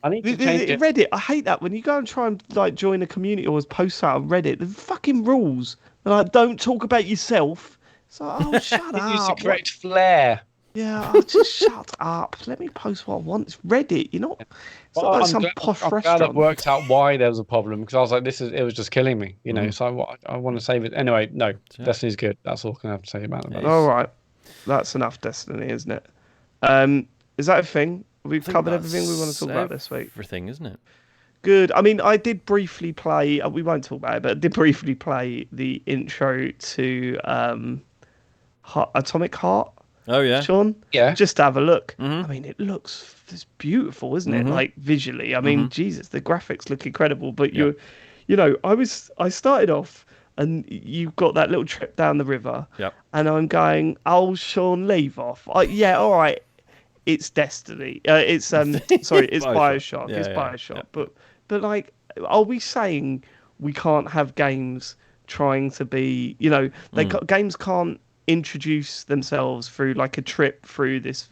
I need to change it. Reddit. I hate that when you go and try and like join a community or post out on Reddit. The fucking rules. They're like, don't talk about yourself. It's like, oh, shut It needs up. the correct flair. Yeah, oh, just shut up. Let me post what I want. It's Reddit. You're not. It's not like some posh I'm glad restaurant. I've worked out why there was a problem because I was like, it was just killing me, you know. So I want to save it anyway. No, Destiny's good. That's all I can have to say about it. All right, that's enough Destiny, isn't it? Is that a thing? We've covered everything we want to talk about this week. Everything, isn't it? Good. I mean, I did briefly play. We won't talk about it, but I did briefly play the intro to Atomic Heart. Oh, yeah. Sean, Yeah. just have a look. Mhm. I mean, it's beautiful, isn't it? Like visually, I mean, Jesus, the graphics look incredible. But I started off, and you've got that little trip down the river, and I'm going, oh, Sean, leave off. Yeah, all right, it's Destiny. It's sorry, it's Bioshock. Yeah, It's yeah, Bioshock. yeah. But like, are we saying we can't have games trying to be, games can't introduce themselves through like a trip through this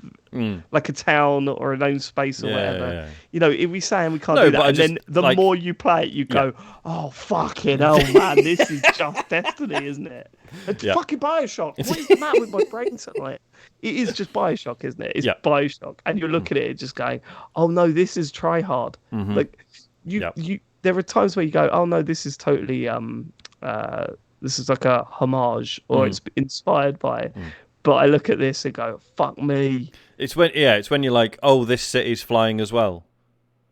like a town or a known space or whatever. If we saying we can't do that, and then the more you play it you go, oh fucking hell, man, this is just Destiny, isn't it? It's fucking Bioshock. What is the matter with my brain tonight? It is just Bioshock, isn't it? It's Bioshock, and you look at it just going, oh no, this is try hard. Like you there are times where you go, oh no, this is totally this is like a homage or it's inspired by. But I look at this and go, fuck me. It's when you're like, oh, this city's flying as well.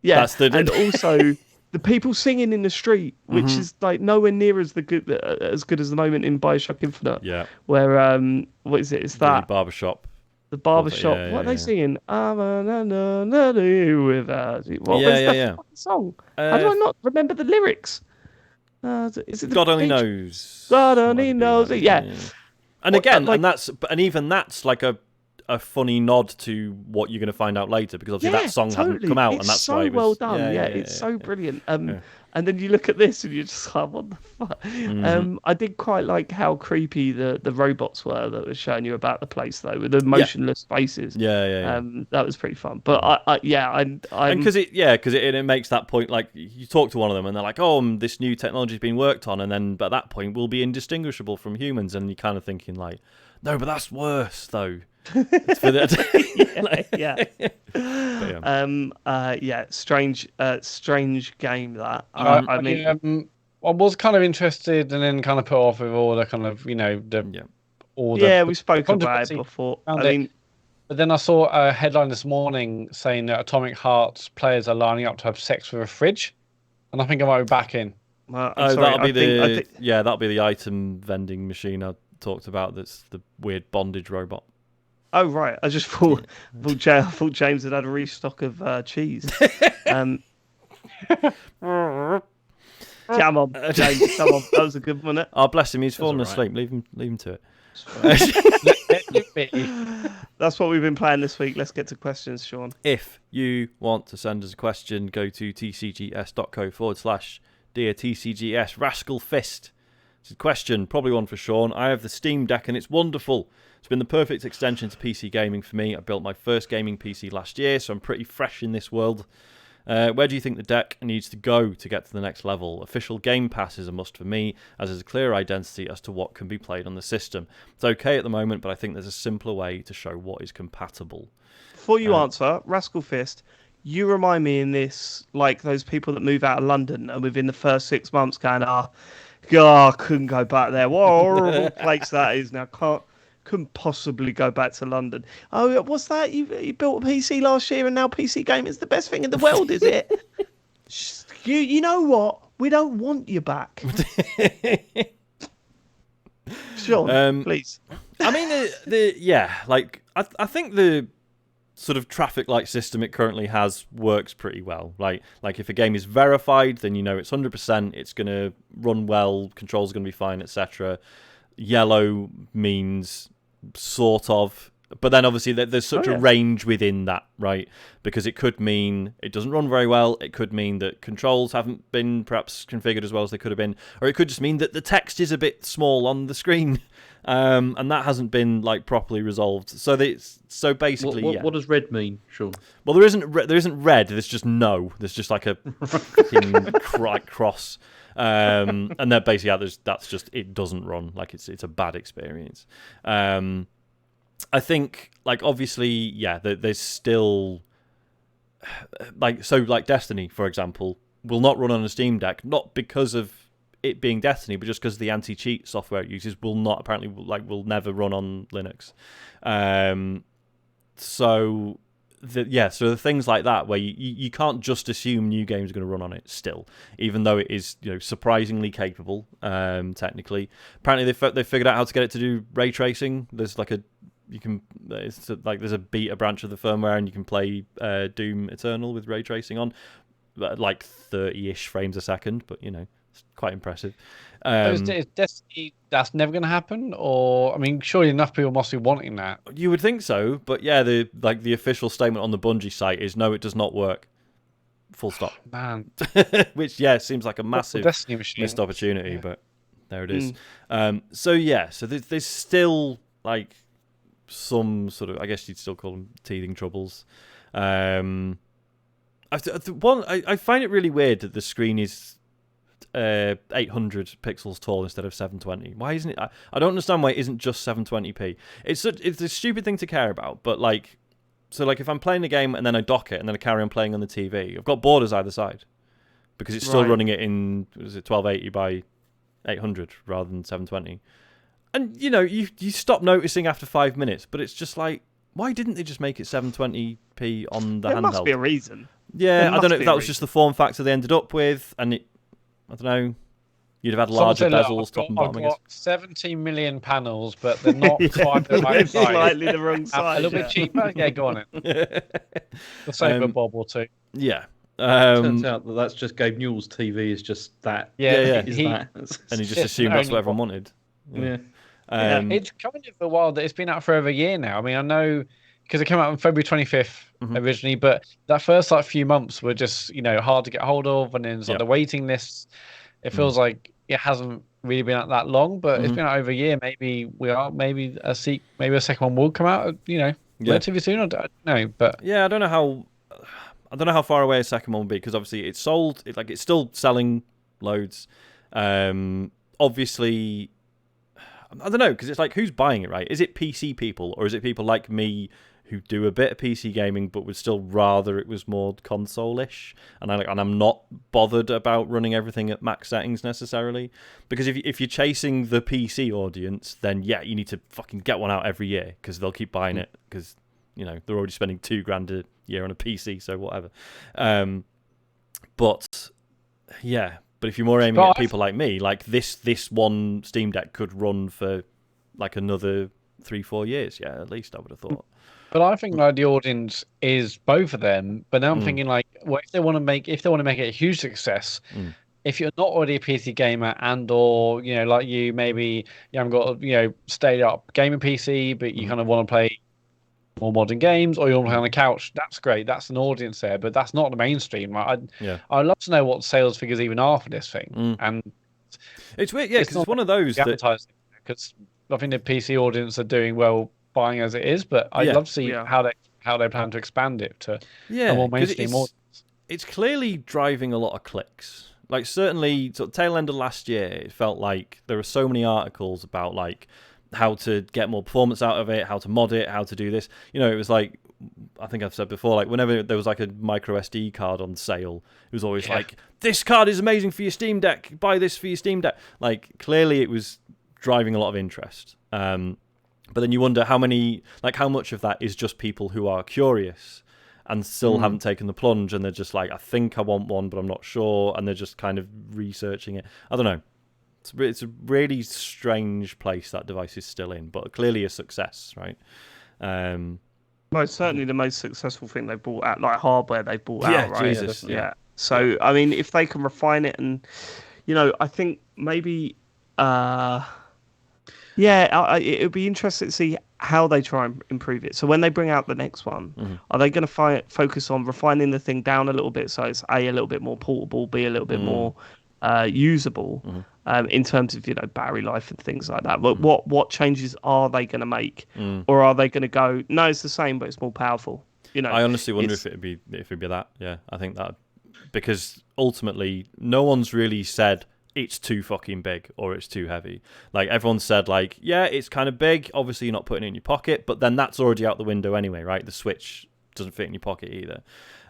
Yeah, That's the... and also the people singing in the street, which is like nowhere near as good as the moment in Bioshock Infinite. Yeah. Where what is it? It's that barbershop. The barbershop. Yeah, what are they singing? Without you. What was that fucking song? How do I not remember the lyrics? Is it God only knows. God only knows. Yeah. And again, and even that's like a funny nod to what you're going to find out later, because obviously that song hadn't come out, and that's so why it was well done. It's so brilliant. And then you look at this and you're just like, what the fuck? I did quite like how creepy the robots were that was showing you about the place, though, with the motionless faces. That was pretty fun. But and because it makes that point, like you talk to one of them and they're like, oh, this new technology's been worked on, and then at that point we'll be indistinguishable from humans, and you're kind of thinking like, no, but that's worse though. Strange game that. I was kind of interested and then kind of put off with all the kind of we spoke about it before. But then I saw a headline this morning saying that Atomic Heart's players are lining up to have sex with a fridge, and I think I might be back in. That'll be the item vending machine I talked about. That's the weird bondage robot. Oh right, I just thought James had a restock of cheese. Come on, James, come on, that was a good one. Wasn't it? Oh, bless him, he's fallen asleep. Leave him to it. That's what we've been playing this week. Let's get to questions, Sean. If you want to send us a question, go to tcgs.co/dear TCGS Rascal Fist. It's a question, probably one for Sean. I have the Steam Deck and it's wonderful. It's been the perfect extension to PC gaming for me. I built my first gaming PC last year, so I'm pretty fresh in this world. Where do you think the deck needs to go to get to the next level? Official Game Pass is a must for me, as there's a clear identity as to what can be played on the system. It's okay at the moment, but I think there's a simpler way to show what is compatible. Before you answer, Rascal Fist, you remind me in this, like those people that move out of London and within the first 6 months going, I couldn't go back there. What a horrible place that is now. Couldn't possibly go back to London. Oh, what's that? You built a PC last year and now PC gaming's the best thing in the world, is it? You know what? We don't want you back. Sean, please. I mean, I think the sort of traffic light system it currently has works pretty well. Like if a game is verified, then you know it's 100%, it's going to run well, controls are going to be fine, etc. Yellow means sort of, but then obviously there's such a range within that, right? Because it could mean it doesn't run very well, it could mean that controls haven't been perhaps configured as well as they could have been, or it could just mean that the text is a bit small on the screen, and that hasn't been like properly resolved. So basically, what does red mean, Sean? Well, there isn't red. There's just no. There's just like a fucking cross. And then basically, that's just it doesn't run. Like it's a bad experience. I think like obviously, there's still like Destiny, for example, will not run on a Steam Deck, not because of it being Destiny, but just because the anti-cheat software it uses will never run on Linux. So the things like that where you can't just assume new games are going to run on it still, even though it is surprisingly capable technically. Apparently they figured out how to get it to do ray tracing. There's there's a beta branch of the firmware, and you can play Doom Eternal with ray tracing on like 30-ish frames a second, but it's quite impressive. Is Destiny that's never going to happen? Or I mean, surely enough people must be wanting that. You would think so, but the official statement on the Bungie site is no, it does not work. Full stop. Man, which seems like a massive missed opportunity, but there it is. So there's still like some sort of, I guess you'd still call them teething troubles. I find it really weird that the screen is 800 pixels tall instead of 720. Why isn't it? I don't understand why it isn't just 720p. It's a stupid thing to care about, but if I'm playing the game and then I dock it and then I carry on playing on the TV, I've got borders either side because it's still running it in 1280 by 800 rather than 720. And you stop noticing after 5 minutes, but it's just like, why didn't they just make it 720p on the handheld? There must be a reason. Yeah, I don't know if that was just the form factor they ended up with, and I don't know. You'd have had larger bezels, top and bottom, I guess. 17 million panels, but they're not quite the right size. Slightly the wrong size. A little bit cheaper? Yeah, go on it. The same a bob or two. Yeah. Turns out that's just Gabe Newell's TV is just that. Yeah. And he just assumed that's what everyone wanted. Yeah. It's kind of a while that it's been out for over a year now. I mean, I know because it came out on February 25th originally, but that first few months were just hard to get hold of, and then the waiting lists. It feels like it hasn't really been out that long, but it's been out over a year. Maybe a second one will come out. Relatively soon. I don't know, but I don't know how far away a second one will be, because obviously it's sold. It's still selling loads. Obviously, I don't know, because it's like, who's buying it, right? Is it PC people, or is it people like me who do a bit of PC gaming but would still rather it was more console-ish? And I'm not bothered about running everything at max settings necessarily, because if you're chasing the PC audience, then you need to fucking get one out every year, because they'll keep buying it, because they're already spending $2,000 a year on a PC, so whatever. But if you're more aiming at people like me, like this one Steam Deck could run for like another 3-4 years, at least, I would have thought. But I think the audience is both of them. But now I'm thinking if they want to make it a huge success, if you're not already a PC gamer or like you, maybe you haven't got stayed up gaming PC, but you kind of want to play more modern games, or you want to play on the couch, that's great. That's an audience there, but that's not the mainstream. I'd love to know what sales figures even are for this thing. And it's weird, because it's one of those advertising, because I think the PC audience are doing well buying as it is, but I'd love to see how they plan to expand it to a more mainstream audience. it's clearly driving a lot of clicks. Like, certainly, sort of tail end of last year, it felt like there were so many articles about, like, how to get more performance out of it, how to mod it, how to do this. You know, it was like, I think I've said before, like, whenever there was, like, a micro SD card on sale, it was always like, this card is amazing for your Steam Deck, buy this for your Steam Deck. Like, clearly it was driving a lot of interest. But then you wonder how much of that is just people who are curious and still haven't taken the plunge, and they're just like, I think I want one, but I'm not sure, and they're just kind of researching it. I don't know. It's a really strange place that device is still in, but clearly a success, right? Most certainly the most successful thing they brought out, like hardware they brought out, right? Jesus, yeah. So, I mean, if they can refine it and, you know, I think maybe, it would be interesting to see how they try and improve it. So when they bring out the next one, are they going to focus on refining the thing down a little bit so it's a little bit more portable, B, a little bit more usable in terms of, you know, battery life and things like that? But what changes are they going to make, or are they going to go, no, it's the same but it's more powerful? You know, I honestly wonder if it'd be that. Yeah, I think that, because ultimately no one's really said it's too fucking big or it's too heavy. Like, everyone said, like, yeah, it's kind of big, obviously you're not putting it in your pocket, but then that's already out the window anyway, right? The Switch doesn't fit in your pocket either.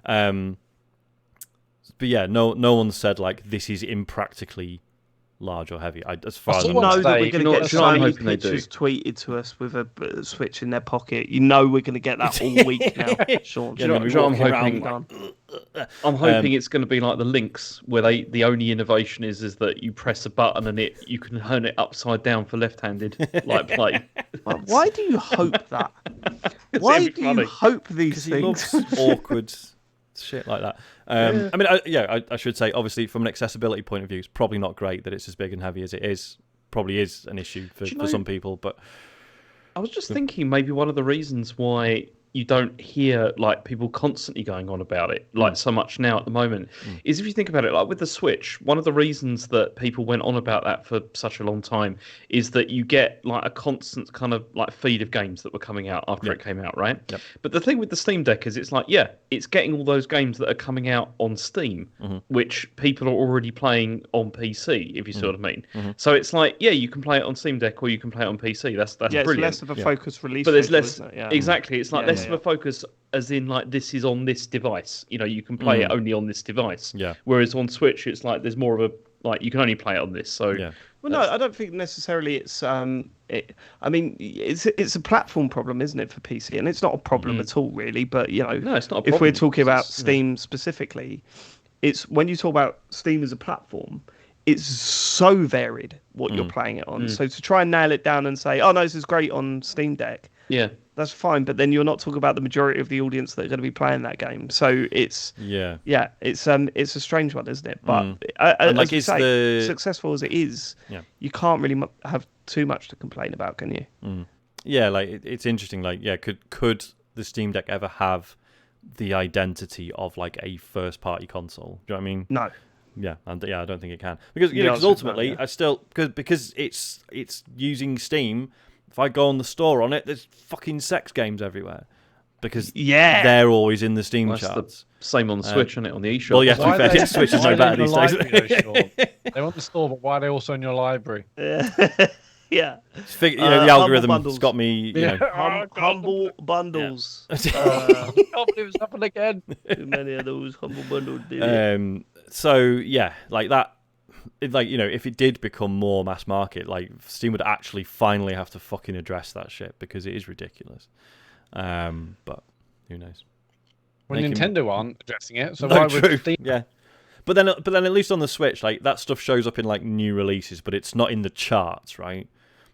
But yeah, no one said, like, this is impractically large or heavy. As far as I know that we're you going know to what, get Sean, so I'm many hoping they do. pictures tweeted to us with a Switch in their pocket. You know we're going to get that all week now, Sean. Do you know what I'm hoping? Done. I'm hoping it's going to be like the Lynx, where the only innovation is that you press a button and you can turn it upside down for left-handed, like play. Why do you hope that? Why do you hope these things? He loves awkward shit like that. I mean, I should say, obviously, from an accessibility point of view, it's probably not great that it's as big and heavy as it is. Probably is an issue for some people, but I was just thinking maybe one of the reasons why you don't hear, like, people constantly going on about it, like, so much now at the moment, is, if you think about it, like with the Switch, one of the reasons that people went on about that for such a long time is that you get, like, a constant kind of, like, feed of games that were coming out after it came out, right? Yep. But the thing with the Steam Deck is it's like, it's getting all those games that are coming out on Steam, which people are already playing on PC, if you see what I mean. So it's like, you can play it on Steam Deck or you can play it on PC. That's brilliant. It's less of a focused release. But there's less, isn't it? exactly, it's like less of a focus, as in, like, this is on this device. You know, you can play it only on this device. Yeah. Whereas on Switch, it's like there's more of a, like, you can only play it on this. So Well, no, I don't think necessarily it's. I mean, it's a platform problem, isn't it, for PC? And it's not a problem at all, really. But, you know, no, it's not a if problem. we're talking about Steam specifically, it's when you talk about Steam as a platform, it's so varied what you're playing it on. So to try and nail it down and say, oh no, this is great on Steam Deck, that's fine. But then you're not talking about the majority of the audience that are going to be playing that game. So it's it's a strange one, isn't it? But like, you say, successful as it is, you can't really have too much to complain about, can you? Yeah, like, it's interesting. Like, could the Steam Deck ever have the identity of, like, a first-party console? Do you know what I mean? No. Yeah, and I don't think it can, because ultimately, I still because it's using Steam. If I go on the store on it, there's fucking sex games everywhere, because they're always in the Steam charts. The same on the Switch, isn't it? On the eShop. Well, yeah, to be fair, Switch is no better these days. They want the store, but why are they also in your librry? Yeah. The algorithm's got me. You know. Humble bundles. I can't believe it's happened again. Too many of those humble bundles. So yeah, like that. Like, you know, if it did become more mass market, like, Steam would actually finally have to fucking address that shit, because it is ridiculous. But who knows? Well, Nintendo aren't addressing it, so no, why true. would Steam? Yeah. But then at least on the Switch, like, that stuff shows up in, like, new releases, but it's not in the charts, right?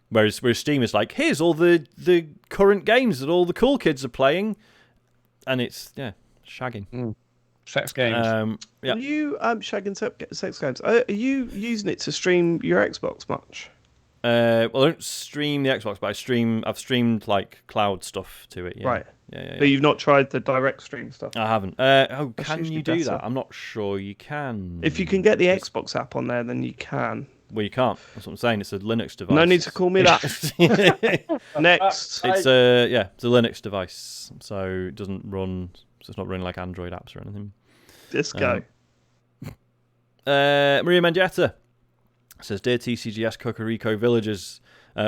Whereas Steam is like, here's all the current games that all the cool kids are playing, and it's shagging. Sex games. Are you shagging sex games? Are you using it to stream your Xbox much? Well, I don't stream the Xbox, but I've streamed, like, cloud stuff to it. Yeah. Right. Yeah. But you've not tried the direct stream stuff? I haven't. Can you do that? I'm not sure you can. If you can get the Xbox app on there, then you can. Well, you can't. That's what I'm saying. It's a Linux device. No need to call me that. Next. It's a Linux device, so it doesn't run. So it's not running like Android apps or anything. Let's go. Maria Mendieta says, "Dear TCGS Cocorico villagers,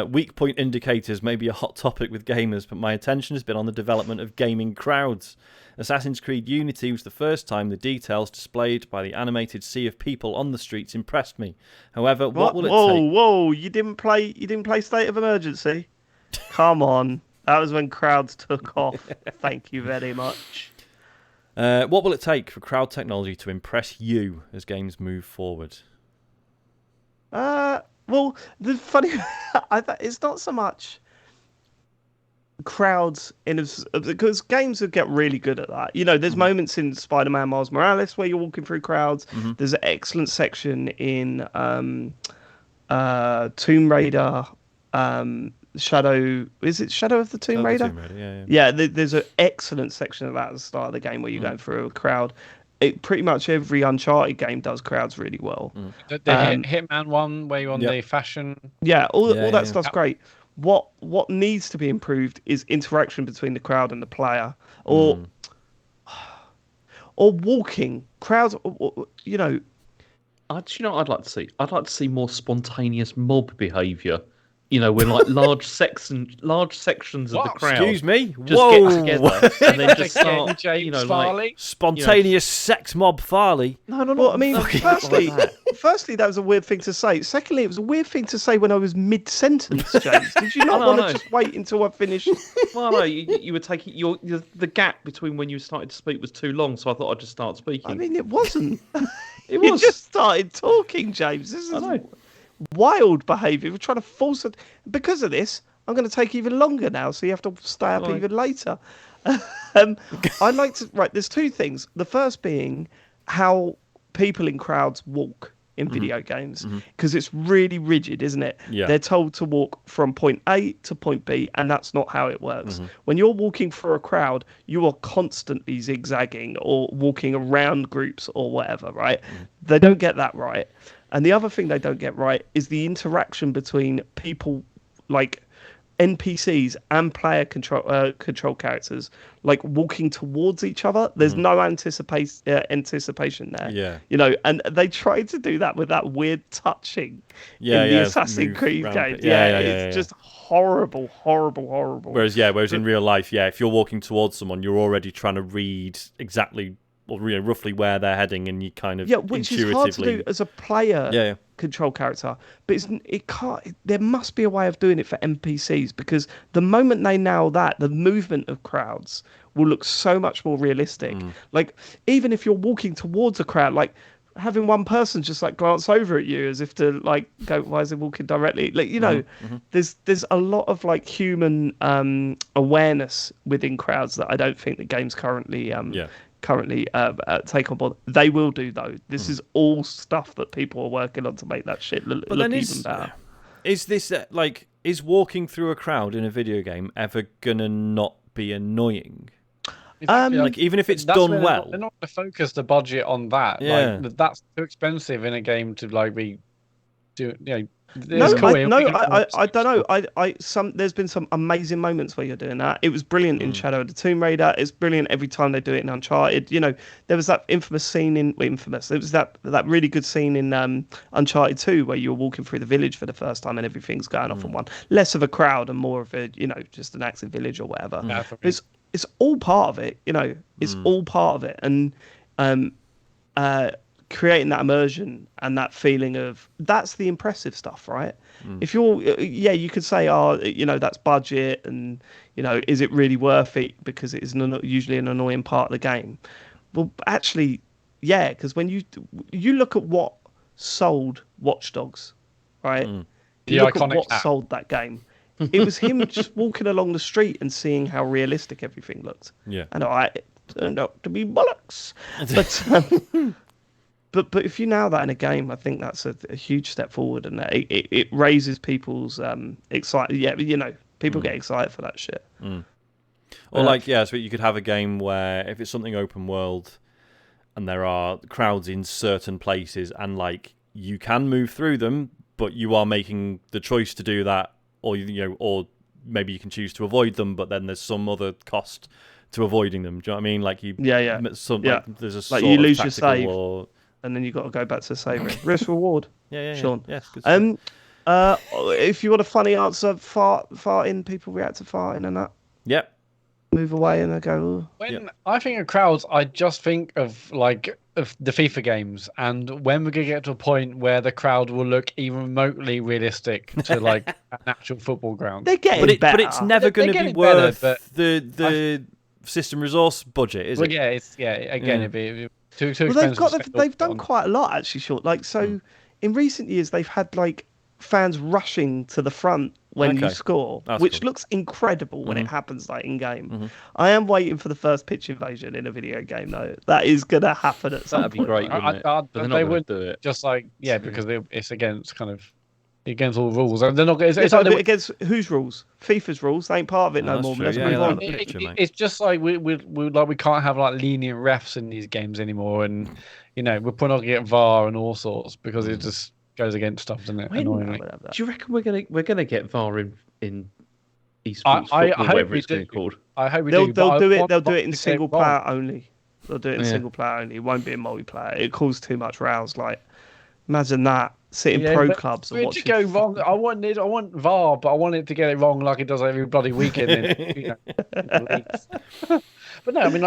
weak point indicators may be a hot topic with gamers, but my attention has been on the development of gaming crowds. Assassin's Creed Unity was the first time the details displayed by the animated sea of people on the streets impressed me. However, what will it take?" Whoa! You didn't play State of Emergency? Come on, that was when crowds took off. Thank you very much. What will it take for crowd technology to impress you as games move forward? Well, the funny, it's not so much crowds because games would get really good at that. You know, there's moments in Spider-Man Miles Morales where you're walking through crowds. There's an excellent section in Tomb Raider. Shadow of the Tomb Raider? Yeah, there's an excellent section of that at the start of the game where you're going through a crowd. Pretty much every Uncharted game does crowds really well. The Hitman one where you're on the fashion. Yeah, all that stuff's great. What needs to be improved is interaction between the crowd and the player, or walking crowds. You know, I'd like to see? I'd like to see more spontaneous mob behaviour. You know, when like large sections of the crowd excuse me, just get together and then just start, Farley? Spontaneous sex mob Farley. No. Well, I mean, firstly, that was a weird thing to say. Secondly, it was a weird thing to say when I was mid-sentence, James. Did you not want to just wait until I finished? Well, no, you were taking the gap between when you started to speak was too long, so I thought I'd just start speaking. I mean, it wasn't. It was. You just started talking, James. This is wild behaviour. We're trying to force it. Because of this, I'm going to take even longer now, so you have to stay up even later. I'd like to... Right, there's two things. The first being how people in crowds walk in video games, because it's really rigid, isn't it? Yeah. They're told to walk from point A to point B, and that's not how it works. When you're walking through a crowd, you are constantly zigzagging or walking around groups or whatever, right? They don't get that right. And the other thing they don't get right is the interaction between people, like NPCs and player control characters, like walking towards each other. There's no anticipation there. Yeah. You know, and they tried to do that with that weird touching in the Assassin's Creed game. It's just horrible. Whereas in real life, if you're walking towards someone, you're already trying to read exactly or roughly where they're heading, and you kind of which is hard to do as a player control character. But it can't. There must be a way of doing it for NPCs, because the moment they nail that, the movement of crowds will look so much more realistic. Like even if you're walking towards a crowd, like having one person just like glance over at you as if to like go, why is it walking directly? Like, you know, there's a lot of like human awareness within crowds that I don't think the game's currently take on board. They will do though. This is all stuff that people are working on to make that shit look even better. Is this is walking through a crowd in a video game ever gonna not be annoying? Even if it's done well, they're not going to focus the budget on that. Yeah. Like that's too expensive in a game to like be doing. You know, I don't know. There's been some amazing moments where you're doing that. It was brilliant in Shadow of the Tomb Raider. It's brilliant every time they do it in Uncharted. You know, there was that infamous scene in There was that really good scene in Uncharted 2 where you're walking through the village for the first time and everything's going off on one. Less of a crowd and more of a, you know, just an active village or whatever. It's all part of it. You know, it's all part of it, and creating that immersion and that feeling of that's the impressive stuff, right? If you're you could say, you know, that's budget, and you know, is it really worth it because it is usually an annoying part of the game? Well, actually, because when you look at what sold Watch Dogs, right? You look at what sold that game. It was him just walking along the street and seeing how realistic everything looked. Yeah, and it turned out to be bollocks. But if you nail that in a game, I think that's a huge step forward, and it raises people's excitement. Yeah, you know, people get excited for that shit. Or so you could have a game where if it's something open world, and there are crowds in certain places, and like you can move through them, but you are making the choice to do that, or maybe you can choose to avoid them, but then there's some other cost to avoiding them. Do you know what I mean? Like you, there's a sort you of lose your tactical save, or... and then you got to go back to saving. Risk reward. Yeah. Sean. Yes, good stuff. If you want a funny answer, farting. People react to farting and that. Yep. Move away and they go. Ooh. When I think of crowds, I just think of of the FIFA games, and when we're gonna get to a point where the crowd will look even remotely realistic to like an actual football ground. They're getting better. But it's never going to be worth the system resource budget, is it? Yeah, it'd be too they've done quite a lot actually, short. Like in recent years, they've had like fans rushing to the front when you score, which looks incredible when it happens like in game. I am waiting for the first pitch invasion in a video game though. That is gonna happen at some point. That'd be great, wouldn't it? But they're not going to do it. Just because it's against against all rules. They're not. It's against whose rules? FIFA's rules. They ain't part of it no more. True. Let's Yeah, move on. It's just like we can't have like lenient refs in these games anymore, and we're putting on get VAR and all sorts because it just goes against stuff, doesn't it? Annoyingly. Do you reckon we're gonna get VAR in esports football, whatever it's going to be called? I hope They'll do it. They'll do it in single player only. They'll do it in single player only. It won't be in multiplayer. It causes too much rows. Like, imagine that sitting pro clubs and watching. To go wrong. I want VAR, but I want it to get it wrong like it does every bloody weekend. But no, I mean,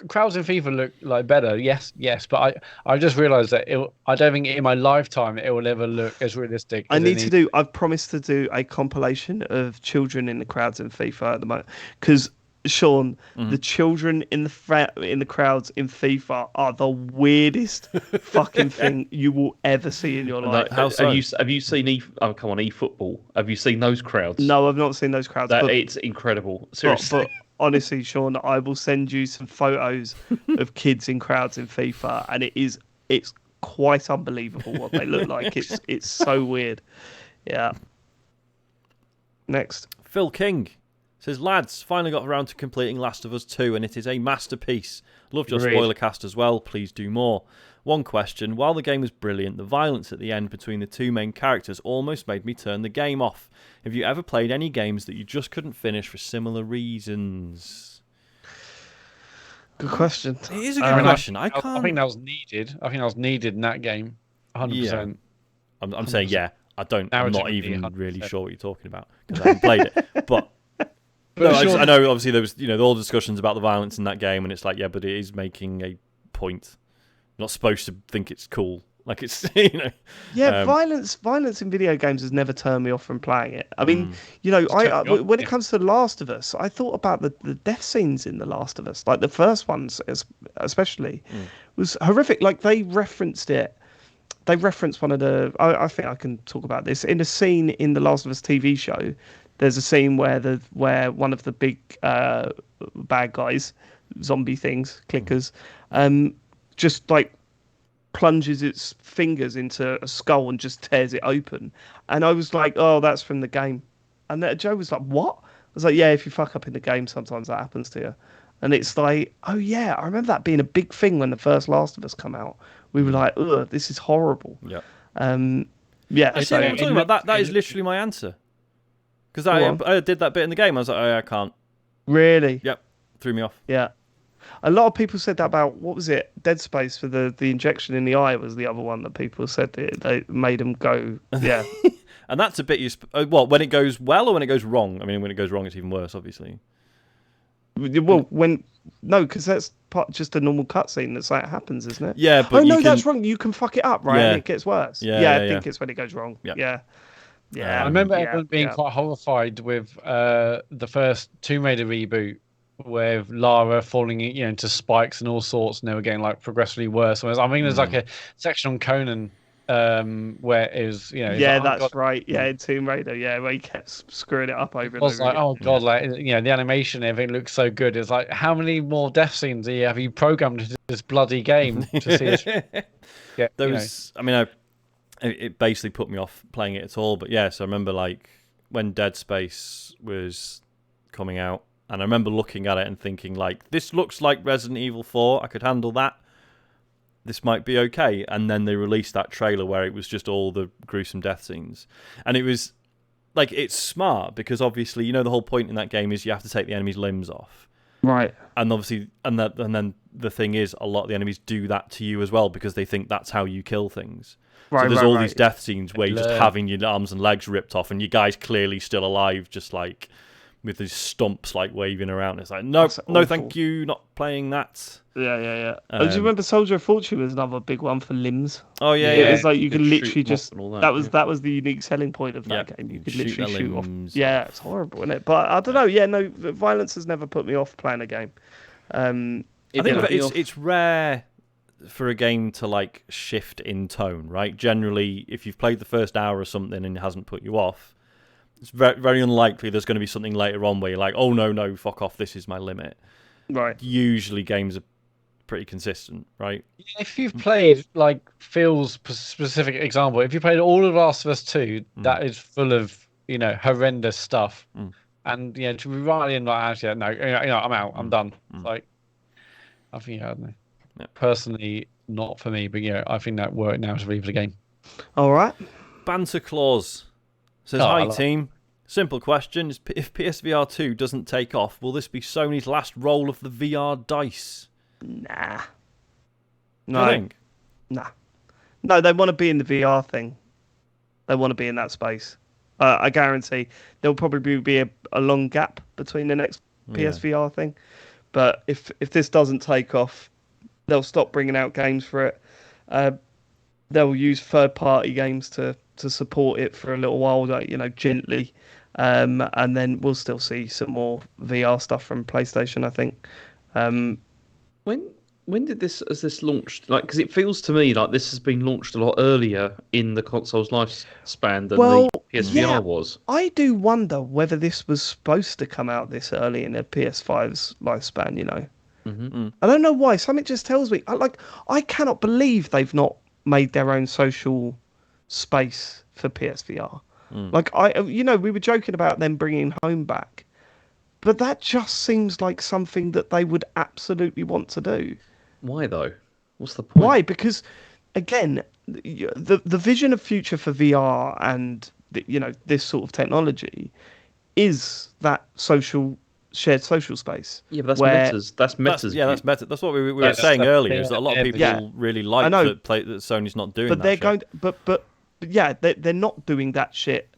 crowds in FIFA look like better. Yes, but I just realised that I don't think in my lifetime it will ever look as realistic. I've promised to do a compilation of children in the crowds in FIFA at the moment because. Sean, the children in the crowds in FIFA are the weirdest fucking thing you will ever see in your life. Have you seen eFootball? Have you seen those crowds? No, I've not seen those crowds. It's incredible. Seriously. But honestly, Sean, I will send you some photos of kids in crowds in FIFA, and it's quite unbelievable what they look like. It's so weird. Yeah. Next, Phil King says, lads, finally got around to completing Last of Us 2 and it is a masterpiece. Loved your spoiler cast as well, please do more. One question, while the game was brilliant, the violence at the end between the two main characters almost made me turn the game off. Have you ever played any games that you just couldn't finish for similar reasons? Good question. It is a good question. I think that was needed. I think that was needed in that game, 100%. Yeah. I'm saying, I'm not even really sure what you're talking about because I haven't played it. But... No, I know. Obviously, there was all the discussions about the violence in that game, and it's like, but it is making a point. You're not supposed to think it's cool, like it's Yeah, violence in video games has never turned me off from playing it. I mean, when it comes to The Last of Us, I thought about the death scenes in The Last of Us, like the first ones, especially, was horrific. Like they referenced it. They referenced one of the. I think I can talk about this in a scene in the Last of Us TV show. There's a scene where one of the big bad guys, zombie things, clickers, just like plunges its fingers into a skull and just tears it open. And I was like, oh, that's from the game. And Joe was like, what? I was like, yeah, if you fuck up in the game, sometimes that happens to you. And it's like, oh yeah, I remember that being a big thing when the first Last of Us come out. We were like, ugh, this is horrible. Yeah. Yeah. I'm talking about that is literally my answer. Because I did that bit in the game. I was like, I can't. Really? Yep. Threw me off. Yeah. A lot of people said that about, what was it? Dead Space for the injection in the eye was the other one that people said they made them go. Yeah. And that's a bit when it goes well or when it goes wrong? I mean, when it goes wrong, it's even worse, obviously. Well, because that's just a normal cutscene that's like happens, isn't it? Yeah, but that's wrong. You can fuck it up, right? Yeah. And it gets worse. Yeah, I think it's when it goes wrong. Yeah. I remember everyone being quite horrified with the first Tomb Raider reboot, with Lara falling into spikes and all sorts, and they were getting like progressively worse. I mean, there's like a section on Conan where it was, that's right. Yeah, in Tomb Raider, where he kept screwing it up over and over. I was like, oh god, the animation, everything looks so good. It's like, how many more death scenes have you programmed into this bloody game to see it? It basically put me off playing it at all. But so I remember like when Dead Space was coming out, and I remember looking at it and thinking like, this looks like Resident Evil 4. I could handle that. This might be okay. And then they released that trailer where it was just all the gruesome death scenes, and it was like it's smart because obviously you know the whole point in that game is you have to take the enemy's limbs off. Right. And obviously, and then the thing is, a lot of the enemies do that to you as well because they think that's how you kill things. Right, so there's right, all right. these death scenes where you're just having your arms and legs ripped off, and your guy's clearly still alive, just like with his stumps like waving around. It's like, no, thank you, not playing that. Yeah. Do you remember Soldier of Fortune was another big one for limbs? Oh yeah, It was like you could literally just that, that was the unique selling point of that game. You could literally shoot off. limbs Yeah, it's horrible, isn't it? But I don't know. Yeah, no, violence has never put me off playing a game. I think it's rare for a game to like shift in tone, right? Generally, if you've played the first hour or something and it hasn't put you off, it's very, very unlikely there's going to be something later on where you're like, oh no, fuck off, this is my limit. Right. Usually games are pretty consistent, right? If you've played, like Phil's specific example, if you played all of Last of Us 2, that is full of, horrendous stuff. And, to be right in, like, actually, no, I'm out, I'm done. It's like, I think, I don't know. Yeah. Personally, not for me, but, I think that work now is really for the game. All right. Banter Claus says, hi, team. Simple question. If PSVR2 doesn't take off, will this be Sony's last roll of the VR dice? Nah. No. I think? Nah. No, they want to be in the VR thing. They want to be in that space. I guarantee there'll probably be a long gap between the next PSVR thing. But if this doesn't take off, they'll stop bringing out games for it. They'll use third-party games to support it for a little while, like, gently. And then we'll still see some more VR stuff from PlayStation, I think. When has this launched? Like, because it feels to me like this has been launched a lot earlier in the console's lifespan than the PSVR was. I do wonder whether this was supposed to come out this early in the PS5's lifespan. I don't know why. Something just tells me. I cannot believe they've not made their own social space for PSVR. We were joking about them bringing home back, but that just seems like something that they would absolutely want to do. Why though? What's the point? Why? Because again, the vision of future for VR and this sort of technology is that shared social space. Yeah, but that's Meta's. That's Meta. That's what we were saying earlier. Is that a lot of people really like that Sony's not doing that. But they're going. But they're not doing that shit.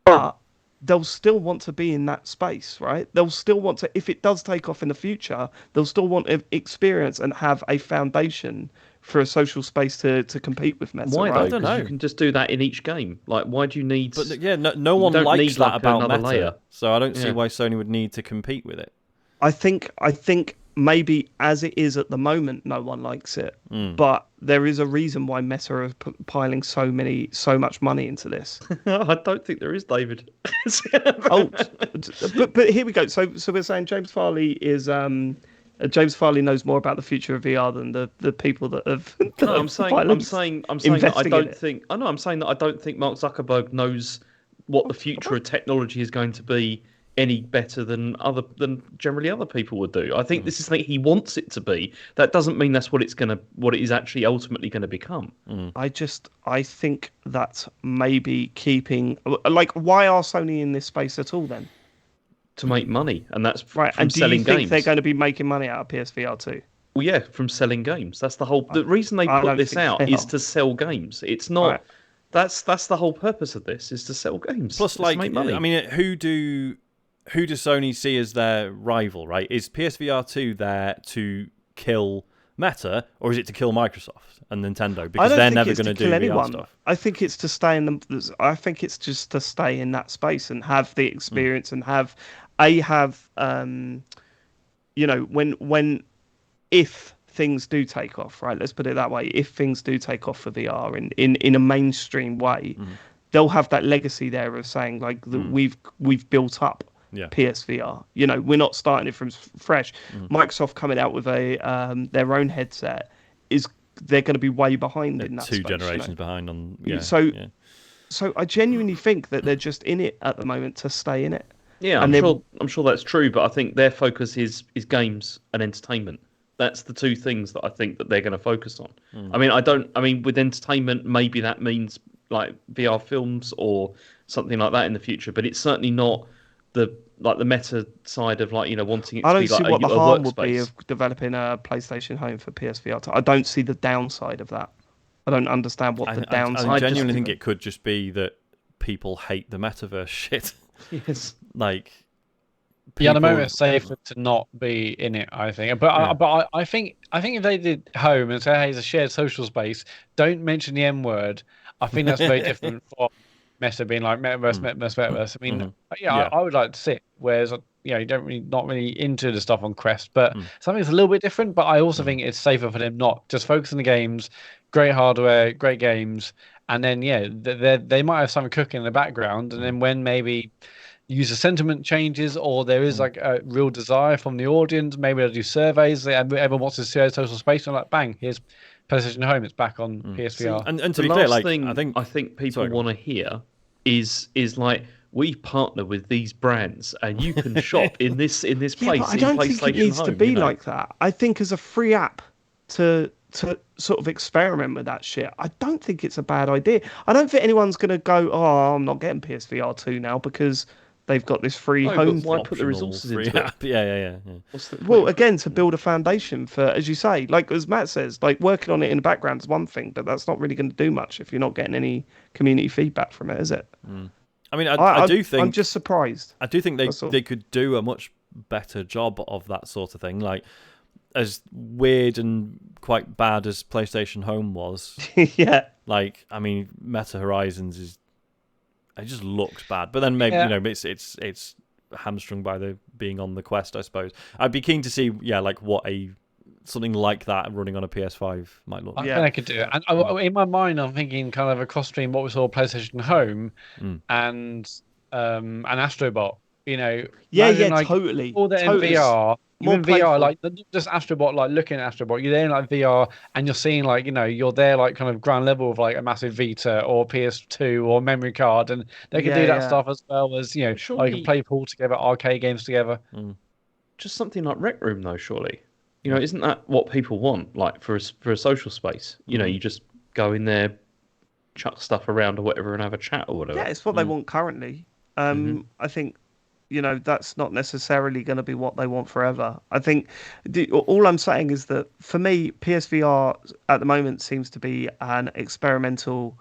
But they'll still want to be in that space, right? They'll still want to, if it does take off in the future, they'll still want to experience and have a foundation for a social space to compete with Meta. Why right? though? I don't know. You can just do that in each game. Like, why do you need? But no one likes that about Meta. Layer. So I don't see why Sony would need to compete with it. I think maybe as it is at the moment, no one likes it. But there is a reason why Meta are piling so much money into this. I don't think there is, David. But here we go. So we're saying James Farley knows more about the future of VR than the people that have. No, I'm saying that I don't think. I know. I'm saying that I don't think Mark Zuckerberg knows what the future of technology is going to be any better than generally other people would do. I think this is something he wants it to be. That doesn't mean that's what it is actually ultimately going to become. I think that maybe keeping why are Sony in this space at all then? To make money, and that's right. From and do selling you think games. They're going to be making money out of PSVR 2? Well, yeah, from selling games. That's the whole. The reason they put this out is to sell games. It's not. Right. That's the whole purpose of this is to sell games. Plus, to make money. I mean, who does Sony see as their rival, right? Is PSVR 2 there to kill Meta, or is it to kill Microsoft and Nintendo? Because they're never going to do VR stuff. I think it's to stay I think it's just to stay in that space and have the experience and if things do take off, right? Let's put it that way. If things do take off for VR in a mainstream way, they'll have that legacy there of saying we've built up PSVR. We're not starting it from fresh. Microsoft coming out with their own headset they're going to be way behind in that two space, generations behind on. So I genuinely think that they're just in it at the moment to stay in it. Yeah, I'm sure that's true, but I think their focus is games and entertainment. That's the two things that I think that they're going to focus on. I mean, with entertainment, maybe that means like VR films or something like that in the future. But it's certainly not the Meta side of wanting it to I don't be see like what a the harm would be workspace. of developing a PlayStation Home for PSVR2. I don't see the downside of that. I don't understand what the downside. I genuinely think it could just be that people hate the metaverse shit. Yes. Like, yeah, at the moment it's safer to not be in it, I think. But I think if they did Home and say, hey, it's a shared social space, don't mention the M word. I think that's very different from Meta being like metaverse. I mean, I would like to see it. Whereas you don't really not really into the stuff on Quest, but something's a little bit different. But I also think it's safer for them not just focus on the games, great hardware, great games, and then they might have something cooking in the background, and then when maybe user sentiment changes or there is like a real desire from the audience, maybe they'll do surveys and everyone wants to share social space, and like bang, here's PlayStation Home, it's back on PSVR. And to the be last clear, thing I think people want to hear is like, we partner with these brands and you can shop in this place. But I don't think it needs to be Home, like that. I think as a free app to sort of experiment with that shit, I don't think it's a bad idea. I don't think anyone's going to go, oh, I'm not getting PSVR 2 now because they've got this free home. Why put the resources into it? Yeah. Well, again, to build a foundation for, as you say, like as Matt says, like working on it in the background is one thing, but that's not really going to do much if you're not getting any community feedback from it, is it? I mean, I do think... I'm just surprised. I do think they could do a much better job of that sort of thing. Like, as weird and quite bad as PlayStation Home was, yeah. Like, I mean, Meta Horizons it just looks bad. But then maybe it's hamstrung by the being on the Quest, I suppose. I'd be keen to see like what something like that running on a PS5 might look like. I think I could do it. And in my mind, I'm thinking kind of a cross stream what we saw PlayStation Home and an Astrobot. Totally. All that totally. in VR. More Even VR, playful. like just Astrobot, like looking at Astrobot, you're there in like VR and you're seeing like, you're there like kind of ground level of like a massive Vita or PS2 or memory card, and they can do that stuff as well as, Surely, you can play pool together, arcade games together. Just something like Rec Room though, surely. Isn't that what people want, like for a social space? You just go in there, chuck stuff around or whatever and have a chat or whatever. Yeah, it's what they want currently. I think that's not necessarily going to be what they want forever. I think all I'm saying is that for me, PSVR at the moment seems to be an experimental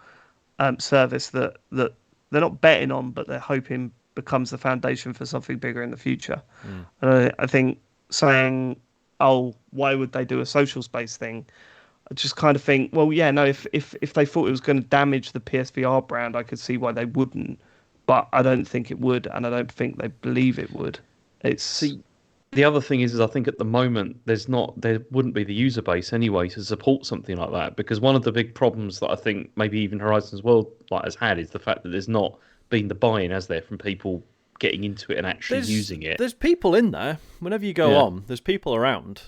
service that they're not betting on, but they're hoping becomes the foundation for something bigger in the future. I think saying, oh, why would they do a social space thing? I just kind of think, well, yeah, no, if they thought it was going to damage the PSVR brand, I could see why they wouldn't. But I don't think it would, and I don't think they believe it would. The other thing is I think at the moment there wouldn't be the user base anyway to support something like that, because one of the big problems that I think maybe even Horizons World has had is the fact that there's not been the buy-in, has there, from people getting into it and actually using it. There's people in there. Whenever you go on, there's people around.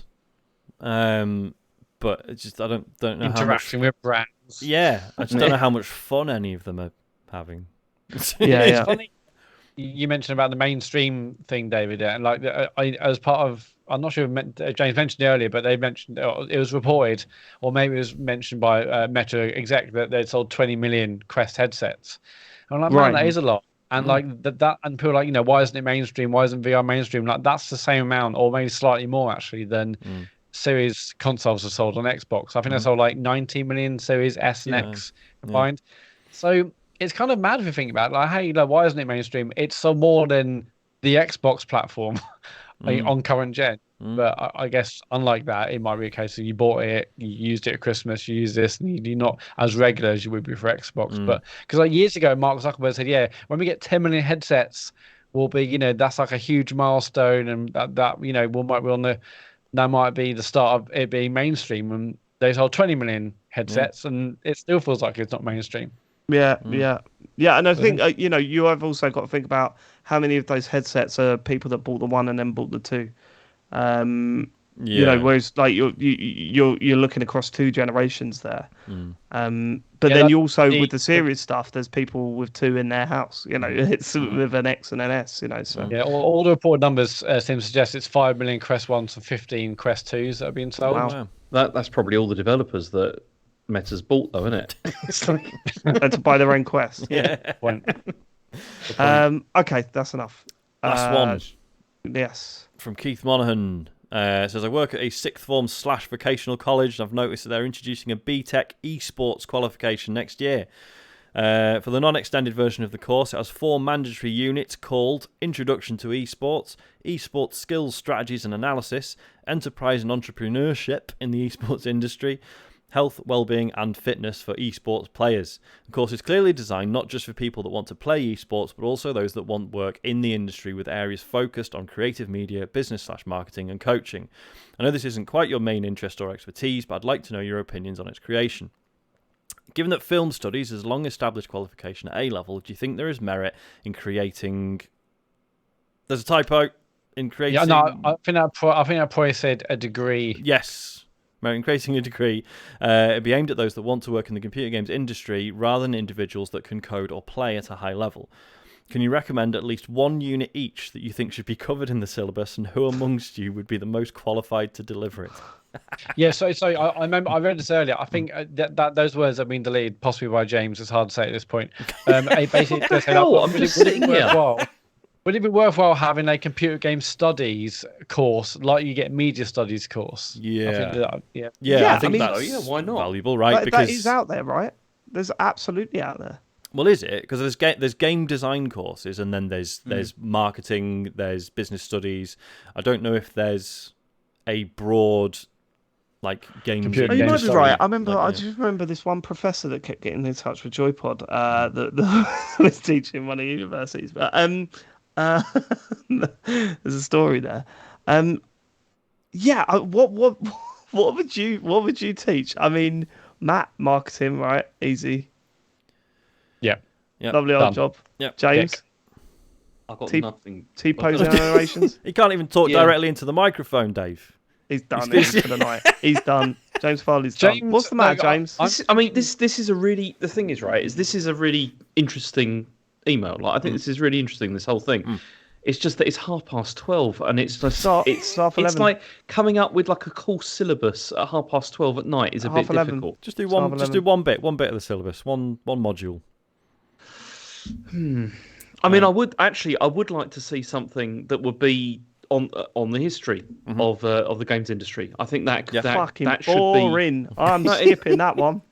But it's just I don't know interacting with brands. Yeah, I just don't know how much fun any of them are having. It's funny you mentioned about the mainstream thing, David, and like as part of, I'm not sure if James mentioned it earlier, but they mentioned it was reported, or maybe it was mentioned by Meta exec that they sold 20 million Quest headsets. And I'm like, man, that is a lot. And like that, and people are like, why isn't it mainstream? Why isn't VR mainstream? Like that's the same amount, or maybe slightly more actually than Series consoles are sold on Xbox. I think they sold like 90 million Series S and X combined. So it's kind of mad if you think about it. Like, hey, why isn't it mainstream? It's sold more than the Xbox platform on current gen. But I guess unlike that, it might be a case of you bought it, you used it at Christmas, you use this, and you're not as regular as you would be for Xbox. But because like years ago, Mark Zuckerberg said, when we get 10 million headsets, we'll be, that's like a huge milestone, and that might be the start of it being mainstream. And they sold 20 million headsets, and it still feels like it's not mainstream. Yeah, and I think you have also got to think about how many of those headsets are people that bought the one and then bought the two. Whereas like you're looking across two generations there. But then you also with the Series stuff, there's people with two in their house. It's with an X and an S. So all the reported numbers seem to suggest it's 5 million Quest 1s and 15 Quest 2s that have been sold. Wow. That's probably all the developers that Meta's bought, though, isn't it? And to buy their own Quest. Yeah. Okay, that's enough. Last one. Yes. From Keith Monaghan. It says, I work at a sixth form / vocational college, and I've noticed that they're introducing a BTEC esports qualification next year. For the non-extended version of the course, it has 4 mandatory units called Introduction to Esports, Esports Skills, Strategies and Analysis, Enterprise and Entrepreneurship in the esports industry, Health, Wellbeing and Fitness for esports players. The course is clearly designed not just for people that want to play esports, but also those that want work in the industry with areas focused on creative media, business/marketing and coaching. I know this isn't quite your main interest or expertise, but I'd like to know your opinions on its creation. Given that film studies is a long-established qualification at A-level, do you think there is merit in creating... There's a typo. In creating... Yeah, no, I think I probably said a degree. Yes. Merit in creating a degree. It'd be aimed at those that want to work in the computer games industry rather than individuals that can code or play at a high level. Can you recommend at least 1 unit each that you think should be covered in the syllabus, and who amongst you would be the most qualified to deliver it? Yeah, so I remember I read this earlier. I think that those words have been deleted, possibly by James. It's hard to say at this point. Basically, What the hell? I'm just sitting here. Would it be worthwhile having a computer game studies course like you get media studies course? Yeah. I think mean, that's yeah, why not? valuable, right? That is out there, right? There's absolutely out there. Well, is it? Because there's game design courses, and then there's marketing, there's business studies. I don't know if there's a broad game. Computer You game might be study. right. I just remember this one professor that kept getting in touch with Joypod that was teaching one of the universities. But there's a story there. What would you teach? I mean, Matt, marketing, right? Easy. Yeah. Lovely old job. Yep. James, I've got T- nothing. T-pose narrations. He can't even talk directly into the microphone, Dave. He's done for the night. He's done. James Farley's done. What's the matter, James? This is a really... The thing is, right, this is a really interesting email. I think this is really interesting, this whole thing. It's just that it's 12:30, and it's just... It's 11. like coming up with a course syllabus at 12:30 at night is a bit 11. difficult. Just do one. Just do one bit of the syllabus. One module. I mean, I would like to see something that would be on the history of the games industry. I think that Fucking that should boring. be. I'm skipping that one.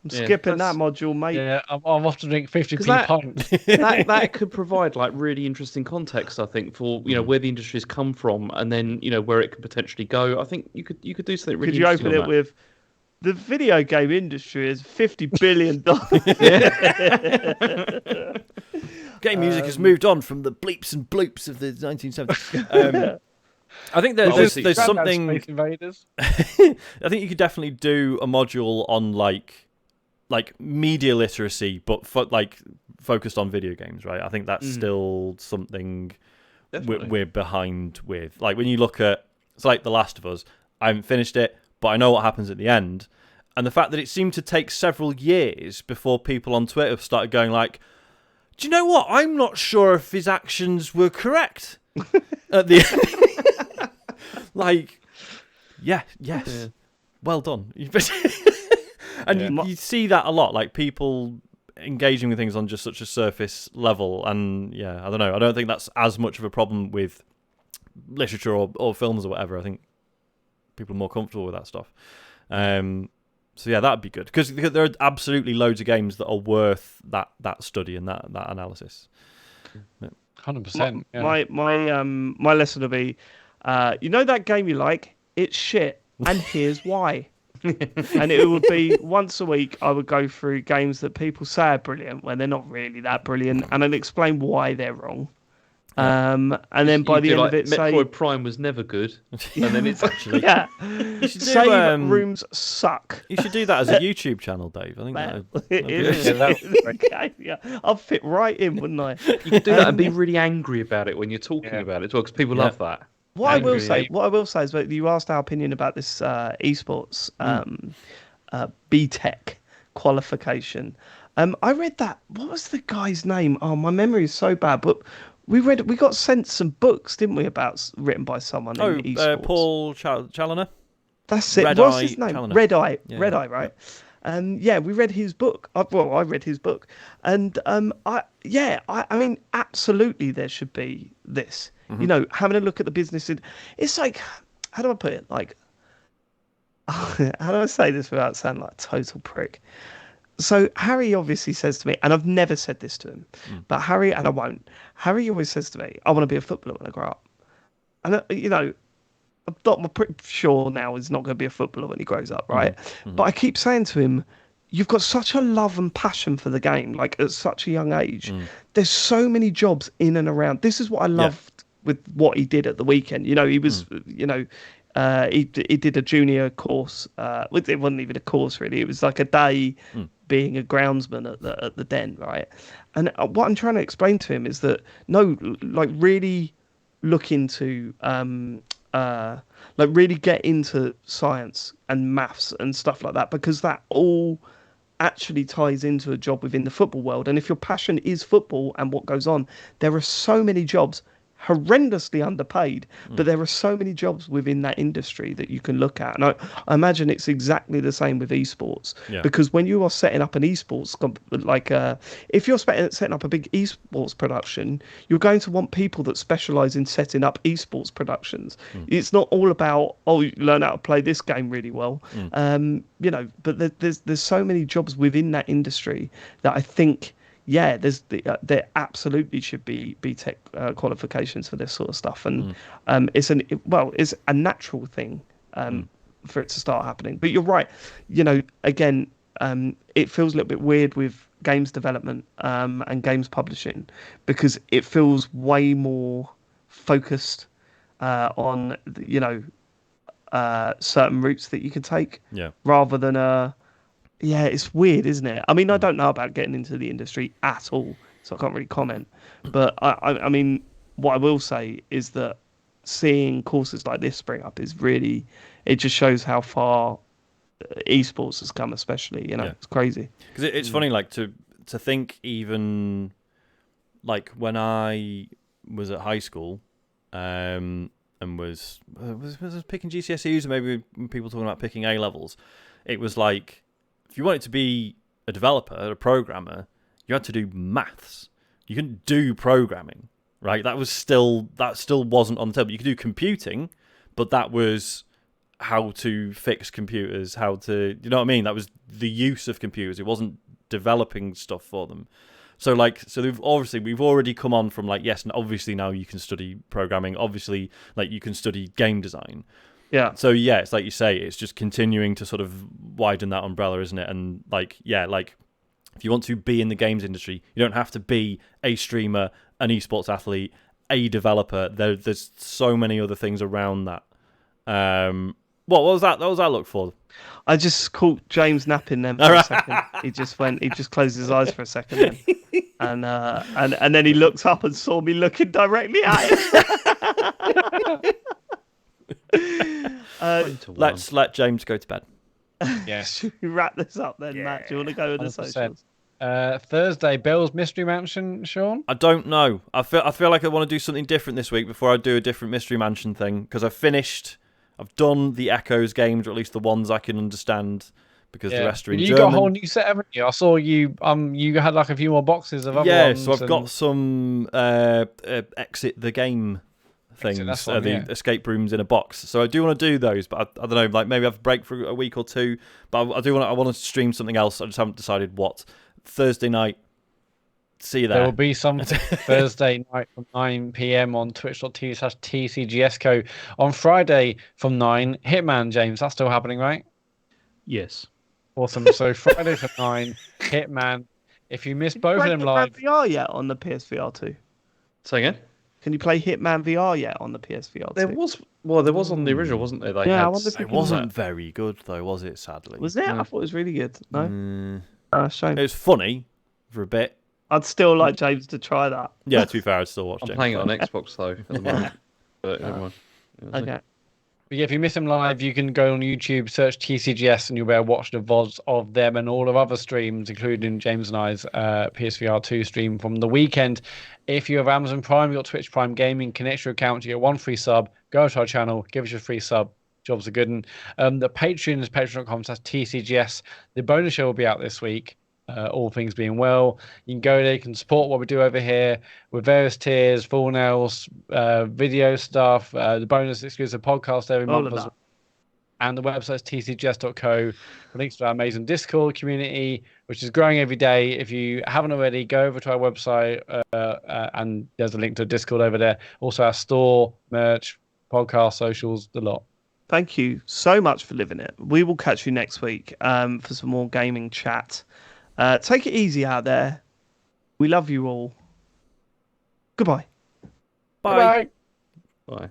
I'm skipping that that's- module, mate. Yeah, I'm off to drink 50p that- pints. that could provide really interesting context. I think for where the industry has come from, and then where it could potentially go. I think you could do something really. Could you interesting open on it with the video game industry is $50 billion? Game music has moved on from the bleeps and bloops of the 1970s. I think there's something. Space Invaders. I think you could definitely do a module on like media literacy, but focused on video games, right? I think that's still something we're behind with. Like when you look at, it's like The Last of Us. I haven't finished it, but I know what happens at the end. And the fact that it seemed to take several years before people on Twitter started going like, do you know what? I'm not sure if his actions were correct at the end. Yes. Yeah. Well done. And you see that a lot, like people engaging with things on just such a surface level. And yeah, I don't know. I don't think that's as much of a problem with literature or films or whatever. I think people are more comfortable with that stuff. So yeah, that'd be good because there are absolutely loads of games that are worth that study and that analysis. 100%. My lesson will be, that game you like, it's shit, and here's why. And it would be once a week I would go through games that people say are brilliant when they're not really that brilliant, and I'd explain why they're wrong. And then by the end of it, Metroid Prime was never good, and then it's actually You should save rooms suck. You should do that as a YouTube channel, Dave. I think It is. Yeah, I'd fit right in, wouldn't I? You could do that and be really angry about it when you're talking about it as well, because people love that. What I will say is that you asked our opinion about this esports BTEC qualification. I read that. What was the guy's name? Oh, my memory is so bad. But we got sent some books, didn't we, written by someone in esports? Paul Challoner. That's it. Red What's Eye his name? Challoner. Red Eye. Yeah. Red Eye, right? yeah, we read his book. I read his book, and I mean, absolutely, there should be this. You know, having a look at the business. It's like, how do I put it? Like, how do I say this without sounding like a total prick? So Harry obviously says to me, and I've never said this to him, but Harry, and I won't. Harry always says to me, "I want to be a footballer when I grow up," and you know, I'm pretty sure now he's not going to be a footballer when he grows up, right? But I keep saying to him, "You've got such a love and passion for the game, like at such a young age. There's so many jobs in and around. This is what I loved with what he did at the weekend. You know, he was, you know." He did a junior course. It wasn't even a course really. It was like a day being a groundsman at the den, right? And what I'm trying to explain to him is that no, like really look into like really get into science and maths and stuff like that, because that all actually ties into a job within the football world. And if your passion is football and what goes on, there are so many jobs horrendously underpaid, but there are so many jobs within that industry that you can look at. And I imagine it's exactly the same with esports, because when you are setting up an esports, like if you're setting up a big esports production, you're going to want people that specialize in setting up esports productions. It's not all about, oh, you learn how to play this game really well, you know, but there's so many jobs within that industry that I think, yeah, there absolutely should be tech qualifications for this sort of stuff, and it's a natural thing for it to start happening. But you're right, you know, again, it feels a little bit weird with games development and games publishing, because it feels way more focused on, you know, certain routes that you can take, rather than yeah, it's weird, isn't it? I mean, I don't know about getting into the industry at all, so I can't really comment. But I mean, what I will say is that seeing courses like this spring up is really, it just shows how far esports has come, especially, you know, it's crazy. Because it's funny, like, to think even, like, when I was at high school, and was picking GCSEs, or maybe people talking about picking A levels, it was like, if you wanted to be a developer, a programmer, you had to do maths. You couldn't do programming, right? That still wasn't on the table. You could do computing, but that was how to fix computers, how to, you know what I mean? That was the use of computers. It wasn't developing stuff for them. So we've already come on from like, yes, and obviously now you can study programming. Obviously, like, you can study game design. Yeah. So yeah, it's like you say, it's just continuing to sort of widen that umbrella, isn't it? And like, yeah, like, if you want to be in the games industry, you don't have to be a streamer, an esports athlete, a developer. There's so many other things around that. What was that? What was that look for? I just caught James napping then for a second. He just closed his eyes for a second then. And then he looked up and saw me looking directly at him. Let's let James go to bed. Yeah. Should we wrap this up then, Matt? Do you want to go with the socials? Thursday, Bill's Mystery Mansion, Sean? I don't know. I feel like I want to do something different this week before I do a different Mystery Mansion thing, because I've done the Echoes games, or at least the ones I can understand, because the rest are in German. You got a whole new set, haven't you? I saw you you had like a few more boxes of other ones. Yeah, so I've got some Exit the Game things, the escape rooms in a box. So I do want to do those, but I don't know, like maybe have a break for a week or two. But I want to stream something else. I just haven't decided what. Thursday night. See you there. There will be some Thursday night from 9 p.m. on twitch.tv/TCGSCO. On Friday from 9, Hitman, James. That's still happening, right? Yes. Awesome. So Friday from 9, Hitman. If you missed both of them live. Hitman VR yet on the PSVR2? Say again? Can you play Hitman VR yet on the PSVR2? There was on the original, wasn't there? I wonder if it wasn't very good, though, was it, sadly? Was it? I thought it was really good. No? Shame. It was funny for a bit. I'd still like James to try that. Yeah, to be fair, I'd still watch I'm James. playing it on Xbox, though, at the moment. But never mind. Okay. But yeah, if you miss them live, you can go on YouTube, search TCGS, and you'll be able to watch the VODs of them and all of other streams, including James and I's PSVR2 stream from the weekend. If you have Amazon Prime, you've got Twitch Prime Gaming, connect your account, you get one free sub, go to our channel, give us your free sub, Jobs are good. And the Patreon is patreon.com/TCGS. The bonus show will be out this week. All things being well, you can go there. You can support what we do over here with various tiers, full nails, video stuff, the bonus exclusive podcast every month as well. And the website's tcgs.co. Links to our amazing Discord community, which is growing every day. If you haven't already, go over to our website, and there's a link to Discord over there. Also, our store, merch, podcast, socials, the lot. Thank you so much for living it. We will catch you next week for some more gaming chat. Take it easy out there. We love you all. Goodbye. Bye. Bye.